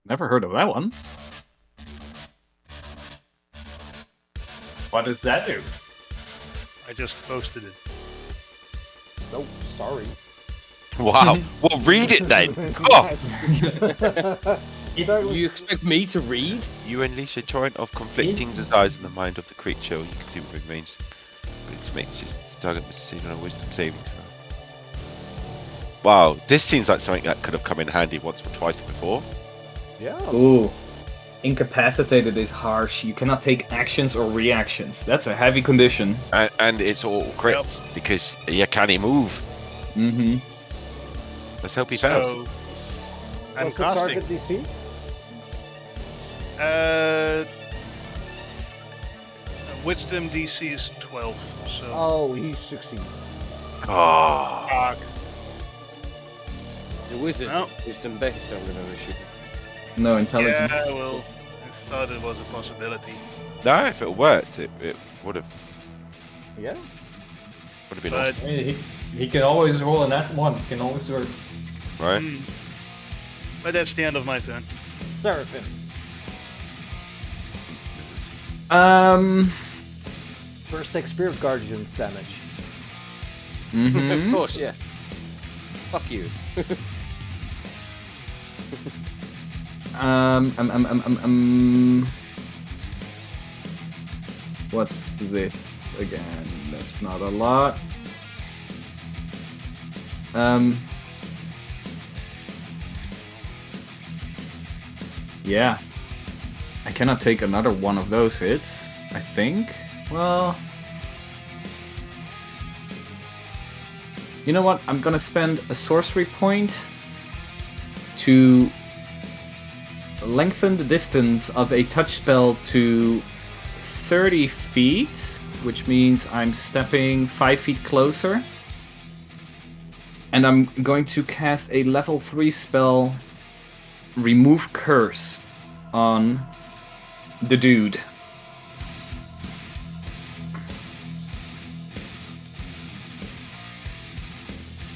S1: Never heard of that one. What does that do?
S3: I just posted it.
S4: Oh, sorry.
S7: Wow. Well, read it then. Oh.
S2: You expect me to read?
S7: You unleash a torrent of conflicting desires in the mind of the creature. You can see within range, but it makes the target must succeed on a wisdom saving throw. Wow, this seems like something that could have come in handy once or twice before.
S4: Yeah.
S1: Ooh. Incapacitated is harsh. You cannot take actions or reactions. That's a heavy condition.
S7: And it's all crits because you can't move.
S1: Mm-hmm.
S7: Let's hope he fails.
S3: So I'm
S4: What's the
S3: casting.
S4: target DC?
S3: Wisdom DC is 12. So
S4: Oh, he succeeds.
S7: Oh.
S3: fuck.
S2: The wizard
S3: No.
S2: is the best. I'm gonna shoot.
S1: No intelligence.
S3: Yeah, well, I thought it was a possibility.
S7: No, if it worked, it would have
S4: Yeah.
S7: been
S3: But
S7: awesome,
S5: I mean, he can always roll a nat 1. Can always work.
S7: right?
S3: but that's the end of my turn.
S4: Seraphim. First take Spirit Guardian's damage.
S2: Of
S1: Mm-hmm.
S2: course, yes. Fuck you.
S1: What's this again? That's not a lot. Yeah. I cannot take another one of those hits, I think. Well, you know what? I'm gonna spend a sorcery point to lengthen the distance of a touch spell to 30 feet, which means I'm stepping 5 feet closer. And I'm going to cast a level 3 spell, Remove Curse, on the dude.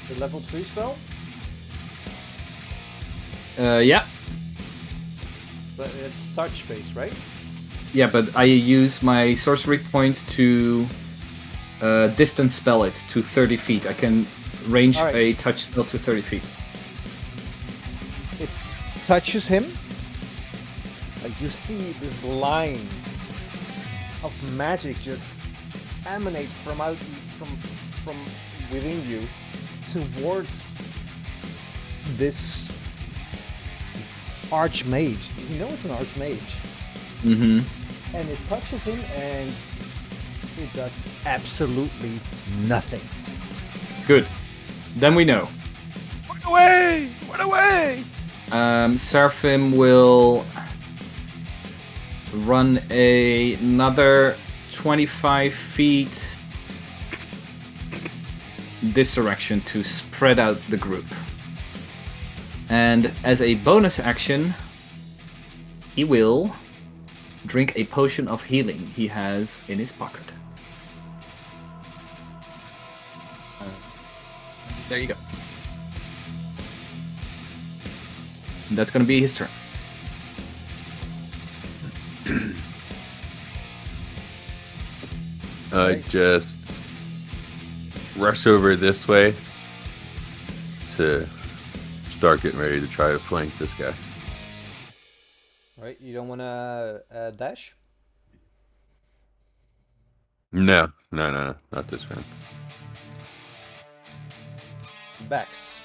S4: The level 3 spell?
S1: Yeah.
S4: But it's touch space, right?
S1: Yeah, but I use my sorcery point to distance spell it to 30 feet. I can range
S4: Alright.
S1: a touch spell to 30 feet.
S4: It touches him. Like you see this line of magic just emanate from within you towards this archmage. You know it's an archmage.
S1: Mm-hmm.
S4: And it touches him and it does absolutely nothing.
S1: Good. Then we know.
S7: Run away! Run away!
S1: Seraphim will run another 25 feet this direction to spread out the group. And as a bonus action, he will drink a potion of healing he has in his pocket. There you go. And that's going to be his turn.
S6: Just rush over this way to start getting ready to try to flank this guy.
S4: Right? You don't want to dash?
S6: No, not this round.
S4: Bex.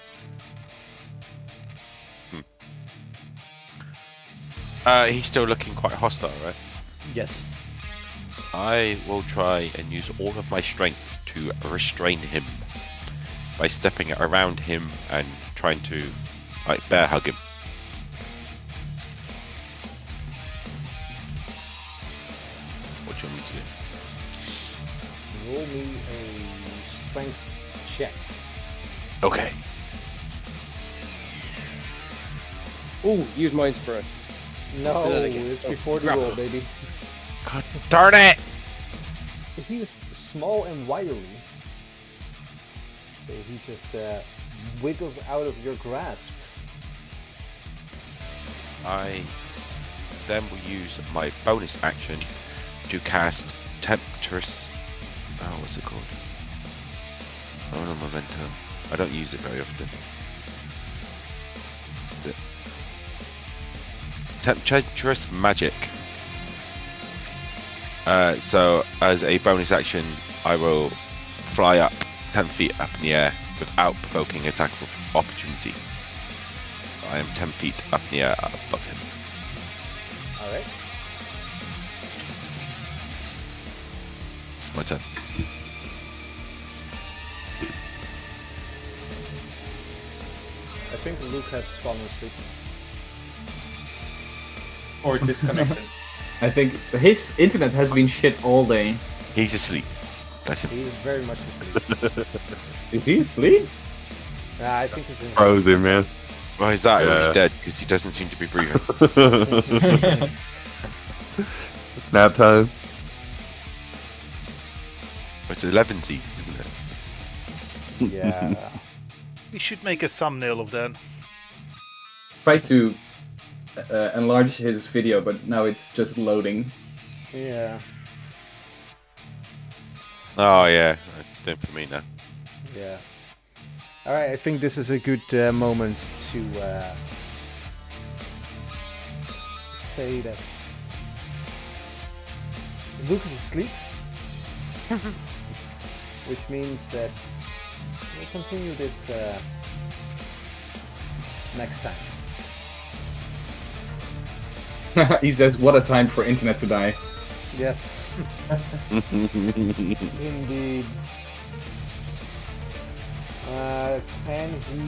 S7: He's still looking quite hostile, right?
S4: Yes.
S7: I will try and use all of my strength to restrain him by stepping around him and trying to, like, bear hug him. What do you want me to do?
S4: Roll me a strength check.
S7: Okay.
S2: Ooh, use my inspiration.
S4: No,
S2: Do that again.
S4: it's
S2: Oh,
S4: before the
S2: grab
S4: roll,
S2: it.
S4: baby.
S7: God darn it!
S4: He is small and wiry. So he just wiggles out of your grasp.
S7: I then will use my bonus action to cast Temptress. Oh, what's it called? Oh, no, Memento. I don't use it very often. Temptress Magic. So, as a bonus action, I will fly up 10 feet up in the air without provoking attack of opportunity. I am 10 feet up in the air above him.
S4: Alright.
S7: It's my turn.
S4: I think Luke has fallen asleep.
S5: Or disconnected.
S1: I think his internet has been shit all day.
S7: He's asleep. Bless him.
S4: He is very much asleep.
S1: Is he asleep?
S4: Nah, I think he's in.
S6: Frozen, man.
S7: Well, he's that or
S6: Yeah.
S7: he's dead because he doesn't seem to be breathing.
S6: It's nap time.
S7: It's 11sies, isn't it?
S4: Yeah.
S3: We should make a thumbnail of that.
S1: Tried to enlarge his video, but now it's just loading.
S4: Yeah.
S7: Oh yeah, done for me now.
S4: Yeah. Alright, I think this is a good moment to say that Luke is asleep. Which means that we'll continue this next time.
S1: He says, "What a time for internet to die."
S4: Yes. Indeed. Can he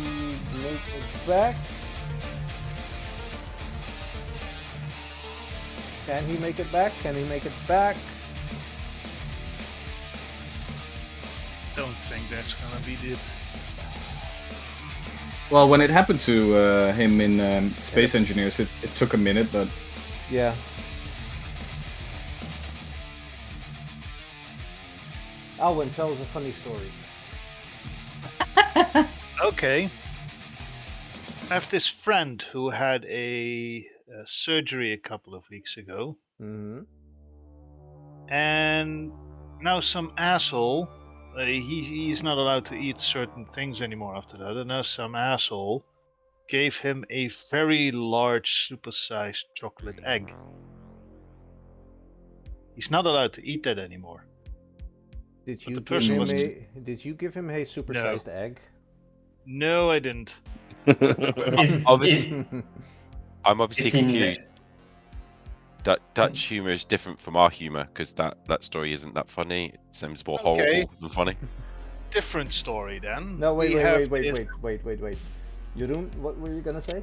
S4: make it back? Can he make it back? Can he make it back?
S3: Don't think that's gonna be it.
S1: Well, when it happened to him in Space Engineers, it took a minute, but
S4: Yeah. Alwyn, tell us a funny story.
S3: Okay. I have this friend who had a surgery a couple of weeks ago,
S4: Mm-hmm.
S3: and now some asshole. He's not allowed to eat certain things anymore after that, and now some asshole gave him a very large, supersized chocolate egg. He's not allowed to eat that anymore.
S4: Did
S3: But
S4: you
S3: the
S4: give
S3: person
S4: him
S3: was-
S4: a supersized egg?
S3: No, I didn't.
S7: Obviously, I'm obviously
S5: Is he
S7: confused. Dutch humor is different from our humor because that story isn't that funny. It seems more
S3: Okay.
S7: horrible than funny.
S3: Different story then.
S4: No, wait,
S3: We
S4: wait,
S3: have
S4: wait,
S3: this-
S4: wait. Yurun, what were you gonna say?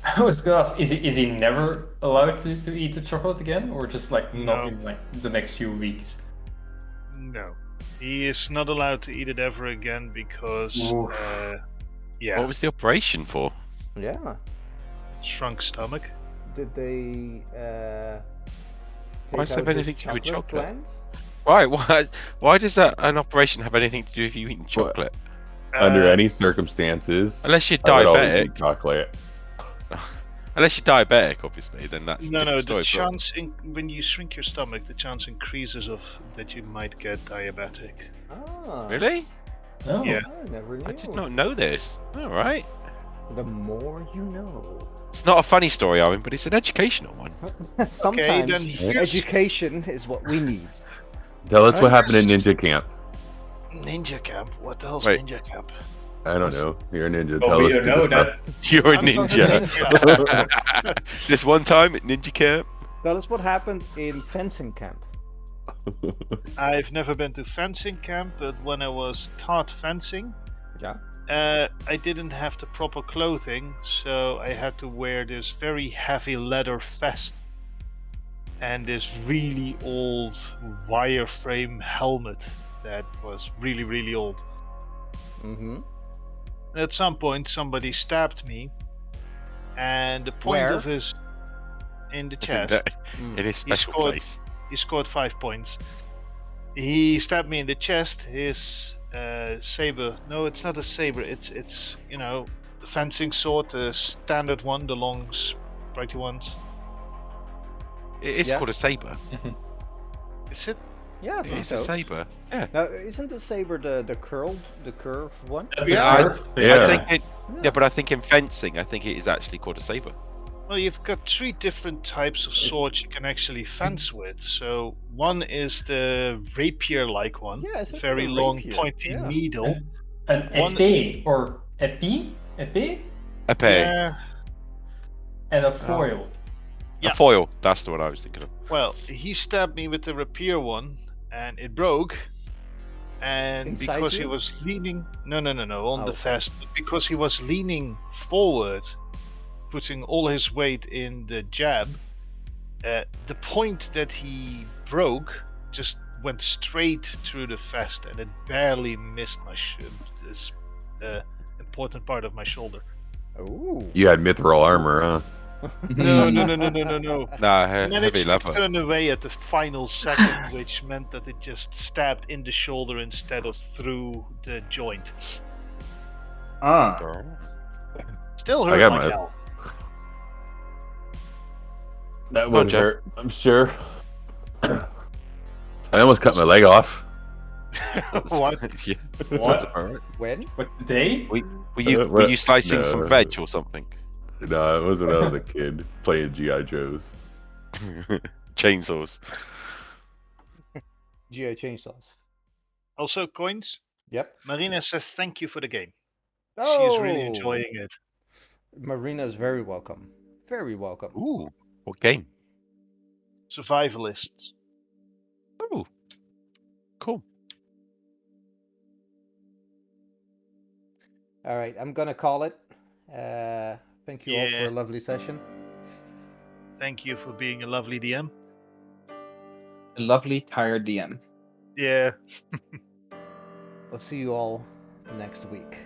S5: I was gonna ask, is he never allowed to eat the chocolate again? Or just like not
S3: No.
S5: in like the next few weeks?
S3: No, he is not allowed to eat it ever again because,
S5: Oof.
S3: yeah,
S7: What was the operation for?
S4: Yeah.
S3: shrunk stomach.
S4: Did they
S7: Why
S4: take
S7: does it have
S4: out his
S7: anything to do with chocolate?
S4: glands?
S7: Right? Why does that an operation have anything to do with you eating chocolate?
S6: Under
S3: Uh,
S6: any circumstances,
S7: Unless you're
S6: I would always
S7: diabetic.
S6: eat chocolate.
S7: Unless you're diabetic, obviously, then that's a
S3: No,
S7: different
S3: the
S7: story. but-
S3: chance when you shrink your stomach, the chance increases of that you might get diabetic.
S4: Ah,
S7: Really?
S5: Oh.
S3: Yeah.
S4: I never knew.
S7: I did not know this. All right.
S4: The more you know.
S7: It's not a funny story, Owen, but it's an educational one.
S4: Sometimes
S3: then here's-
S4: education is what we need.
S6: Tell us what
S3: Right.
S6: happened in Ninja Camp.
S3: Ninja camp. What the hell's
S7: Wait.
S3: ninja camp?
S6: I don't know. You're a ninja.
S5: But
S6: Tell
S5: we
S6: us
S5: don't
S6: good
S5: know
S6: stuff.
S5: that.
S7: You're a
S2: I'm not a
S7: ninja.
S2: ninja.
S7: This one time at ninja camp.
S4: Tell us what happened in fencing camp.
S3: I've never been to fencing camp, but when I was taught fencing,
S4: Yeah.
S3: I didn't have the proper clothing, so I had to wear this very heavy leather vest and this really old wireframe helmet that was really, really old.
S4: Mm-hmm.
S3: And at some point, somebody stabbed me, and the point
S4: Where?
S3: of his in the chest.
S7: In his special place.
S3: He scored 5 points. He stabbed me in the chest. His saber. No, it's not a saber. It's the fencing sword, the standard one, the long, spiky ones.
S7: It's
S4: Yeah.
S7: called a saber.
S3: Is it?
S4: Yeah, I
S7: It
S4: think
S7: is a
S4: so.
S7: saber. Yeah.
S4: Now, isn't the saber the curved one?
S5: That's
S3: Yeah.
S5: a curve.
S6: Yeah.
S7: I think but I think in fencing, I think it is actually called a saber.
S3: Well, you've got 3 different types of swords you can actually fence with. So one is the rapier-like one,
S4: Yeah, it's
S3: very
S4: the
S3: long,
S4: rapier,
S3: pointy
S4: yeah.
S3: needle.
S5: An
S3: One-
S5: épée or épée? Épée?
S7: Epee.
S3: Yeah.
S5: And a foil.
S3: Yeah.
S7: A foil. That's the one I was thinking of.
S3: Well, he stabbed me with the rapier one, and it broke. And
S4: Inside
S3: because he
S4: you?
S3: was leaning, no, on
S4: Oh,
S3: the
S4: okay.
S3: vest, because he was leaning forward, putting all his weight in the jab, the point that he broke just went straight through the vest, and it barely missed this important part of my shoulder.
S4: Ooh.
S6: You had mithril armor, huh?
S3: No.
S7: Nah,
S3: I
S7: heavy
S3: managed to
S7: leather.
S3: turn away at the final second, which meant that it just stabbed in the shoulder instead of through the joint.
S1: Ah.
S3: Still
S6: I
S3: hurt
S6: got
S3: like
S6: my-
S3: hell.
S1: That
S7: would
S1: would
S7: Jeff.
S1: hurt, I'm sure.
S6: I almost cut my leg off.
S3: What?
S7: Yeah,
S5: What?
S7: sounds about right.
S4: When?
S5: What, today?
S7: Were you slicing
S6: No.
S7: some veg or something?
S6: No, it was when I was a kid playing GI Joes.
S7: Chainsaws.
S4: GI chainsaws.
S3: Also, coins.
S4: Yep.
S3: Marina says thank you for the game.
S4: Oh,
S3: She is really enjoying it.
S4: Marina is very welcome. Very welcome.
S7: Ooh, what game?
S3: Survivalists.
S7: Ooh, cool.
S4: All right, I'm gonna call it. Thank you all for
S3: Yeah.
S4: a lovely session.
S3: Thank you for being a lovely DM.
S1: A lovely, tired DM.
S3: Yeah.
S4: I'll see you all next week.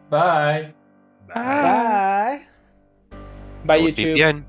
S5: Bye.
S7: Bye.
S4: Bye.
S1: Bye,
S7: Lord
S1: YouTube.
S7: VPN.